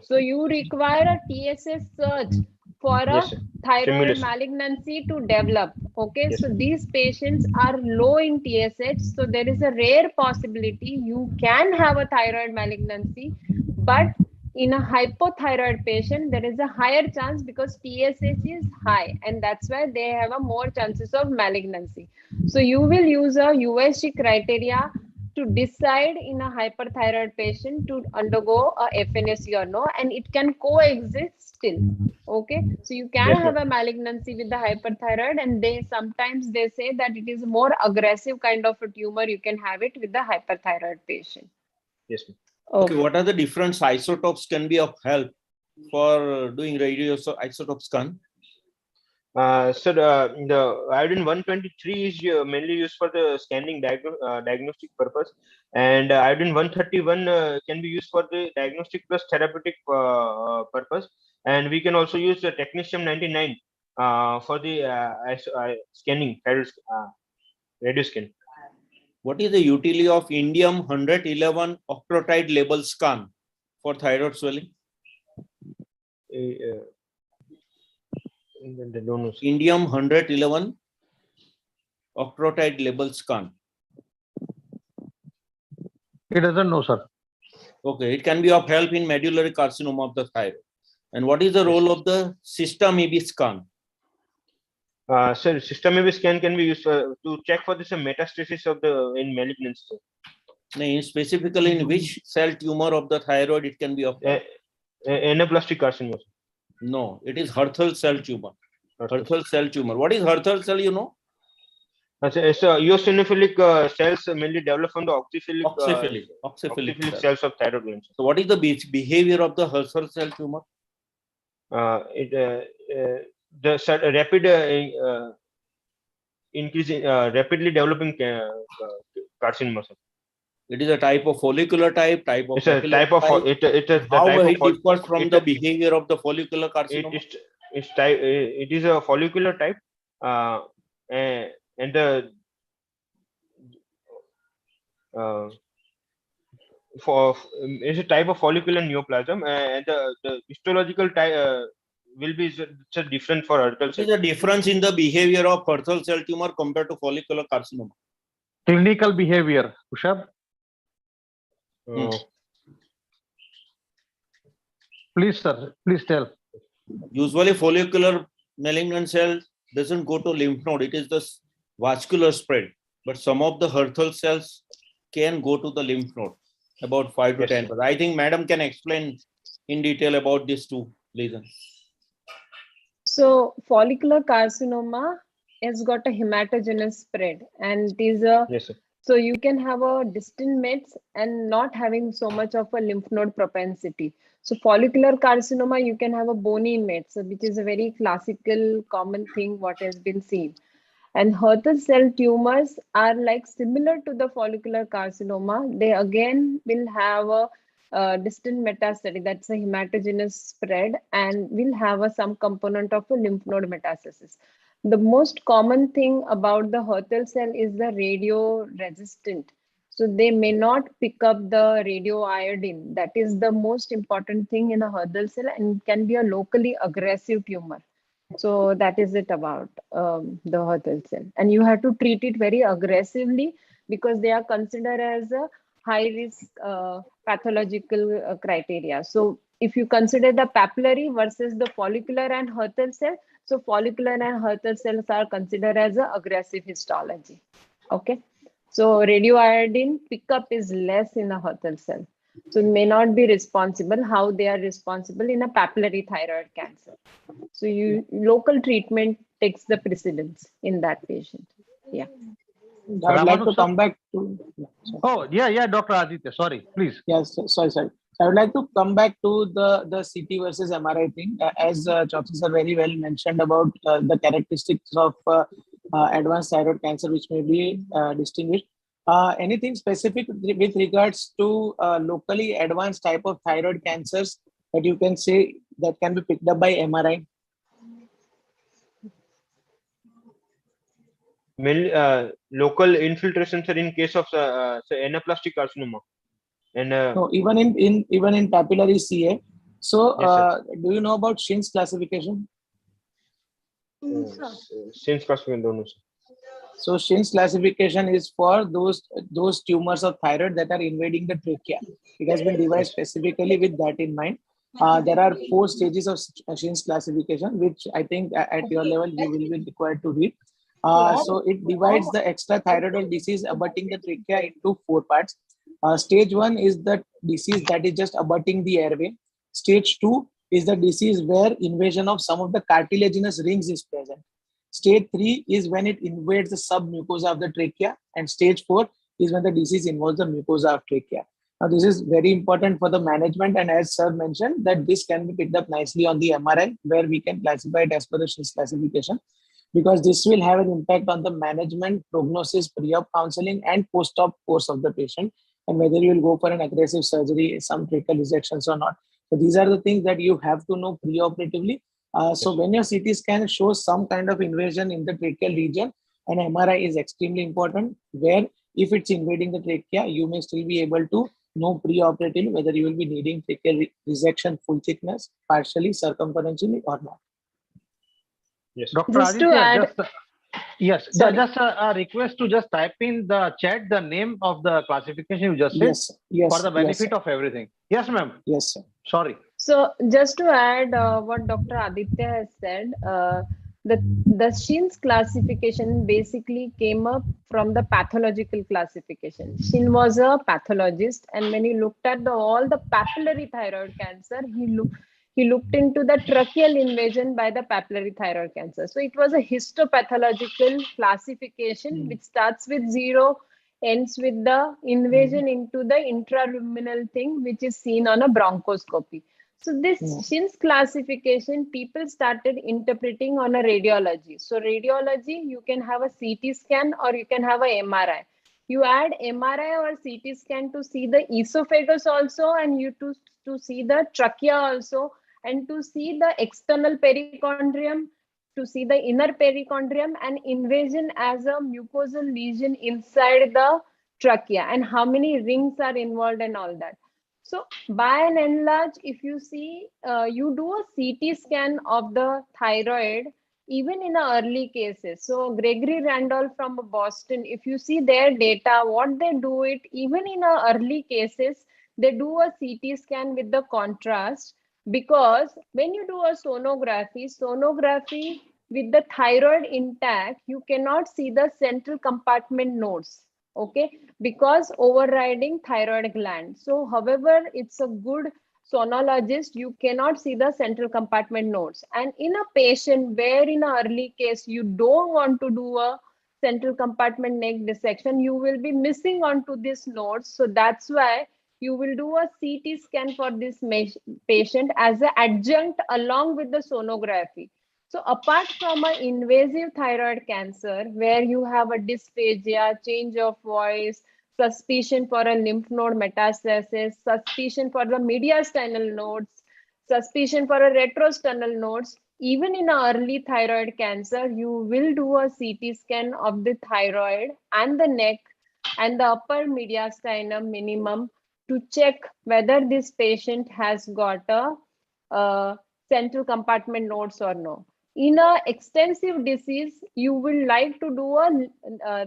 So you require a TSH surge for a thyroid malignancy to develop. Okay. So these patients are low in TSH. So there is a rare possibility you can have a thyroid malignancy, but in a hypothyroid patient, there is a higher chance because TSH is high, and that's why they have a more chances of malignancy. So you will use a USG criteria to decide in a hyperthyroid patient to undergo a FNAC or no, and it can coexist still. Okay, so you can have a malignancy with the hyperthyroid, and sometimes they say that it is more aggressive kind of a tumor. You can have it with the hyperthyroid patient. Yes, ma'am. Okay, what are the different isotopes can be of help for doing radioisotope scan? So the iodine 123 is mainly used for the scanning diagnostic purpose, and iodine 131 can be used for the diagnostic plus therapeutic purpose, and we can also use the technetium 99 for the scanning radio scan. What is the utility of indium 111 octreotide label scan for thyroid swelling? Indium 111 octreotide label scan. He doesn't know, sir. Okay, it can be of help in medullary carcinoma of the thyroid. And what is the role of the system AB scan? So system AB scan can be used to check for this metastasis of the in malignancy. Specifically in which cell tumor of the thyroid it can be of anaplastic carcinoma. No, it is Hurthal cell tumor. Hurthal cell tumor. What is Hurthal cell, you know? It's eosinophilic cells mainly develop from the oxyphilic cells of thyroid glands. So what is the behavior of the Hurthal cell tumor? The rapid increasing, rapidly developing carcinoma. It is a type of follicular type of. It's a type of. It is the How type it differs from the behavior of the follicular carcinoma? It is a follicular type, and the is a type of follicular neoplasm, and the histological type will be different for Hurthal cell. What is the difference in the behavior of Hurthal cell tumor compared to follicular carcinoma? Clinical behavior, Ushab. Please, sir. Please tell. Usually, follicular malignant cell doesn't go to lymph node. It is the vascular spread. But some of the Hurthal cells can go to the lymph node, about 5 to 10%. I think Madam can explain in detail about these two lesions. So follicular carcinoma has got a hematogenous spread, and it is a so you can have a distant mets and not having so much of a lymph node propensity. So follicular carcinoma, you can have a bony mets, which is a very classical common thing what has been seen. And Hurthal cell tumors are like similar to the follicular carcinoma. They again will have a distant metastatic, that's a hematogenous spread, and will have some component of a lymph node metastasis. The most common thing about the Hurthal cell is the radio resistant. So they may not pick up the radioiodine. That is the most important thing in a Hurthal cell, and can be a locally aggressive tumor. So that is it about the Hurtle cell. And you have to treat it very aggressively because they are considered as a high risk pathological criteria. So if you consider the papillary versus the follicular and Hurtle cell, so follicular and Hurtle cells are considered as a aggressive histology. Okay. So radioiodine pickup is less in a Hurtle cell. So it may not be responsible how they are responsible in a papillary thyroid cancer. So local treatment takes the precedence in that patient. Yeah. I would like Ramanu, to sir? come back to. Oh, yeah, Dr. Aditya. Sorry, please. Yes, sorry. So I would like to come back to the CT versus MRI thing. As Chopsy sir very well mentioned about the characteristics of advanced thyroid cancer, which may be distinguished. Anything specific with regards to locally advanced type of thyroid cancers that you can say that can be picked up by MRI? Local infiltration, sir, in case of say anaplastic carcinoma. And No, even in papillary CA. So, yes, sir. do you know about Shin's classification? Since classification, don't know, sir. So Shin's classification is for those tumors of thyroid that are invading the trachea. It has been devised specifically with that in mind. There are 4 stages of Shin's classification, which I think at your level you will be required to read. So it divides the extrathyroidal disease abutting the trachea into 4 parts. Stage 1 is the disease that is just abutting the airway. Stage 2 is the disease where invasion of some of the cartilaginous rings is present. Stage 3 is when it invades the submucosa of the trachea, and stage 4 is when the disease involves the mucosa of trachea. Now, this is very important for the management, and as sir mentioned, that this can be picked up nicely on the MRI, where we can classify it as per the Shin's classification, because this will have an impact on the management, prognosis, pre-op counseling, and post-op course of the patient, and whether you will go for an aggressive surgery, some tracheal resections or not. So these are the things that you have to know pre-operatively. So when your CT scan shows some kind of invasion in the tracheal region, an MRI is extremely important, where if it's invading the trachea, you may still be able to know pre-operatively whether you will be needing tracheal resection full thickness, partially, circumferentially or not. Yes. Dr. Just to Aditya, add, yes, sorry. just a request to just type in the chat the name of the classification you just said Yes, yes, for the benefit yes, of everything. Yes, ma'am. yes, sir. Sorry. So just to add what Dr. Aditya has said, the Shin's classification basically came up from the pathological classification. Shin was a pathologist, and when he looked at all the papillary thyroid cancer, he looked into the tracheal invasion by the papillary thyroid cancer. So it was a histopathological classification which starts with 0, ends with the invasion into the intraluminal thing, which is seen on a bronchoscopy. So this Shin's classification, people started interpreting on a radiology. So radiology, you can have a CT scan or you can have a MRI. You add MRI or CT scan to see the esophagus also, and you to see the trachea also, and to see the external perichondrium, to see the inner perichondrium, and invasion as a mucosal lesion inside the trachea, and how many rings are involved and all that. So by and large, if you see, you do a CT scan of the thyroid, even in early cases. So Gregory Randolph from Boston, if you see their data, what they do it, even in early cases, they do a CT scan with the contrast, because when you do a sonography with the thyroid intact, you cannot see the central compartment nodes. Okay, because overriding thyroid gland. So however, it's a good sonologist, you cannot see the central compartment nodes. And in a patient where in an early case you don't want to do a central compartment neck dissection, you will be missing onto these nodes. So that's why you will do a CT scan for this patient as an adjunct along with the sonography. So apart from an invasive thyroid cancer, where you have a dysphagia, change of voice, suspicion for a lymph node metastasis, suspicion for the mediastinal nodes, suspicion for a retrosternal nodes, even in early thyroid cancer, you will do a CT scan of the thyroid and the neck and the upper mediastinum minimum to check whether this patient has got a central compartment nodes or no. In a extensive disease, you will like to do a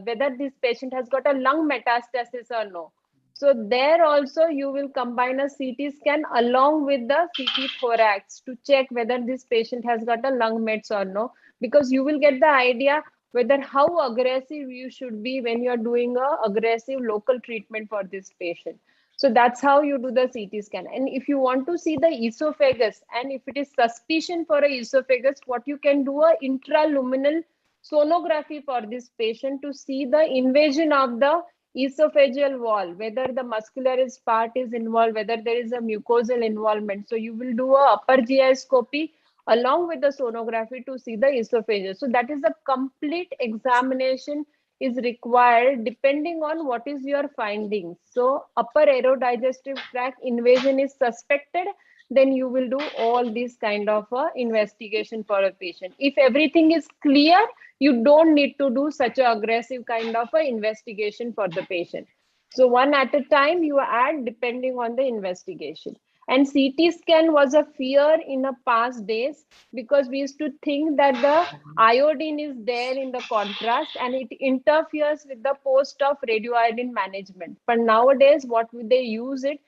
whether this patient has got a lung metastasis or no. So there also you will combine a CT scan along with the CT thorax to check whether this patient has got a lung mets or no, because you will get the idea whether how aggressive you should be when you're doing a aggressive local treatment for this patient. So that's how you do the CT scan. And if you want to see the esophagus, and if it is suspicion for a esophagus, what you can do a intraluminal sonography for this patient to see the invasion of the esophageal wall, whether the muscularis part is involved, whether there is a mucosal involvement. So you will do a upper GI scopy along with the sonography to see the esophagus. So that is a complete examination is required depending on what is your findings. So upper aerodigestive tract invasion is suspected, then you will do all these kind of investigation for a patient. If everything is clear, you don't need to do such a aggressive kind of a investigation for the patient. So one at a time you add depending on the investigation. And CT scan was a fear in the past days because we used to think that the iodine is there in the contrast and it interferes with the post of radioiodine management. But nowadays, what they use it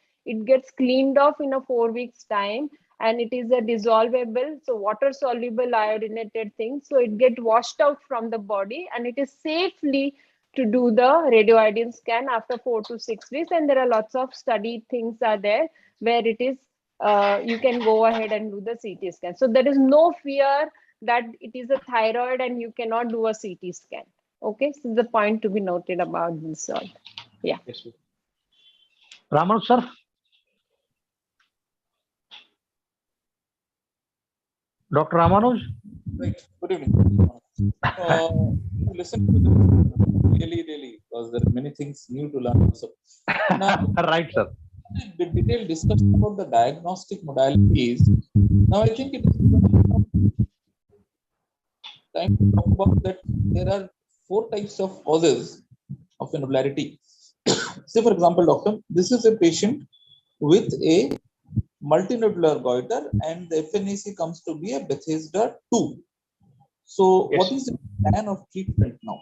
gets cleaned off in a 4 weeks time, and it is a dissolvable, so water soluble iodinated thing. So it gets washed out from the body, and it is safely to do the radioiodine scan after 4 to 6 weeks. And there are lots of study things are there where it is you can go ahead and do the CT scan. So there is no fear that it is a thyroid and you cannot do a CT scan. Okay, so the point to be noted about this all. Yeah. Yes, sir. Raman sir. Dr. Ramanuj? Right. Good evening. Listen to the really, because there are many things new to learn also. Now, Right, sir. The detailed discussion about the diagnostic modalities. Now, I think it is time to talk about that there are 4 types of causes of anodularity. Say, for example, doctor, this is a patient with a multinodular goiter and the FNAC comes to be a Bethesda 2. So Yes. what is the plan of treatment now?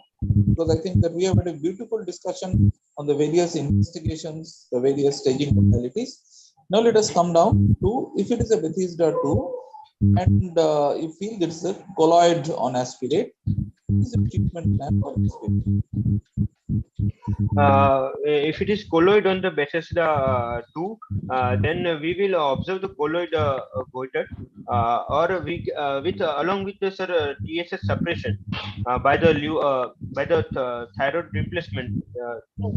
Because I think that we have had a beautiful discussion on the various investigations, the various staging modalities. Now let us come down to if it is a Bethesda 2 and you feel there is a colloid on aspirate, what is the treatment plan for this patient? If it is colloid on the Bethesda 2, then we will observe the colloid goiter, or we with along with the TSH suppression by the thyroid replacement,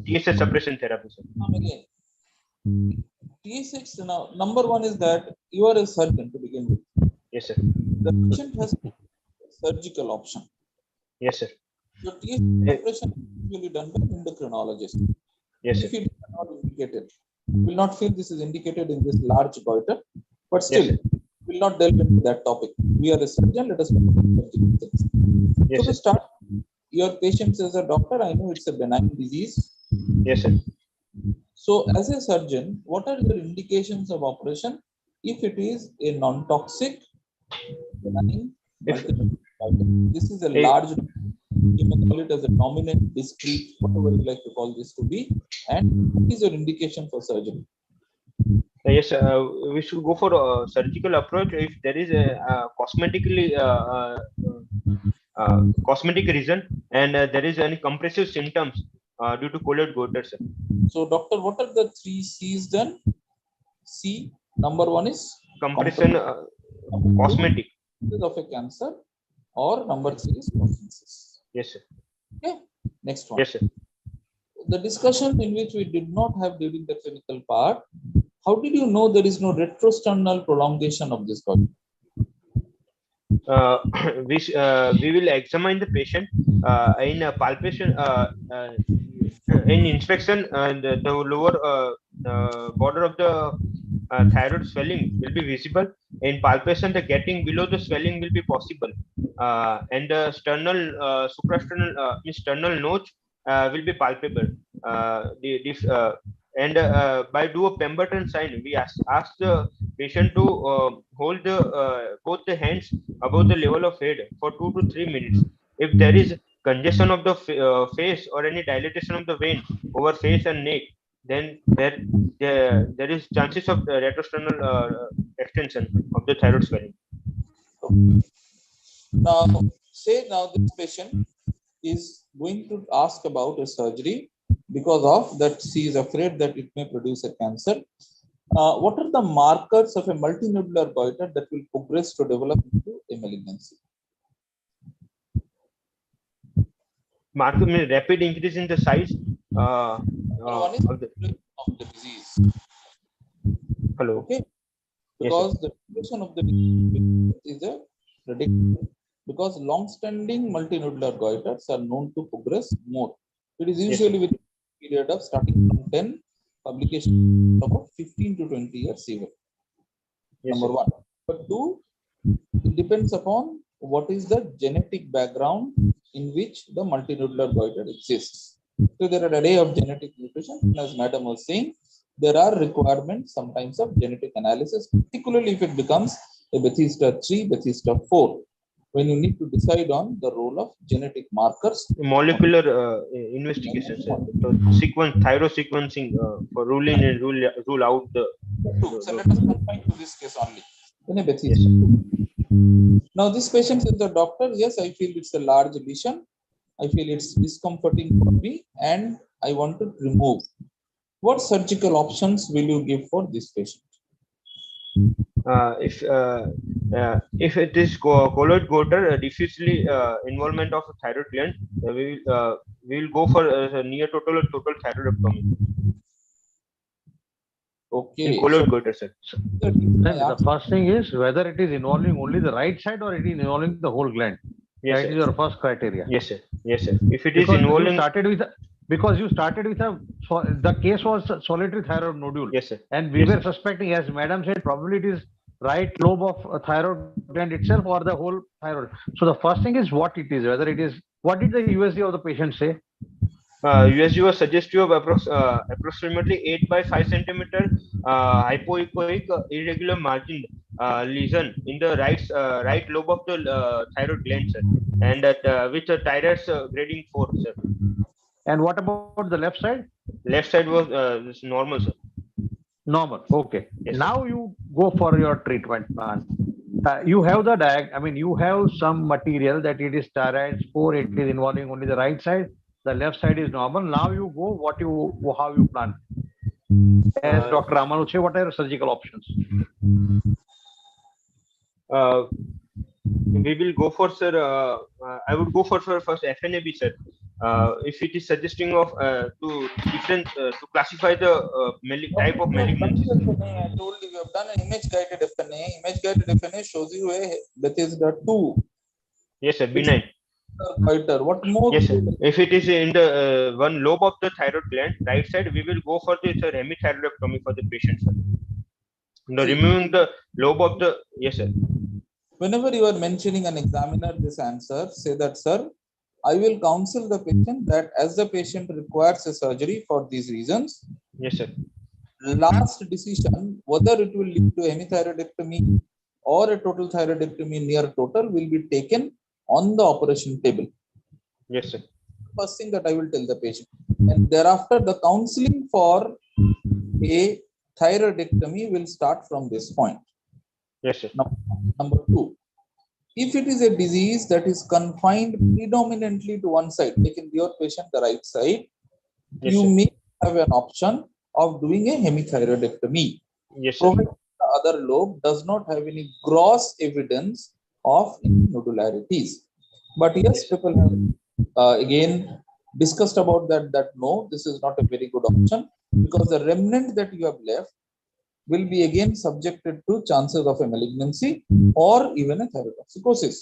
TSH suppression therapy. Sir. Again, TSH now number 1 is that you are a surgeon to begin with. Yes, sir. The patient has a surgical option. Yes, sir. So TSH suppression is usually done by endocrinologist. Yes, sir. If it is not indicated, we will not feel this is indicated in this large goiter, but still, Yes, we will not delve into that topic. We are a surgeon, let us talk about surgical things. Yes, So to sir. start, your patient says, a doctor, I know it's a benign disease. Yes, sir. So as a surgeon, what are your indications of operation if it is a non-toxic benign multinodular goiter? This is a large, you may call it as a dominant, discrete, whatever you like to call this to be, and what is your indication for surgery? Yes, we should go for a surgical approach if there is a cosmetic reason and there is any compressive symptoms due to colloid goiter. Sir. So, doctor, what are the 3 C's then? C, number 1 is Compression, cosmetic. of a cancer, or number 3 is cosmesis. Yes, sir. Okay, next one. Yes, sir. The discussion in which we did not have during the clinical part, how did you know there is no retrosternal prolongation of this goiter? We will examine the patient in palpation, in inspection, the lower border of the thyroid swelling will be visible. In palpation, the getting below the swelling will be possible, and the sternal, suprasternal, sternal notch will be palpable. and by do a Pemberton sign, we ask the patient to hold both the hands above the level of head for 2 to 3 minutes. If there is congestion of the face or any dilatation of the vein over face and neck, then there is chances of retrosternal extension of the thyroid swelling. Now, say now this patient is going to ask about a surgery because of that she is afraid that it may produce a cancer. What are the markers of a multinodular goiter that will progress to develop into a malignancy? Marker means rapid increase in the size One is of the disease. hello. Okay, because Yes, the duration of the disease is a predictor. Because long-standing multinodular goiters are known to progress more. It is usually within a period of starting from 10 publications, about 15 to 20 years even. Number one. But two, it depends upon what is the genetic background in which the multinodular goiter exists. So there are an array of genetic mutations, and as Madam was saying, there are requirements sometimes of genetic analysis, particularly if it becomes a Bethesda 3, Bethesda 4, when you need to decide on the role of genetic markers. molecular investigations, thyroid sequencing for ruling and rule out the. So let us confine to this case only. In a Bethesda 2. Now this patient is the doctor. Yes, I feel it's a large lesion. I feel it's discomforting for me, and I want to remove. What surgical options will you give for this patient? If it is colloid goiter, diffusely involvement of thyroid gland, we will go for near total or total thyroidectomy. Okay. In colloid goiter, sir. The first thing is whether it is involving only the right side or it is involving the whole gland. Yes, that sir. is your first criteria. Yes, sir. Yes, sir. If it Because is involving, you started with the case was solitary thyroid nodule. yes, sir. And we were suspecting, as Madam said, probably it is right lobe of thyroid gland itself or the whole thyroid. So the first thing is what it is, whether it is, what did the USG of the patient say? USG was suggestive of approximately 8 by 5 centimeter hypoechoic irregular margin lesion in the right lobe of the thyroid gland, sir, and with a thyroid grading 4, sir. And what about the left side? Left side was normal, sir. Normal. Okay. Yes, now sir. you go for your treatment plan. You have the you have some material that it is thyroid 4, it is involving only the right side, the left side is normal. Now you go how you plan. As Dr. Ramanu said, what are surgical options? We will go for, sir. I would go for first FNAB, sir. If it is suggesting of to classify the type of malignancy. I told you we have done an image guided FNA. Image guided FNA shows you a Bethesda 2. Yes, sir. Benign. What more? Yes, sir. If it is in the one lobe of the thyroid gland, right side, we will go for the hemithyroidectomy for the patient, sir. Removing the lobe of the, yes, sir. Whenever you are mentioning an examiner this answer, say that, sir, I will counsel the patient that as the patient requires a surgery for these reasons. Yes, sir. Last decision, whether it will lead to hemithyroidectomy or a total thyroidectomy near total, will be taken on the operation table. Yes, sir. First thing that I will tell the patient. And thereafter, the counseling for a thyroidectomy will start from this point. Yes, sir. Number two, if it is a disease that is confined predominantly to one side, like in your patient, the right side, yes, you may have an option of doing a hemithyroidectomy. Yes, provided the other lobe does not have any gross evidence of nodularities. But yes, people have again discussed about that no, this is not a very good option, because the remnant that you have left will be again subjected to chances of a malignancy or even a thyrotoxicosis.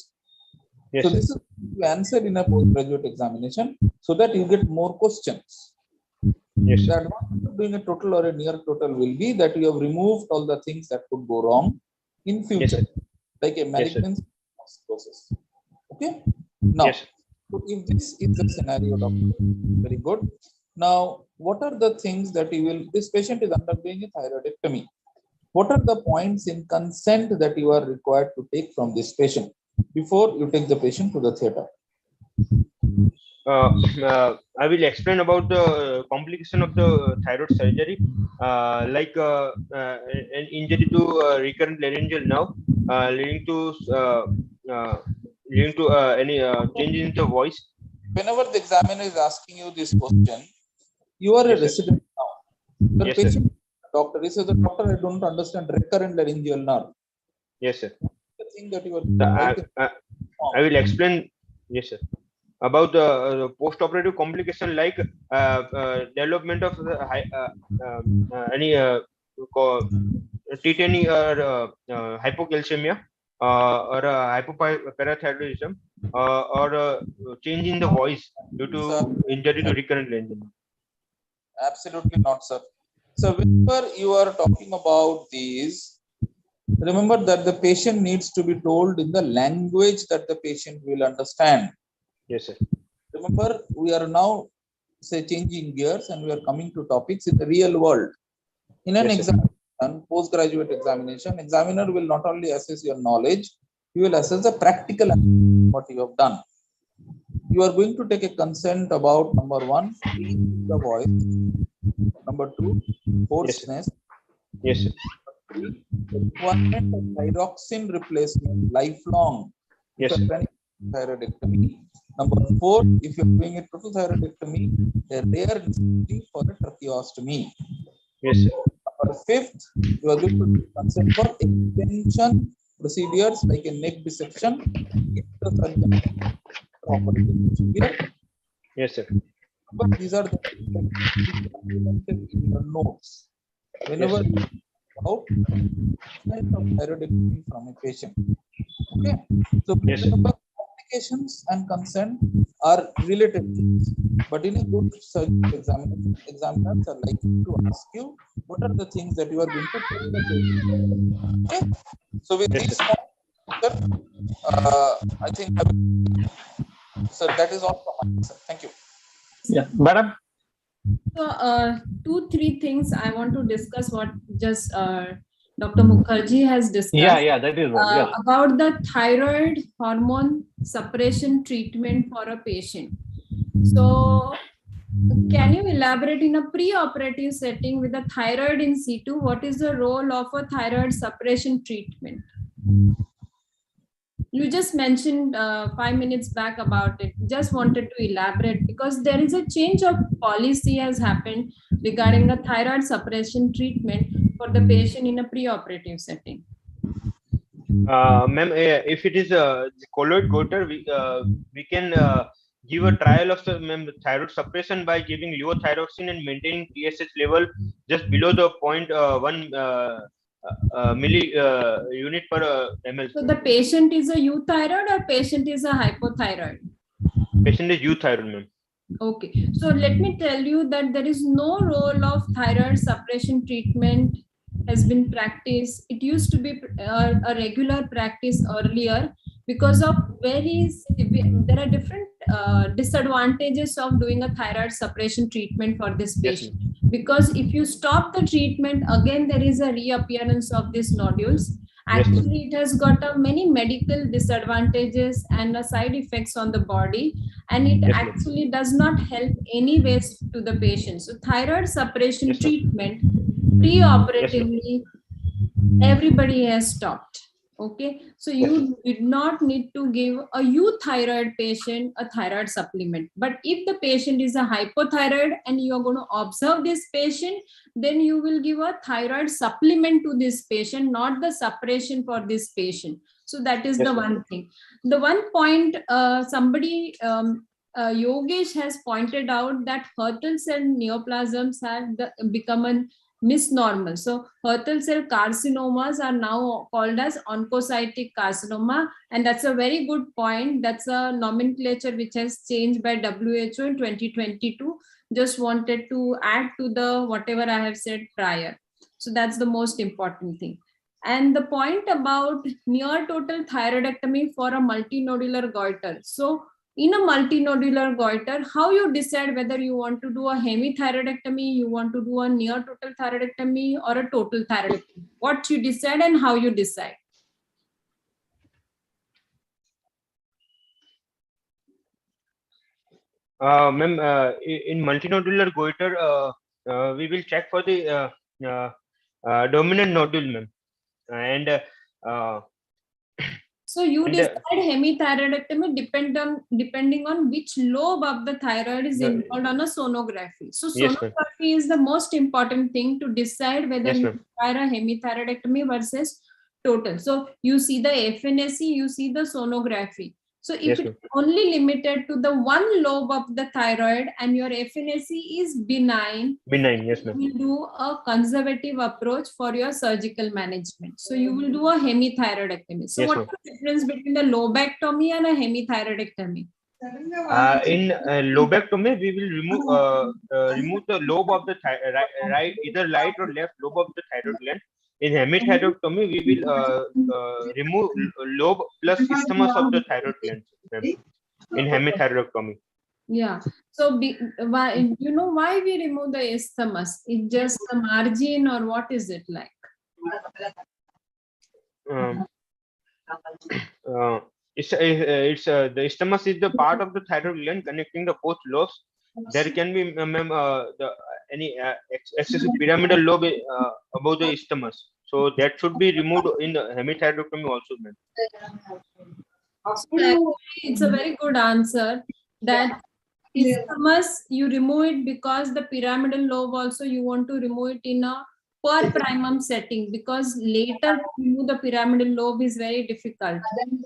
Yes, so this is to answer in a postgraduate examination so that you get more questions. Yes, the advantage of doing a total or a near total will be that you have removed all the things that could go wrong in future, like a malignancy process. Okay. Now, so if this is the scenario, doctor, very good. Now, what are the things that you will, this patient is undergoing a thyroidectomy. What are the points in consent that you are required to take from this patient before you take the patient to the theater? I will explain about the complication of the thyroid surgery, like an injury to recurrent laryngeal nerve, leading to any change in the voice. Whenever the examiner is asking you this question, you are a Yes, sir. resident now. Your Yes, sir. patient, doctor, he says, doctor, I don't understand recurrent laryngeal nerve. Yes, sir. The thing that you are I will explain. Yes, sir. About the post-operative complication like development of the any tetany or hypocalcemia or hypoparathyroidism or change in the voice due to injury to recurrent laryngeal. Absolutely not, sir. So whenever you are talking about these, remember that the patient needs to be told in the language that the patient will understand. Yes, sir. Remember, we are now say changing gears and we are coming to topics in the real world. In an examination, postgraduate examination, examiner will not only assess your knowledge, he will assess the practical what you have done. You are going to take a consent about number one, the voice. Number two, hoarseness. Yes, sir. Three, requirement of thyroxine replacement lifelong. Yes, sir. Thyroidectomy. Number four, if you're doing a total thyroidectomy, a rare necessity for a tracheostomy. Yes, sir. Number fifth, you are going to consent for extension procedures like a neck dissection if the surgeon operating procedure. Yes, sir. But these are the things that you documented in your notes whenever you about consent of thyroidectomy from a patient. Okay, so remember, complications and consent are related things, but in a good surgery examination, examiners are likely to ask you what are the things that you are going to tell the patient. Okay, so with this, I think so that is all from my side. Thank you. Yeah, madam. So, 2-3 things I want to discuss what just Dr. Mukherjee has discussed. Yeah, that is right. Yes. About the thyroid hormone suppression treatment for a patient. So, can you elaborate in a pre-operative setting with a thyroid in situ? What is the role of a thyroid suppression treatment? You just mentioned 5 minutes back about it. Just wanted to elaborate because there is a change of policy has happened regarding the thyroid suppression treatment for the patient in a pre-operative setting. Ma'am, if it is a colloid goiter, we can give a trial of the thyroid suppression by giving levothyroxine and maintaining TSH level just below the 0.1 milli unit per ml. So the patient is a euthyroid or patient is a hypothyroid? Patient is euthyroid, ma'am. Okay, so let me tell you that there is no role of thyroid suppression treatment has been practiced. It used to be a regular practice earlier because of very severe, there are different disadvantages of doing a thyroid suppression treatment for this patient. Because if you stop the treatment, again there is a reappearance of these nodules. Actually, it has got many medical disadvantages and side effects on the body, and it actually does not help anyways to the patient. So thyroid suppression treatment pre-operatively, everybody has stopped. Okay, so you did not need to give a euthyroid patient a thyroid supplement. But if the patient is a hypothyroid and you are going to observe this patient, then you will give a thyroid supplement to this patient, not the suppression for this patient. So that is the one thing. The one point somebody Yogesh has pointed out that Hurtle cell neoplasms have become a misnormal. So Hurtle cell carcinomas are now called as oncocytic carcinoma, and that's a very good point. That's a nomenclature which has changed by WHO in 2022. Just wanted to add to the whatever I have said prior. So that's the most important thing. And the point about near total thyroidectomy for a multinodular goiter. So In a multinodular goiter, how you decide whether you want to do a hemithyroidectomy, you want to do a near total thyroidectomy, or a total thyroidectomy? What you decide and how you decide? Ma'am, in multinodular goiter, we will check for the dominant nodule, ma'am, and so you and, decide hemithyroidectomy depending on which lobe of the thyroid is involved on a sonography. So yes, ma'am. sonography is the most important thing to decide whether Yes, you ma'am. require a hemithyroidectomy versus total. So you see the FNAC, you see the sonography. So if Yes, it's ma'am. only limited to the one lobe of the thyroid and your FNAC is benign, Benign, yes, ma'am. you will do a conservative approach for your surgical management. So you will do a hemithyroidectomy. So Yes, what ma'am. is the difference between a lobectomy and a hemithyroidectomy? In lobectomy, we will remove the lobe of the right, either right or left lobe of the thyroid gland. In hemithyroidectomy, we will remove lobe plus isthmus of the thyroid gland, ma'am, in hemithyroidectomy. Yeah. So why, you know why we remove the isthmus? It's just the margin, or what is it like? The isthmus is the part of the thyroid gland connecting the both lobes. There can be any excessive pyramidal lobe above the isthmus, so that should be removed in the hemithyroidectomy also, ma'am. So actually, it's a very good answer that isthmus you remove it because the pyramidal lobe also you want to remove it in a per primum setting, because later to remove the pyramidal lobe is very difficult. And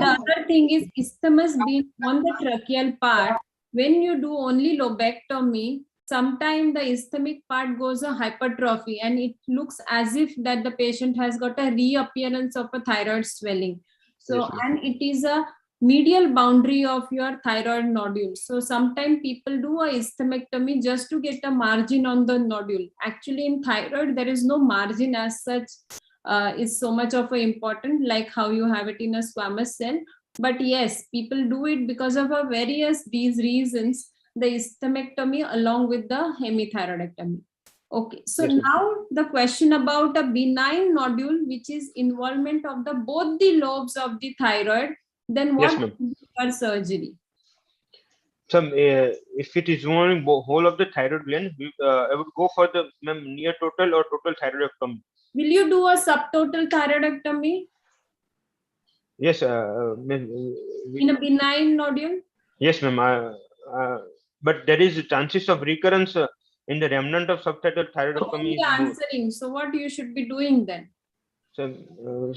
the other thing is isthmus being on the tracheal part. When you do only lobectomy, sometimes the isthmic part goes a hypertrophy and it looks as if that the patient has got a reappearance of a thyroid swelling. So, Yes, ma'am. and it is a medial boundary of your thyroid nodule. So sometimes people do a isthmectomy just to get a margin on the nodule. Actually, in thyroid, there is no margin as such. Is so much of a important, like how you have it in a squamous cell. But yes, people do it because of various these reasons, the isthmectomy along with the hemithyroidectomy. Okay, so Yes, ma'am. now the question about a benign nodule, which is involvement of the both the lobes of the thyroid, then what Yes, ma'am. would be your surgery? So, if it is involving whole of the thyroid gland, I would go for the near total or total thyroidectomy. Will you do a subtotal thyroidectomy Yes, in a benign nodule? yes, ma'am. But there is chances of recurrence in the remnant of subtotal thyroidectomy Only is more. answering. So what you should be doing then? So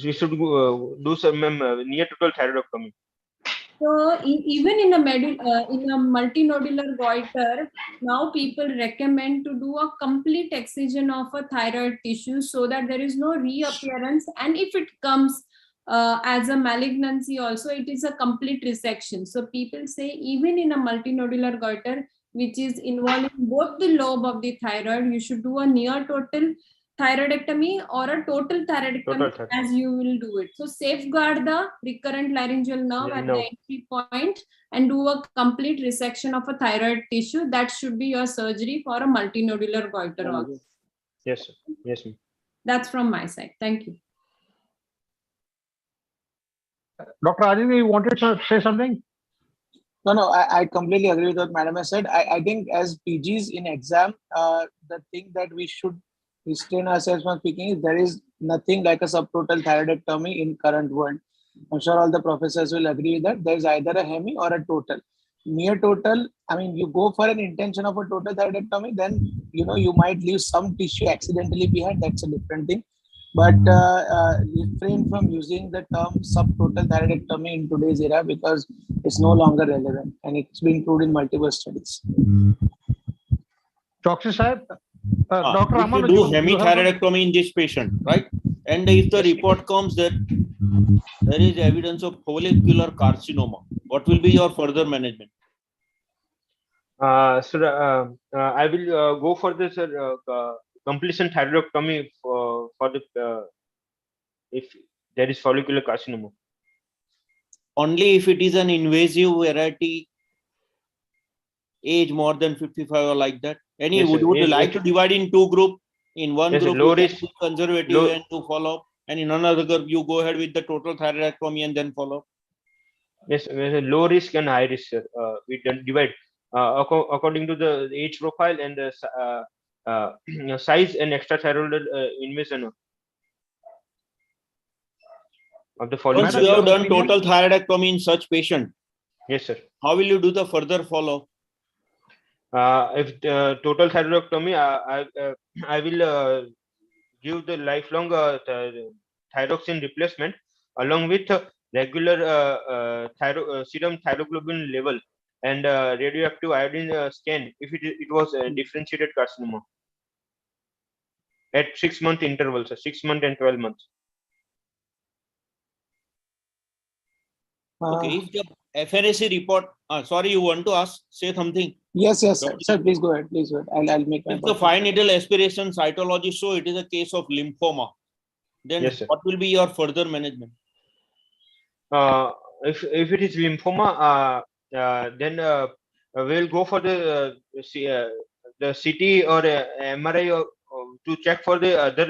we should do some near total thyroidectomy. So even in a multinodular goiter, now people recommend to do a complete excision of a thyroid tissue so that there is no reappearance. And if it comes as a malignancy also, it is a complete resection. So people say even in a multinodular goiter, which is involving both the lobe of the thyroid, you should do a near total thyroidectomy or a total thyroidectomy as you will do it. So safeguard the recurrent laryngeal nerve at the entry point and do a complete resection of a thyroid tissue. That should be your surgery for a multinodular goiter also. Yes, sir. Yes, ma'am. That's from my side. Thank you. Dr. Ajit, you wanted to say something? No, I completely agree with what Madam has said. I think as PGs in exam, the thing that we should restrain ourselves from speaking is there is nothing like a subtotal thyroidectomy in current world. I'm sure all the professors will agree with that. There's either a hemi or a total. Near total, I mean, you go for an intention of a total thyroidectomy, then you might leave some tissue accidentally behind. That's a different thing. But refrain from using the term subtotal thyroidectomy in today's era because it's no longer relevant and it's been proved in multiple studies. Choksi Sahib, Dr. If Aman, you do hemithyroidectomy in this patient, right? And if the report comes that there is evidence of follicular carcinoma, what will be your further management? So I will go for this completion thyroidectomy for the if there is follicular carcinoma. only if it is an invasive variety, age more than 55 or like that? Any, Yes, would sir. you like to divide in two group? In one Yes, sir. group, Low you can risk, be conservative low, and to follow, and in another group, you go ahead with the total thyroidectomy and then follow. yes, low risk and high risk, sir. We can divide according to the age profile and the size and extrathyroidal invasion of the Once follicle. you have your done opinion? total thyroidectomy in such patient, Yes, sir. how will you do the further follow? If total thyroidectomy, I will give the lifelong thyroxine replacement along with regular serum thyroglobulin level and radioactive iodine scan if it was differentiated carcinoma at 6 month intervals, 6 months and 12 months. Okay, if the FNAC report, sorry, you want to ask, say something? Yes, yes, sir. Sir, please go ahead. Please go ahead. I'll make my If the point. fine needle aspiration cytology show it is a case of lymphoma, then Yes, sir. what will be your further management? If it is lymphoma, then we'll go for the CT or MRI to check for the other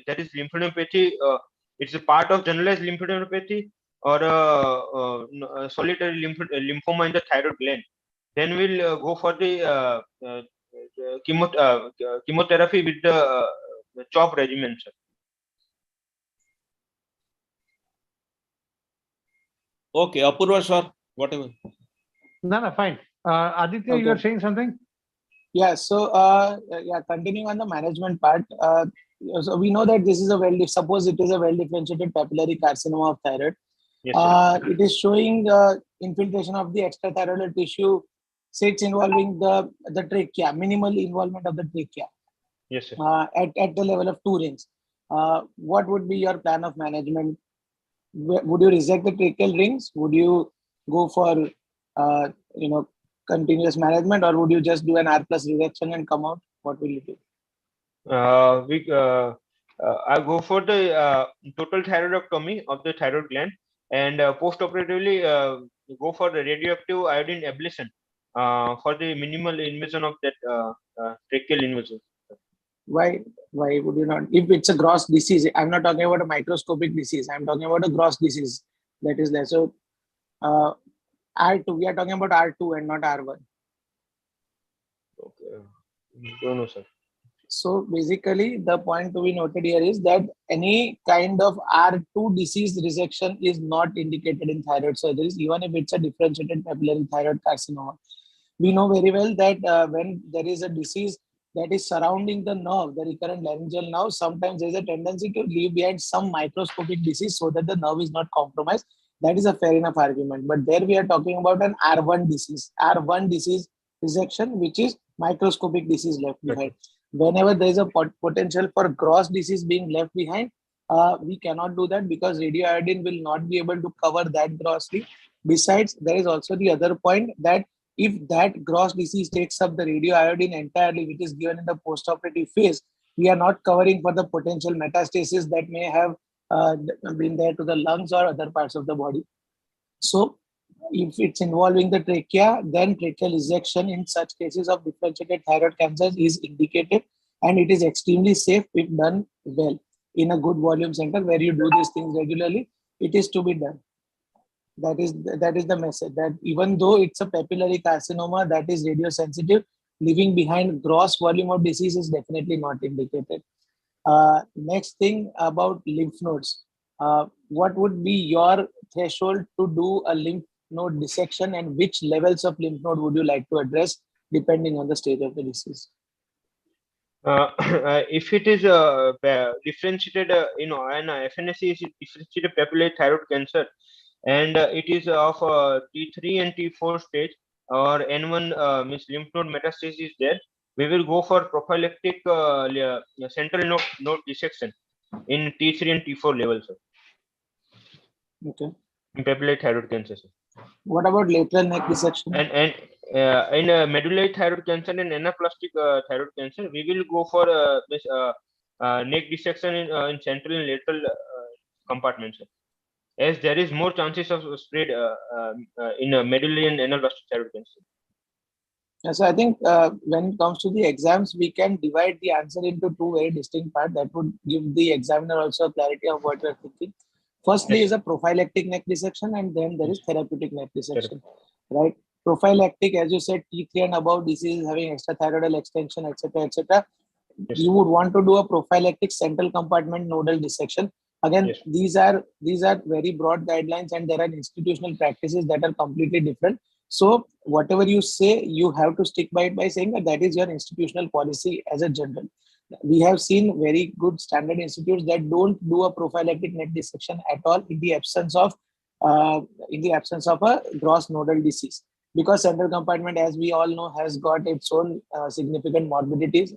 that is lymphadenopathy. It's a part of generalized lymphadenopathy or solitary lymphoma in the thyroid gland. Then we'll go for the chemotherapy with the CHOP regimen, sir. Okay, Apurva sir, whatever. No, fine. Aditya, you Okay. are saying something? Yeah, so yeah, continuing on the management part, so we know that this is a suppose it is a well differentiated papillary carcinoma of thyroid. Yes, sir. It is showing infiltration of the extrathyroidal tissue, sits involving the trachea, minimal involvement of the trachea Yes, sir. at the level of 2 rings. What would be your plan of management? Would you reject the tracheal rings? Would you go for continuous management, or would you just do an R plus rejection and come out? What will you do? I go for the total thyroidectomy of the thyroid gland and post-operatively go for the radioactive iodine ablation for the minimal invasion of that tracheal invasion. Why would you not? If it's a gross disease, I'm not talking about a microscopic disease. I'm talking about a gross disease that is there. So R2, we are talking about R2 and not R1. Okay. Don't know, sir. So basically, the point to be noted here is that any kind of R2 disease resection is not indicated in thyroid surgeries, even if it's a differentiated papillary thyroid carcinoma. We know very well that when there is a disease that is surrounding the nerve, the recurrent laryngeal nerve, sometimes there is a tendency to leave behind some microscopic disease so that the nerve is not compromised. That is a fair enough argument. But there we are talking about an R1 disease resection, which is microscopic disease left behind. Whenever there is a potential for gross disease being left behind, we cannot do that because radioiodine will not be able to cover that grossly. Besides, there is also the other point that if that gross disease takes up the radioiodine entirely, which is given in the postoperative phase, we are not covering for the potential metastasis that may have been there to the lungs or other parts of the body. So, if it's involving the trachea, then tracheal resection in such cases of differentiated thyroid cancers is indicated, and it is extremely safe if done well in a good volume center where you do these things regularly. It is to be done. That is the message, that even though it's a papillary carcinoma that is radiosensitive, leaving behind gross volume of disease is definitely not indicated. Next thing about lymph nodes. What would be your threshold to do a lymph node dissection, and which levels of lymph node would you like to address depending on the stage of the disease? If it is differentiated, an FNAC is differentiated papillary thyroid cancer, and it is of T3 and T4 stage, or N1 means lymph node metastasis is there, we will go for prophylactic central node dissection in T3 and T4 levels, sir. Okay. In papillary thyroid cancer, sir. What about lateral neck dissection? And in medullary thyroid cancer and anaplastic thyroid cancer, we will go for this neck dissection in central and lateral compartments, sir. as there is more chances of spread in medullary and anal gastric thyroid cancer. So I think when it comes to the exams, we can divide the answer into two very distinct parts. That would give the examiner also clarity of what we're thinking. Firstly Yes. is a prophylactic neck dissection, and then there is therapeutic neck dissection, right? Prophylactic, as you said, T3 and above disease having extrathyroidal extension, etc., etc. Yes. You would want to do a prophylactic central compartment nodal dissection. Again, Yes. these are very broad guidelines, and there are institutional practices that are completely different. So whatever you say, you have to stick by it by saying that that is your institutional policy as a general. We have seen very good standard institutes that don't do a prophylactic neck dissection at all in the absence of a gross nodal disease, because central compartment, as we all know, has got its own significant morbidities.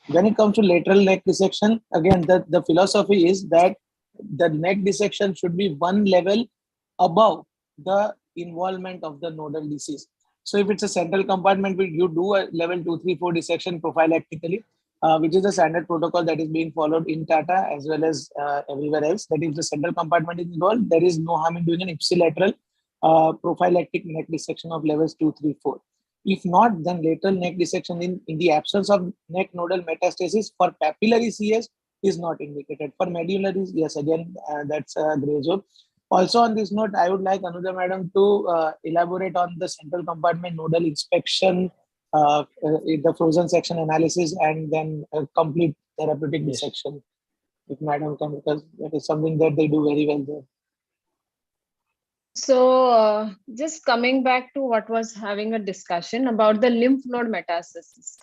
When it comes to lateral neck dissection, again, the philosophy is that the neck dissection should be one level above the involvement of the nodal disease. So if it's a central compartment, you do a level 2, 3, 4 dissection prophylactically, which is a standard protocol that is being followed in Tata as well as everywhere else. That if the central compartment is involved, there is no harm in doing an ipsilateral prophylactic neck dissection of levels 2, 3, 4. If not, then lateral neck dissection in the absence of neck nodal metastasis for papillary CS is not indicated. For medullary, yes, again, that's a gray zone. Also, on this note, I would like Anuja madam to elaborate on the central compartment nodal inspection, the frozen section analysis, and then a complete therapeutic dissection. If madam can, because that is something that they do very well there. So just coming back to what was having a discussion about the lymph node metastasis.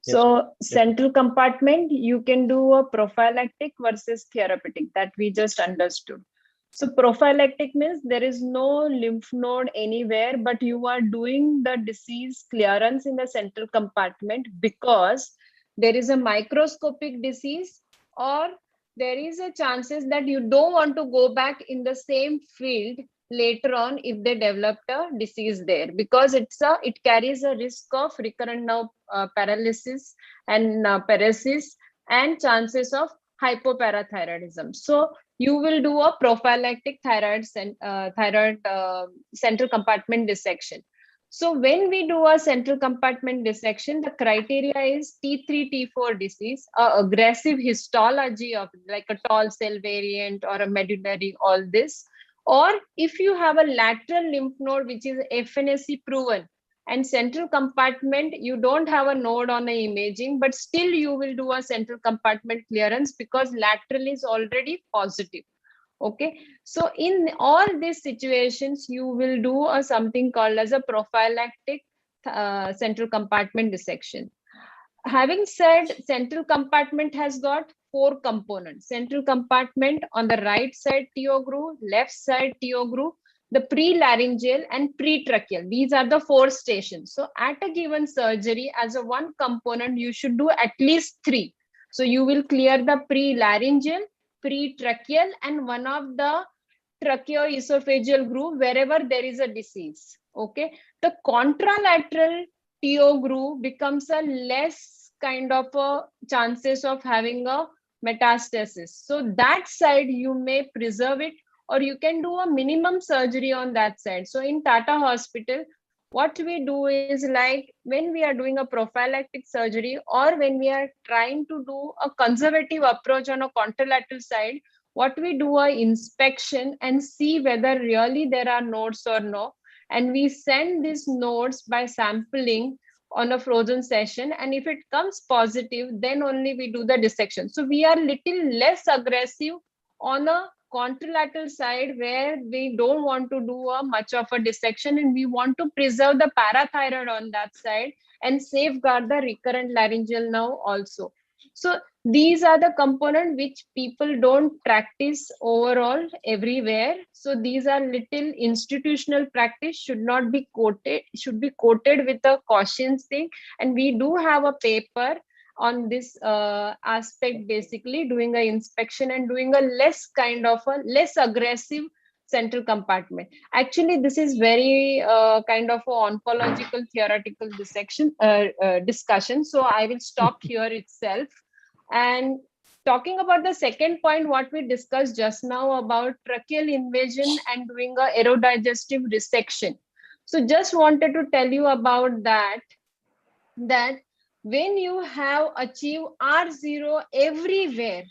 So central compartment, you can do a prophylactic versus therapeutic, that we just understood. So prophylactic means there is no lymph node anywhere, but you are doing the disease clearance in the central compartment because there is a microscopic disease, or there is a chances that you don't want to go back in the same field later on if they developed a disease there, because it carries a risk of recurrent nerve paralysis and paresis and chances of hypoparathyroidism. So you will do a prophylactic thyroid central compartment dissection. So when we do a central compartment dissection, the criteria is T3, T4 disease, aggressive histology of like a tall cell variant or a medullary, all this. Or if you have a lateral lymph node, which is FNSC proven, and central compartment, you don't have a node on the imaging, but still you will do a central compartment clearance because lateral is already positive. Okay, so in all these situations, you will do something called as a prophylactic central compartment dissection. Having said, central compartment has got 4 components. Central compartment on the right side TO groove, left side TO groove, the pre-laryngeal and pre-tracheal. These are the 4 stations. So at a given surgery, as a one component, you should do at least 3. So you will clear the pre-laryngeal, pre-tracheal, and one of the tracheoesophageal groove wherever there is a disease. Okay, the contralateral TO groove becomes a less kind of a chances of having a metastasis. So that side you may preserve it, or you can do a minimum surgery on that side. So in Tata Hospital, what we do is, like when we are doing a prophylactic surgery or when we are trying to do a conservative approach on a contralateral side, what we do a inspection and see whether really there are nodes or no. And we send these nodes by sampling on a frozen session. And if it comes positive, then only we do the dissection. So we are little less aggressive on a contralateral side where we don't want to do a much of a dissection, and we want to preserve the parathyroid on that side and safeguard the recurrent laryngeal nerve also. So these are the components which people don't practice overall everywhere. So these are little institutional practice, should not be quoted, should be quoted with a caution thing. And we do have a paper on this aspect, basically doing an inspection and doing a less kind of a less aggressive central compartment. Actually, this is very kind of a ontological theoretical dissection discussion. So I will stop here itself. And talking about the second point, what we discussed just now about tracheal invasion and doing a aerodigestive resection. So just wanted to tell you about that when you have achieved R0 everywhere,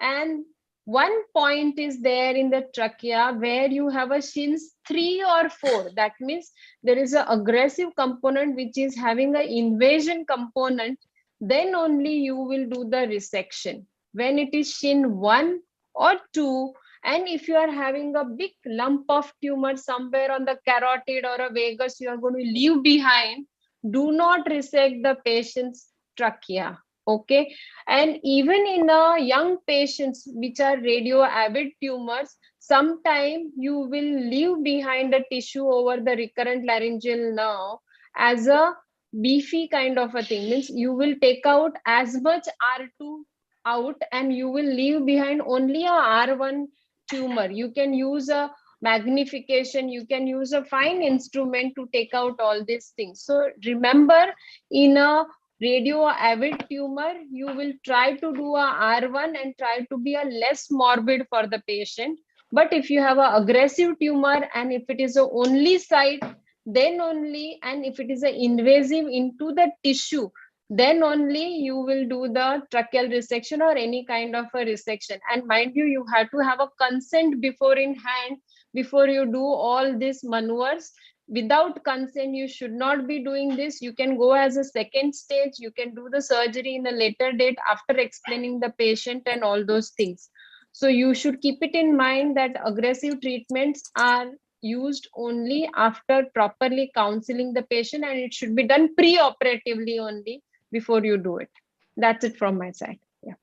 and one point is there in the trachea where you have a Shins 3 or 4, that means there is an aggressive component which is having an invasion component, then only you will do the resection. When it is Shin 1 or 2, and if you are having a big lump of tumor somewhere on the carotid or a vagus, you are going to leave behind, do not resect the patient's trachea. Okay. And even in young patients which are radio avid tumors, sometime you will leave behind the tissue over the recurrent laryngeal nerve as a beefy kind of a thing. Means you will take out as much R2 out and you will leave behind only a R1 tumor. You can use a magnification, you can use a fine instrument to take out all these things. So remember, in a radio avid tumor, you will try to do a R1 and try to be a less morbid for the patient. But if you have an aggressive tumor and if it is the only site, then only, and if it is an invasive into the tissue, then only you will do the tracheal resection or any kind of a resection. And mind you, you have to have a consent before in hand, before you do all these maneuvers. Without consent, you should not be doing this. You can go as a second stage. You can do the surgery in a later date after explaining the patient and all those things. So you should keep it in mind that aggressive treatments are used only after properly counseling the patient, and it should be done pre-operatively only before you do it. That's it from my side. Yeah.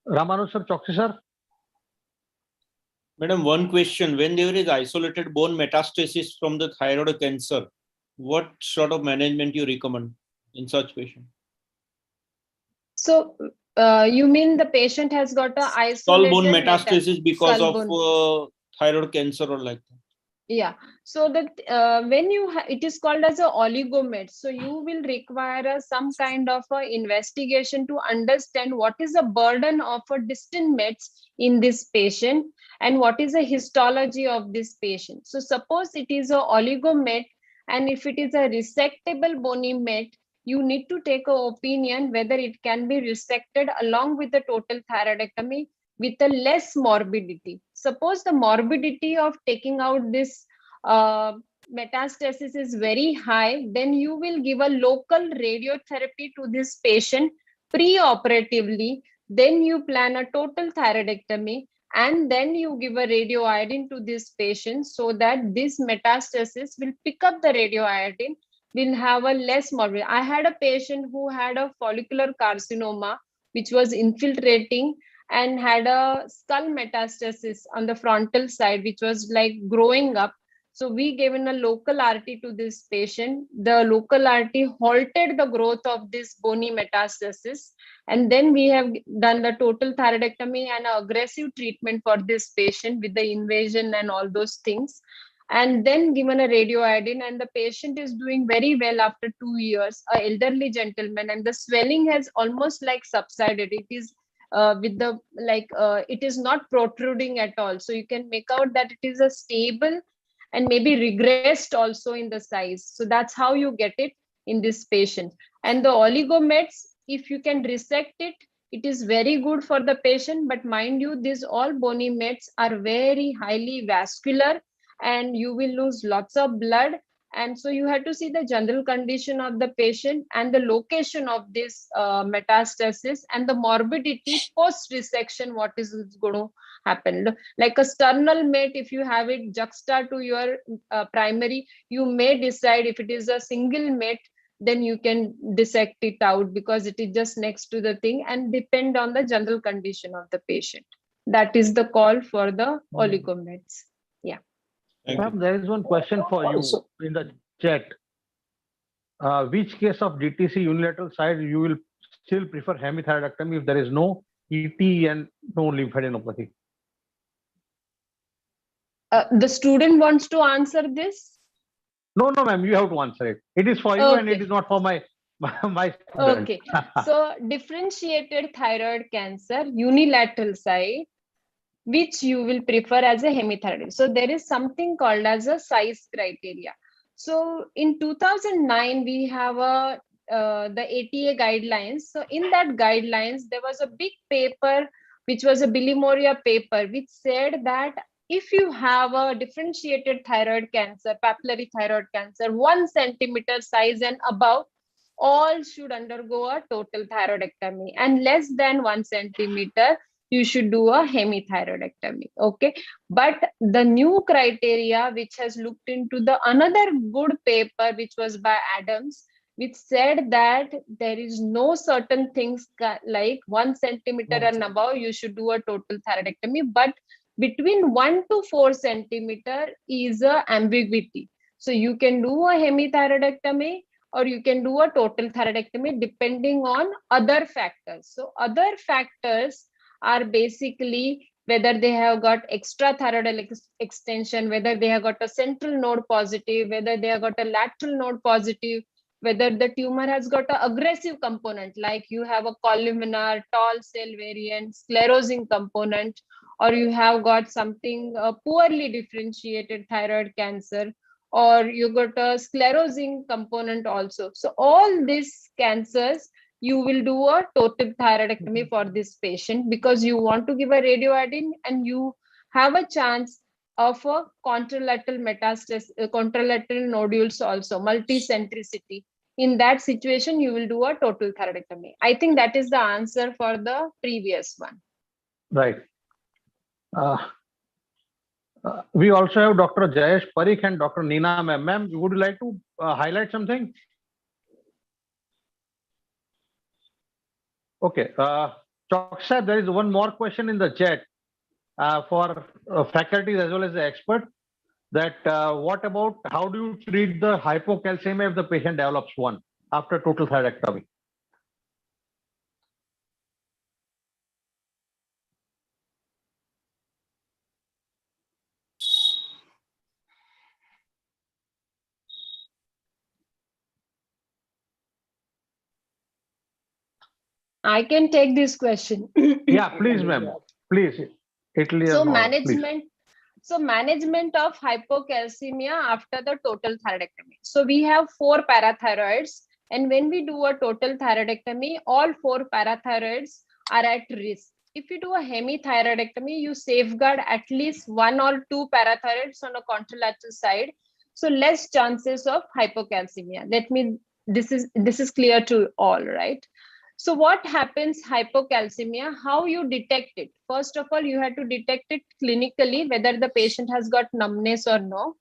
Ramanu sir, Choksi sir. Madam, one question. When there is isolated bone metastasis from the thyroid cancer, what sort of management you recommend in such patient? So you mean the patient has got a isolated skull bone metastasis because of thyroid cancer or like that? Yeah, so that when you it is called as a oligomet, so you will require some kind of a investigation to understand what is the burden of a distant mets in this patient and what is the histology of this patient. So suppose it is a oligomet, and if it is a resectable bony met, you need to take an opinion whether it can be resected along with the total thyroidectomy with a less morbidity. Suppose the morbidity of taking out this metastasis is very high, then you will give a local radiotherapy to this patient pre-operatively. Then you plan a total thyroidectomy, and then you give a radioiodine to this patient so that this metastasis will pick up the radioiodine, will have a less morbid. I had a patient who had a follicular carcinoma which was infiltrating and had a skull metastasis on the frontal side, which was like growing up. So we given a local RT to this patient. The local RT halted the growth of this bony metastasis. And then we have done the total thyroidectomy and aggressive treatment for this patient with the invasion and all those things. And then given a radioiodine, and the patient is doing very well after 2 years, an elderly gentleman, and the swelling has almost like subsided. It is with the it is not protruding at all, so you can make out that it is a stable and maybe regressed also in the size. So that's how you get it in this patient. And the oligomets, if you can resect it, it is very good for the patient. But mind you, these all bony mets are very highly vascular and you will lose lots of blood. And so you have to see the general condition of the patient and the location of this metastasis and the morbidity post resection, what is going to happen. Like a sternal met, if you have it juxta to your primary, you may decide if it is a single met, then you can dissect it out because it is just next to the thing, and depend on the general condition of the patient. That is the call for the oligomets. Yeah. Ma'am, there is one question for you in the chat. Which case of DTC unilateral side you will still prefer hemithyroidectomy if there is no ET and no lymphadenopathy? The student wants to answer this? No, ma'am, you have to answer it. It is for you, and it is not for my My student. Okay, so differentiated thyroid cancer, unilateral side, which you will prefer as a hemithyroid. So there is something called as a size criteria. So in 2009, we have the ATA guidelines. So in that guidelines, there was a big paper, which was a bilimoria paper, which said that if you have a differentiated thyroid cancer, papillary thyroid cancer, 1 centimeter size and above, all should undergo a total thyroidectomy, and less than 1 centimeter, you should do a hemithyroidectomy. Okay, but the new criteria which has looked into the another good paper, which was by Adams, which said that there is no certain things like 1 centimeter and above you should do a total thyroidectomy, but between 1 to 4 centimeter is a ambiguity. So you can do a hemithyroidectomy or you can do a total thyroidectomy depending on other factors. So other factors are basically whether they have got extra thyroidal extension, whether they have got a central node positive, whether they have got a lateral node positive, whether the tumor has got an aggressive component, like you have a columnar, tall cell variant, sclerosing component, or you have got something poorly differentiated thyroid cancer, or you got a sclerosing component also. So all these cancers, you will do a total thyroidectomy for this patient because you want to give a radioiodine and you have a chance of a contralateral metastasis, contralateral nodules also, multicentricity. In that situation, you will do a total thyroidectomy. I think that is the answer for the previous one. Right. We also have Dr. Jayesh Parikh and Dr. Neena ma'am. Ma'am, would you like to highlight something? Okay. Choksa, there is one more question in the chat for faculties as well as the expert. That what about how do you treat the hypocalcemia if the patient develops one after total thyroidectomy? I can take this question. Yeah, please, ma'am. Please. Italy So please. management of hypocalcemia after the total thyroidectomy. So we have 4 parathyroids, and when we do a total thyroidectomy, all 4 parathyroids are at risk. If you do a hemithyroidectomy, you safeguard at least 1 or 2 parathyroids on a contralateral side, so less chances of hypocalcemia. This is clear to all, right? So what happens hypocalcemia, how you detect it? First of all, you have to detect it clinically, whether the patient has got numbness or no.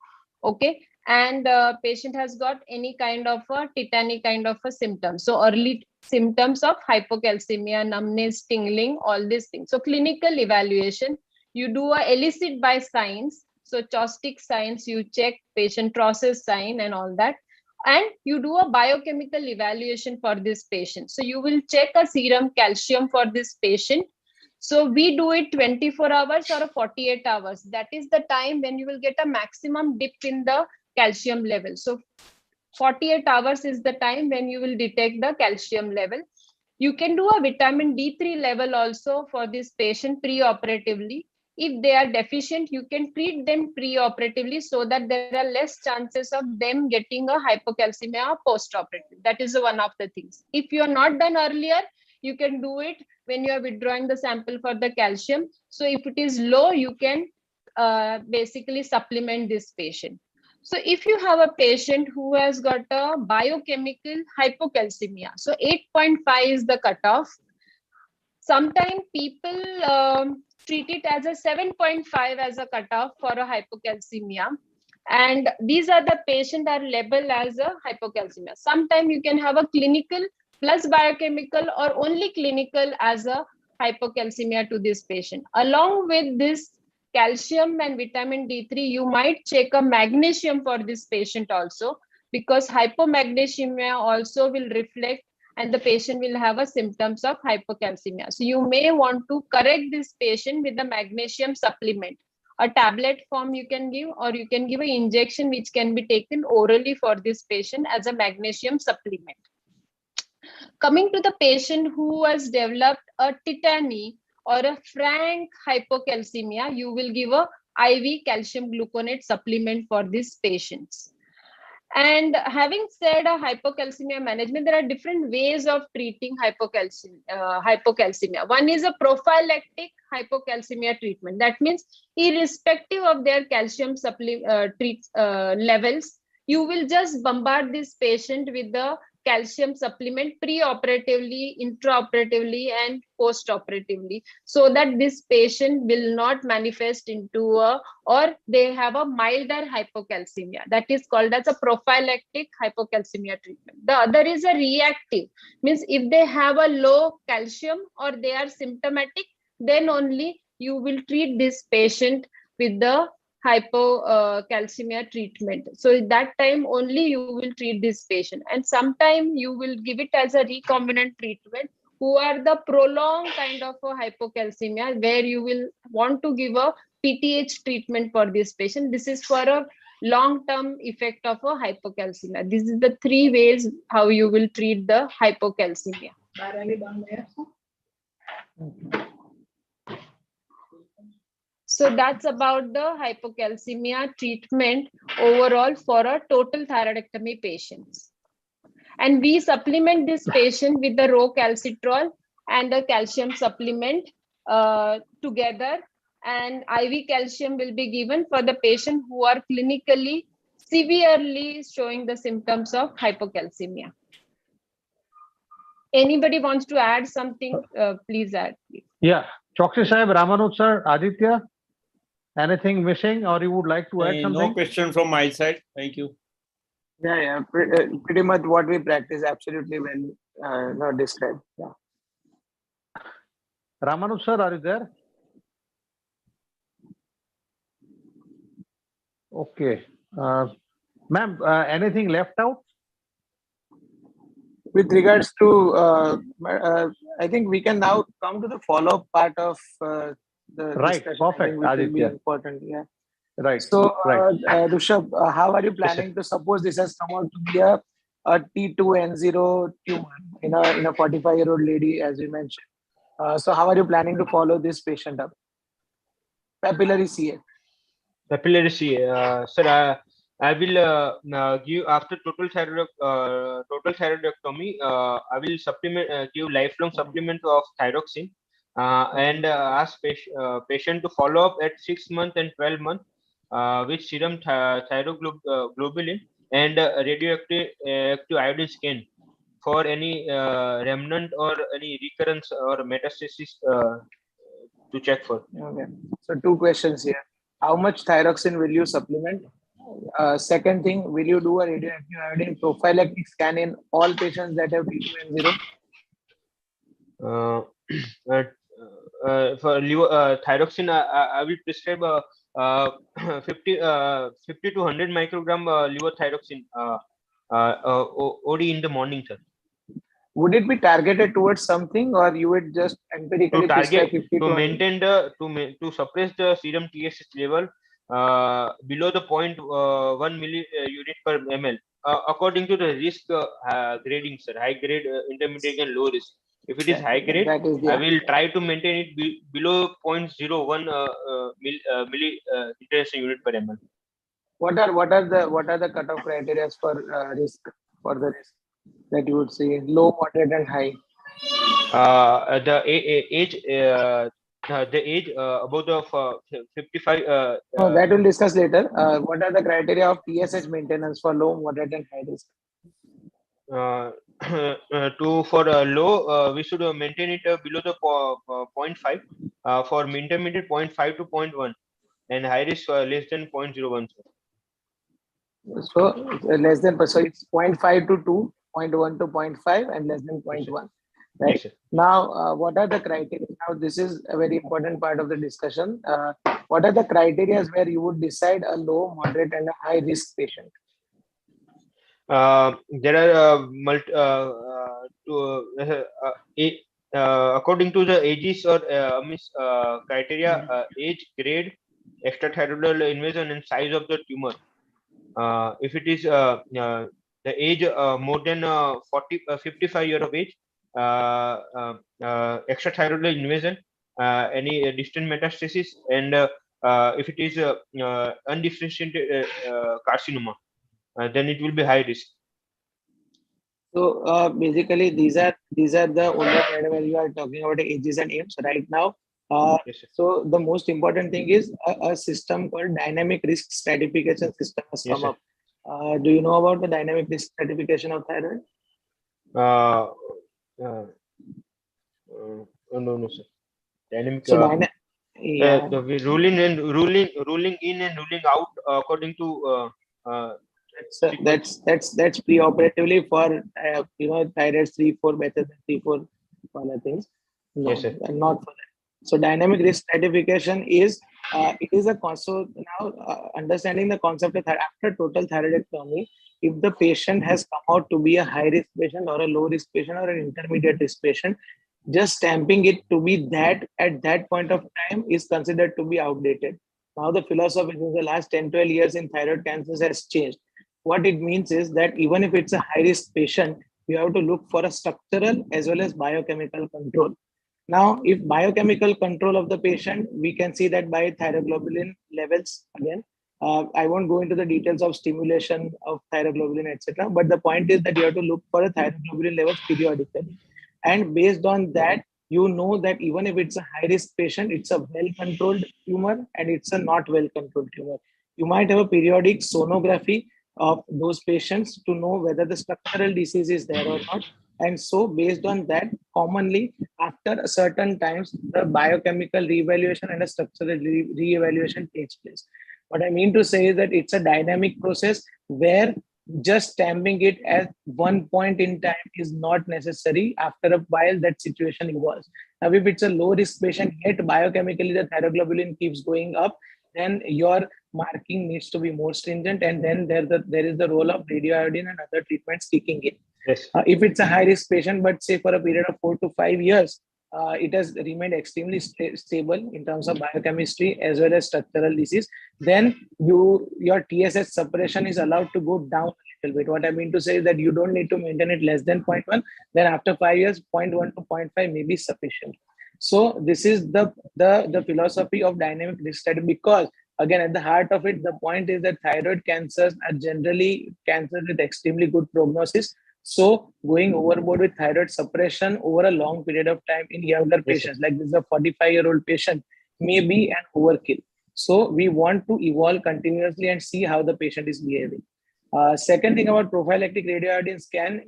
Okay. And patient has got any kind of a tetany kind of a symptom. So early symptoms of hypocalcemia, numbness, tingling, all these things. So clinical evaluation, you do a elicit by signs. So Chopstick signs, you check patient process sign and all that, and you do a biochemical evaluation for this patient. So you will check a serum calcium for this patient. So we do it 24 hours or 48 hours. That is the time when you will get a maximum dip in the calcium level. So 48 hours is the time when you will detect the calcium level. You can do a vitamin D3 level also for this patient pre-operatively. If they are deficient, you can treat them pre-operatively so that there are less chances of them getting a hypocalcemia post-operative. That is one of the things. If you are not done earlier, you can do it when you are withdrawing the sample for the calcium. So if it is low, you can basically supplement this patient. So if you have a patient who has got a biochemical hypocalcemia, so 8.5 is the cutoff. Sometimes people treat it as a 7.5 as a cutoff for a hypocalcemia. And these are the patient are labeled as a hypocalcemia. Sometimes you can have a clinical plus biochemical or only clinical as a hypocalcemia to this patient. Along with this calcium and vitamin D3, you might check a magnesium for this patient also, because hypomagnesemia also will reflect and the patient will have a symptoms of hypocalcemia. So you may want to correct this patient with the magnesium supplement. A tablet form you can give, or you can give an injection which can be taken orally for this patient as a magnesium supplement. Coming to the patient who has developed a tetany or a frank hypocalcemia, you will give a IV calcium gluconate supplement for these patients. And having said a hypocalcemia management, there are different ways of treating hypocalcemia. One is a prophylactic hypocalcemia treatment. That means irrespective of their calcium levels, you will just bombard this patient with the calcium supplement pre-operatively, intraoperatively, and post-operatively, so that this patient will not manifest into a, or they have a milder hypocalcemia. That is called as a prophylactic hypocalcemia treatment. The other is a reactive, means if they have a low calcium or they are symptomatic, then only you will treat this patient with the hypocalcemia treatment. So at that time only you will treat this patient, and sometime you will give it as a recombinant treatment, who are the prolonged kind of a hypocalcemia, where you will want to give a PTH treatment for this patient. This is for a long-term effect of a hypocalcemia. This is the three ways how you will treat the hypocalcemia. So that's about the hypocalcemia treatment overall for a total thyroidectomy patients. And we supplement this patient with the raw calcitrol and the calcium supplement together. And IV calcium will be given for the patient who are clinically severely showing the symptoms of hypocalcemia. Anybody wants to add something? Please add. Please. Yeah, Choksi Sahib, Ramanut sir, Aditya, anything missing, or you would like to add something? No question from my side. Thank you. Yeah, pretty much what we practice absolutely well described. Yeah. Ramanut sir, are you there? Okay. Ma'am, anything left out? With regards to, I think we can now come to the follow-up part of the right. discussion. Perfect, which will be Aditya. important. Yeah. Right. So, right. Rishabh, how are you planning to suppose this has come out to be a T2N0 tumor in a 45-year-old lady, as we mentioned? So, how are you planning to follow this patient up? Papillary CA. Papillary CA, sir. I will give after total thyroidectomy. I will give lifelong supplement of thyroxine, and ask patient to follow up at 6 months and 12 months with serum thyroglobulin and radioactive iodine scan for any remnant or any recurrence or metastasis to check for. Okay. So 2 questions here. How much thyroxine will you supplement? Second thing, will you do a radioactive iodine prophylactic scan in all patients that have T2N0? For thyroxine, I will prescribe 50 to 100 microgram levothyroxine OD in the morning, sir. Would it be targeted towards something, or you would just empirically target 50 to maintain the to suppress the serum TSH level below the 0.1 milli unit per ml, according to the risk grading, sir. High grade, intermediate, and low risk. If it is high grade, I will try to maintain it below 0.01 milli international unit per ml. What are the cutoff criteria for risk, for the risk that you would say low, moderate, and high? The age above the 55. No, that we'll discuss later. What are the criteria of TSH maintenance for low, moderate, and high risk? For low, we should maintain it below the 0.5. For intermediate, 0.5 to 0.1, and high risk less than 0.01. So less than, so it's 0.5 to 2, 0.1 to 0.5, and less than 0.1. Right. Yes, now, what are the criteria? Now, this is a very important part of the discussion. What are the criteria where you would decide a low, moderate, and a high risk patient? There are according to the ages or criteria, age, grade, extrathyroidal invasion, and size of the tumor. If it is the age more than 55 years of age, extrathyroidal invasion, any distant metastasis, and if it is undifferentiated carcinoma, then it will be high risk. So basically, these are the only kind where you are talking about the ages and aims right now. Yes, sir. So the most important thing is a system called dynamic risk stratification system has Yes, come sir. up. Do you know about the dynamic risk stratification of thyroid? No, sir. Dynamic. So yeah. The ruling in and ruling out according to That's pre-operatively for thyroid 3-4 methods and 3-4 other things. No, Yes, sir. not for that. So dynamic risk stratification is it is a so now understanding the concept of after total thyroidectomy, if the patient has come out to be a high risk patient or a low risk patient or an intermediate risk patient, just stamping it to be that at that point of time is considered to be outdated. Now the philosophy in the last 10-12 years in thyroid cancers has changed. What it means is that even if it's a high risk patient, you have to look for a structural as well as biochemical control. Now, if biochemical control of the patient, we can see that by thyroglobulin levels again. I won't go into the details of stimulation of thyroglobulin, etc. But the point is that you have to look for a thyroglobulin levels periodically. And based on that, you know that even if it's a high risk patient, it's a well controlled tumor and it's a not well controlled tumor. You might have a periodic sonography of those patients to know whether the structural disease is there or not. And so based on that, commonly after a certain times, the biochemical reevaluation and a structural reevaluation takes place. What I mean to say is that it's a dynamic process where just stamping it at one point in time is not necessary. After a while, that situation evolves. Now, if it's a low risk patient, yet biochemically the thyroglobulin keeps going up, then your marking needs to be more stringent, and then there is the role of radioiodine and other treatments kicking in. Yes. If it's a high risk patient, but say for a period of 4 to 5 years, it has remained extremely stable in terms of biochemistry as well as structural disease, then your TSH suppression is allowed to go down a little bit. What I mean to say is that you don't need to maintain it less than 0.1. Then after 5 years, 0.1 to 0.5 may be sufficient. So this is the philosophy of dynamic risk study, because again, at the heart of it, the point is that thyroid cancers are generally cancers with extremely good prognosis. So going overboard with thyroid suppression over a long period of time in younger patients, like this is a 45-year-old patient, may be an overkill. So we want to evolve continuously and see how the patient is behaving. Second thing about prophylactic radioiodine scan,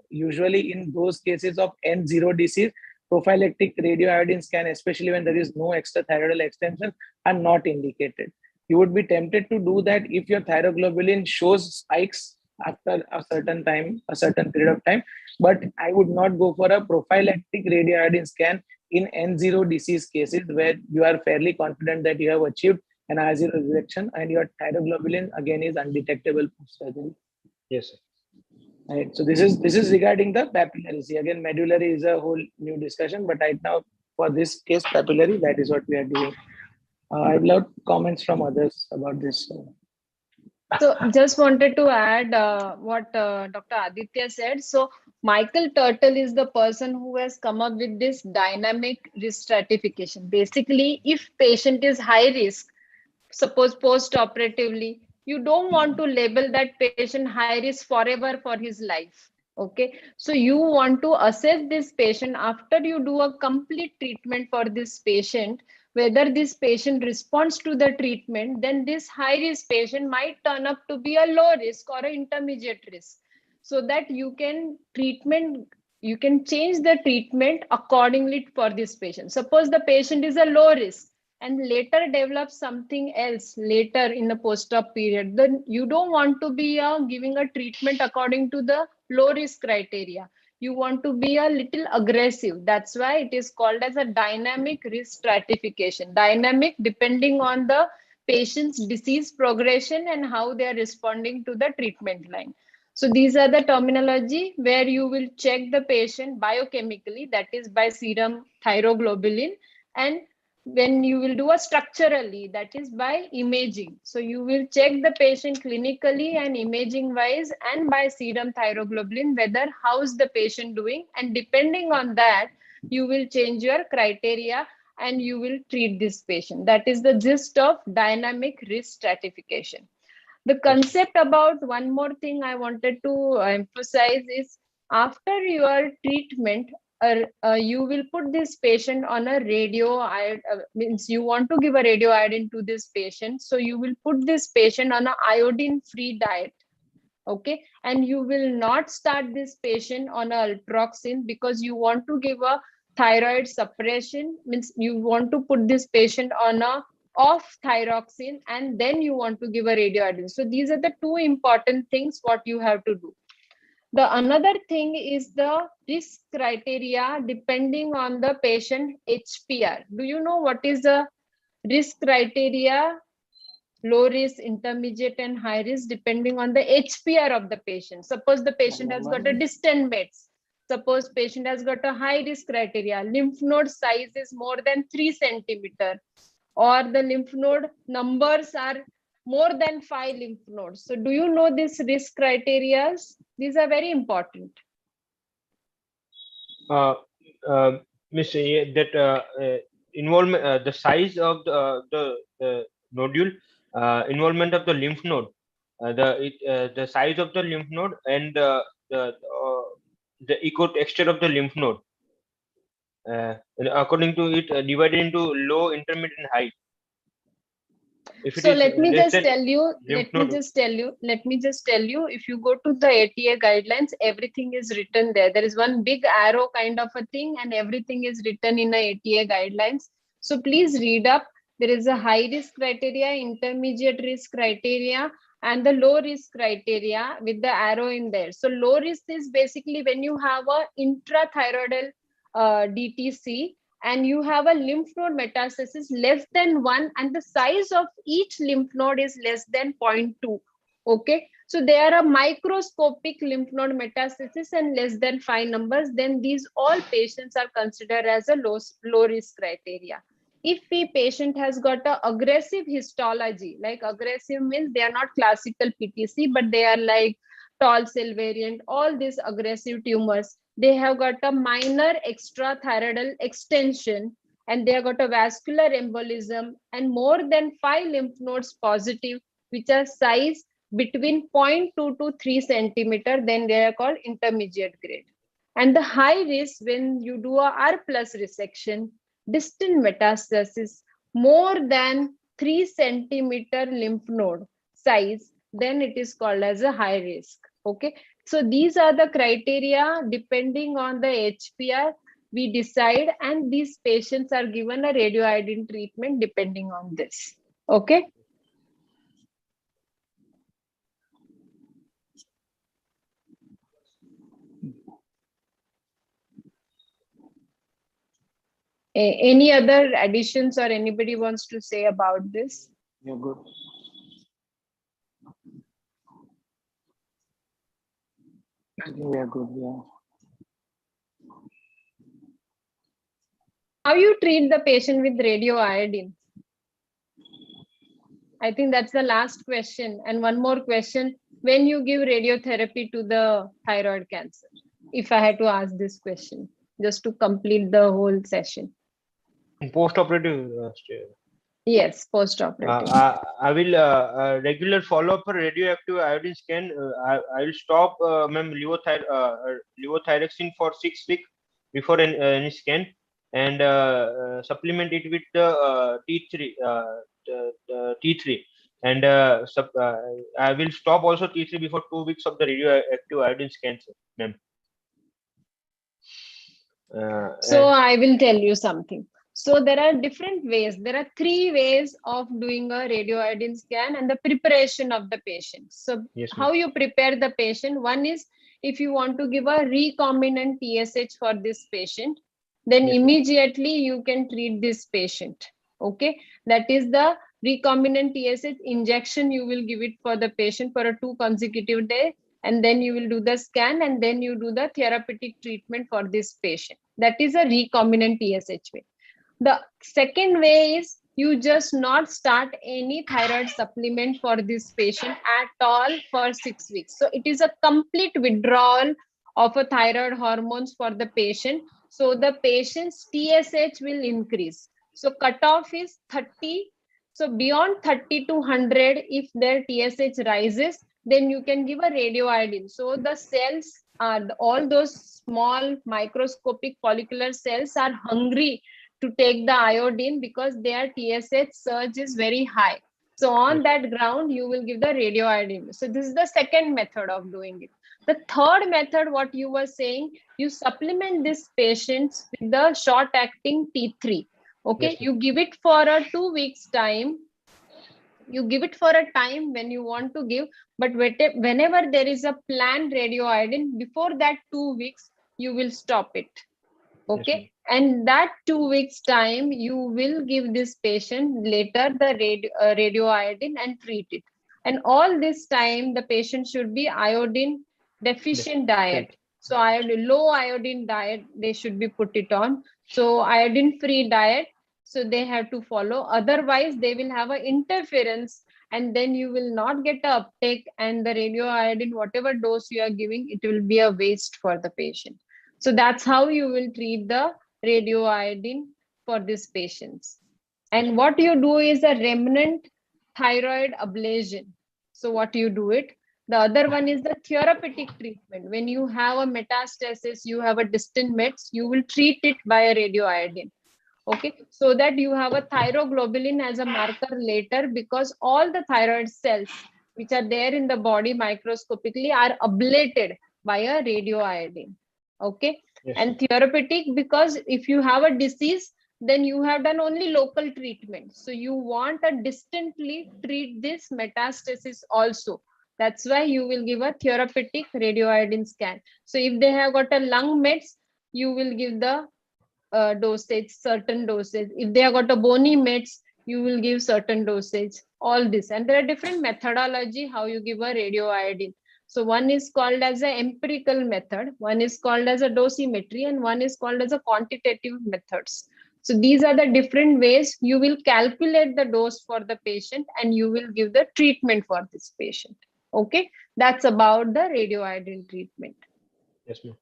usually in those cases of N0 disease, prophylactic radioiodine scan, especially when there is no extrathyroidal extension, are not indicated. You would be tempted to do that if your thyroglobulin shows spikes after a certain period of time, but I would not go for a prophylactic radioiodine scan in N0 disease cases where you are fairly confident that you have achieved an R0 reduction and your thyroglobulin again is undetectable post-surgery. Yes, sir. Right. So this is regarding the papillary. See, again, medullary is a whole new discussion, but right now for this case, papillary, that is what we are doing. I'd love comments from others about this. So just wanted to add what Dr. Aditya said. So Michael Turtle is the person who has come up with this dynamic risk stratification. Basically, if patient is high risk, suppose post-operatively, you don't want to label that patient high risk forever for his life. Okay, so you want to assess this patient after you do a complete treatment for this patient. Whether this patient responds to the treatment, then this high risk patient might turn up to be a low risk or an intermediate risk, so that you can change the treatment accordingly for this patient. Suppose the patient is a low risk and later develop something else later in the post-op period, then you don't want to be giving a treatment according to the low risk criteria. You want to be a little aggressive. That's why it is called as a dynamic risk stratification. Dynamic depending on the patient's disease progression and how they are responding to the treatment line. So these are the terminology where you will check the patient biochemically, that is by serum thyroglobulin, and when you will do a structurally, that is by imaging. So you will check the patient clinically and imaging wise and by serum thyroglobulin, whether how's the patient doing, and depending on that, you will change your criteria and you will treat this patient. That is the gist of dynamic risk stratification. The concept about one more thing I wanted to emphasize is after your treatment, you will put this patient on a means you want to give a radioiodine to this patient. So you will put this patient on an iodine free diet. Okay. And you will not start this patient on a altroxin because you want to give a thyroid suppression, means you want to put this patient on a off thyroxine and then you want to give a radioiodine. So these are the two important things what you have to do. The another thing is the risk criteria depending on the patient HPR. Do you know what is the risk criteria? Low risk, intermediate, and high risk depending on the HPR of the patient. Suppose the patient has got a distant mets. Suppose patient has got a high risk criteria. Lymph node size is more than 3 centimeter, or the lymph node numbers are more than 5 lymph nodes. So do you know this risk criteria? These are very important. Miss, that involvement, the size of the nodule, involvement of the lymph node, the size of the lymph node, and the echo texture of the lymph node. And according to it, divided into low, intermediate, and high. So let me just tell you, if you go to the ATA guidelines, everything is written there. There is one big arrow kind of a thing and everything is written in the ATA guidelines. So please read up. There is a high risk criteria, intermediate risk criteria, and the low risk criteria with the arrow in there. So low risk is basically when you have a intrathyroidal DTC, and you have a lymph node metastasis less than 1 and the size of each lymph node is less than 0.2. Okay, so they are a microscopic lymph node metastasis and less than 5 numbers, then these all patients are considered as a low risk criteria. If the patient has got a aggressive histology, like aggressive means they are not classical PTC, but they are like tall cell variant, all these aggressive tumors, they have got a minor extrathyroidal extension and they have got a vascular embolism and more than 5 lymph nodes positive, which are size between 0.2 to 3 centimeter, then they are called intermediate grade. And the high risk, when you do a R plus resection, distant metastasis more than 3 centimeter lymph node size, then it is called as a high risk. Okay, so these are the criteria. Depending on the HPR, we decide, and these patients are given a radioiodine treatment depending on this. Okay. Any other additions or anybody wants to say about this? You're good. We are good, yeah. How you treat the patient with radioiodine? I think that's the last question. And one more question, when you give radiotherapy to the thyroid cancer, if I had to ask this question, just to complete the whole session. Post-operative. Yes, post-operative. I will regular follow-up for radioactive iodine scan. I will stop levothyroxine for 6 weeks before any scan and supplement it with the T3 and I will stop also T3 before 2 weeks of the radioactive iodine scan, ma'am. So I will tell you something. So there are different ways. There are 3 ways of doing a radioiodine scan and the preparation of the patient. So yes, how you prepare the patient? One is if you want to give a recombinant TSH for this patient, then yes, immediately you can treat this patient. Okay, that is the recombinant TSH injection. You will give it for the patient for a 2 consecutive days, and then you will do the scan and then you do the therapeutic treatment for this patient. That is a recombinant TSH way. The second way is you just not start any thyroid supplement for this patient at all for 6 weeks. So it is a complete withdrawal of a thyroid hormones for the patient. So the patient's TSH will increase. So cutoff is 30. So beyond 30 to 100, if their TSH rises, then you can give a radioiodine. So the cells are, all those small microscopic follicular cells are hungry to take the iodine because their TSH surge is very high. So on that ground, you will give the radioiodine. So this is the second method of doing it. The third method, what you were saying, you supplement these patients with the short acting T3. Okay, Yes, you give it for a 2 weeks time. You give it for a time when you want to give, but whenever there is a planned radioiodine, before that 2 weeks, you will stop it. Okay, yes, and that 2 weeks time, you will give this patient later the radioiodine and treat it. And all this time, the patient should be iodine deficient diet. So iodine, low iodine diet, they should be put it on. So iodine free diet, so they have to follow. Otherwise, they will have an interference, and then you will not get a uptake, and the radioiodine, whatever dose you are giving, it will be a waste for the patient. So that's how you will treat the radioiodine for these patients. And what you do is a remnant thyroid ablation. So what you do it, the other one is the therapeutic treatment. When you have a metastasis, you have a distant mets, you will treat it by a radioiodine. Okay, so that you have a thyroglobulin as a marker later, because all the thyroid cells which are there in the body microscopically are ablated by a radioiodine. Okay, yes, and therapeutic, because if you have a disease, then you have done only local treatment. So you want to distantly treat this metastasis also. That's why you will give a therapeutic radioiodine scan. So if they have got a lung mets, you will give the dosage, certain dosage. If they have got a bony mets, you will give certain dosage, all this. And there are different methodology how you give a radioiodine. So one is called as an empirical method, one is called as a dosimetry, and one is called as a quantitative methods. So these are the different ways you will calculate the dose for the patient, and you will give the treatment for this patient. Okay, that's about the radioiodine treatment. yes, ma'am.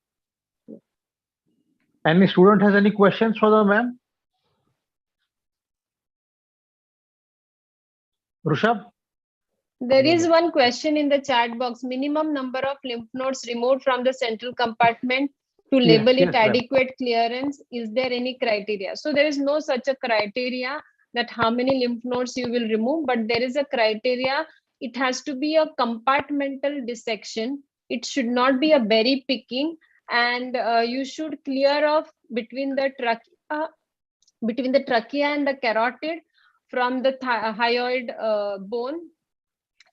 Any student has any questions for the ma'am? Rushabh? There is one question in the chat box. Minimum number of lymph nodes removed from the central compartment to label it adequate clearance. Is there any criteria? So there is no such a criteria that how many lymph nodes you will remove, but there is a criteria. It has to be a compartmental dissection. It should not be a berry picking, and you should clear off between the trachea and the carotid from the hyoid bone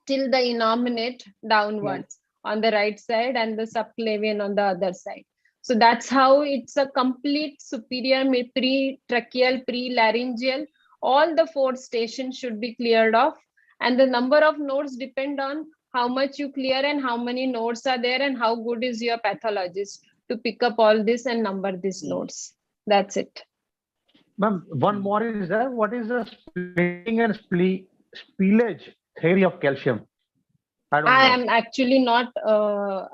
till the innominate downwards on the right side, and the subclavian on the other side. So that's how it's a complete superior pre-tracheal, pre-laryngeal. All the 4 stations should be cleared off, and the number of nodes depend on how much you clear and how many nodes are there, and how good is your pathologist to pick up all this and number these nodes. That's it. Ma'am, one more is there. What is the splitting and spillage theory of calcium? I am actually not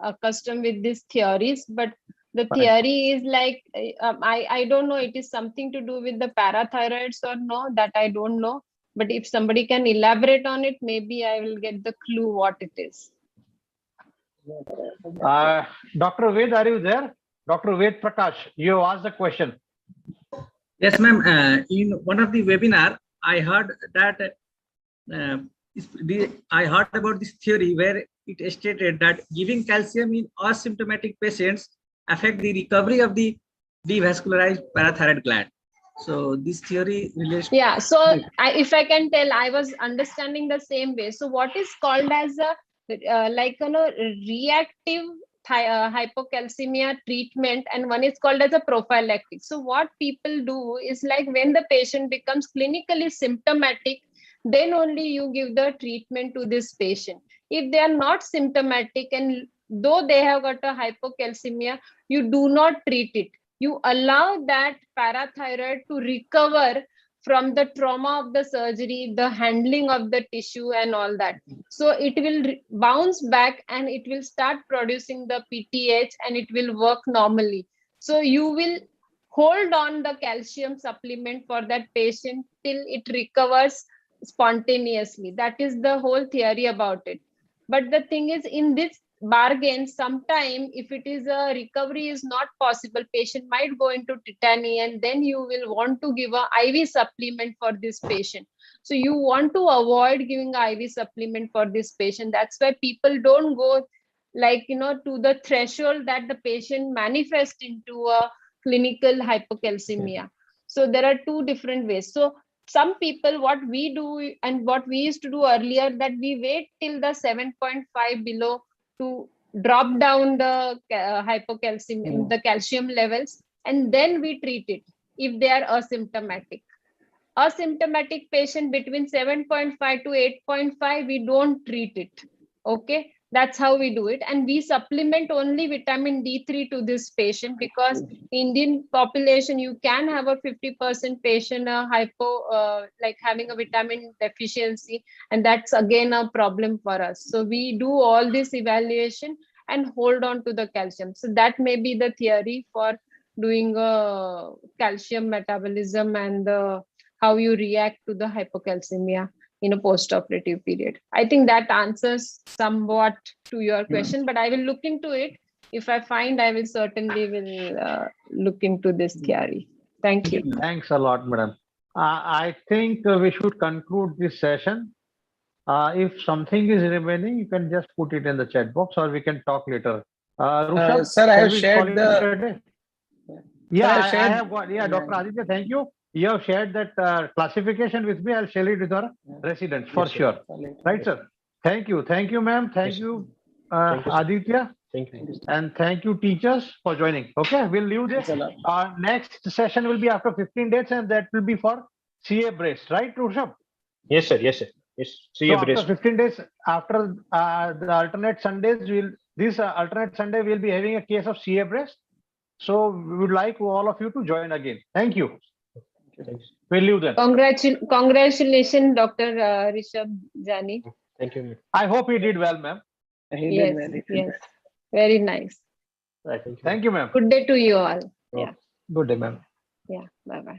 accustomed with these theories, but the theory is like, I don't know, it is something to do with the parathyroids or no, that I don't know. But if somebody can elaborate on it, maybe I will get the clue what it is. Dr. Ved, are you there? Dr. Ved Prakash, you have asked the question. Yes, ma'am. In one of the webinar, I heard that I heard about this theory where it stated that giving calcium in asymptomatic patients affect the recovery of the devascularized parathyroid gland. So this theory relates. Yeah. So if I can tell, I was understanding the same way. So what is called as a reactive hypocalcemia treatment, and one is called as a prophylactic. So what people do is, like, when the patient becomes clinically symptomatic, then only you give the treatment to this patient. If they are not symptomatic, and though they have got a hypocalcemia, you do not treat it. you allow that parathyroid to recover from the trauma of the surgery, the handling of the tissue and all that. So it will bounce back and it will start producing the PTH and it will work normally. So you will hold on the calcium supplement for that patient till it recovers spontaneously. That is the whole theory about it. But the thing is, in this bargain, sometime if it is a recovery is not possible, patient might go into tetany and then you will want to give a IV supplement for this patient. So you want to avoid giving IV supplement for this patient. That's why people don't go like, to the threshold that the patient manifests into a clinical hypocalcemia. So there are two different ways. So some people, what we do and what we used to do earlier, that we wait till the 7.5 below to drop down the hypocalcemia, the calcium levels, and then we treat it if they are asymptomatic. Asymptomatic patient between 7.5 to 8.5, we don't treat it. Okay, that's how we do it. And we supplement only vitamin D3 to this patient, because Indian population, you can have a 50% patient like having a vitamin deficiency, and that's again a problem for us. So we do all this evaluation and hold on to the calcium. So that may be the theory for doing a calcium metabolism and how you react to the hypocalcemia in a post-operative period. I think that answers somewhat to your question, but I will look into it. If I find, I will certainly look into this theory. Thank you. Thanks a lot, madam. I think we should conclude this session. If something is remaining, you can just put it in the chat box, or we can talk later. Rushabh, sir, I have shared the. Yeah, I have got. Yeah, Dr. Aditya, thank you. You have shared that classification with me. I'll share it with our residents for sure. Right, sir? Thank you. Thank you, ma'am. Thank you, Aditya. Thank you. And thank you, teachers, for joining. Okay, we'll leave this. Our next session will be after 15 days, and that will be for CA breast, right, Rushabh? Yes, sir. Yes, sir. Yes. CA So breast. after 15 days, after the alternate Sundays, this alternate Sunday we'll be having a case of CA breast. So we would like all of you to join again. Thank you. Thanks. We'll leave then. Congratulations, Dr. Rishabh Jani. Thank you. I hope he did well, ma'am. Yes, yes. Very nice. Right. Thank you, ma'am. Good day to you all. Yeah. Good day, ma'am. Yeah. Bye-bye.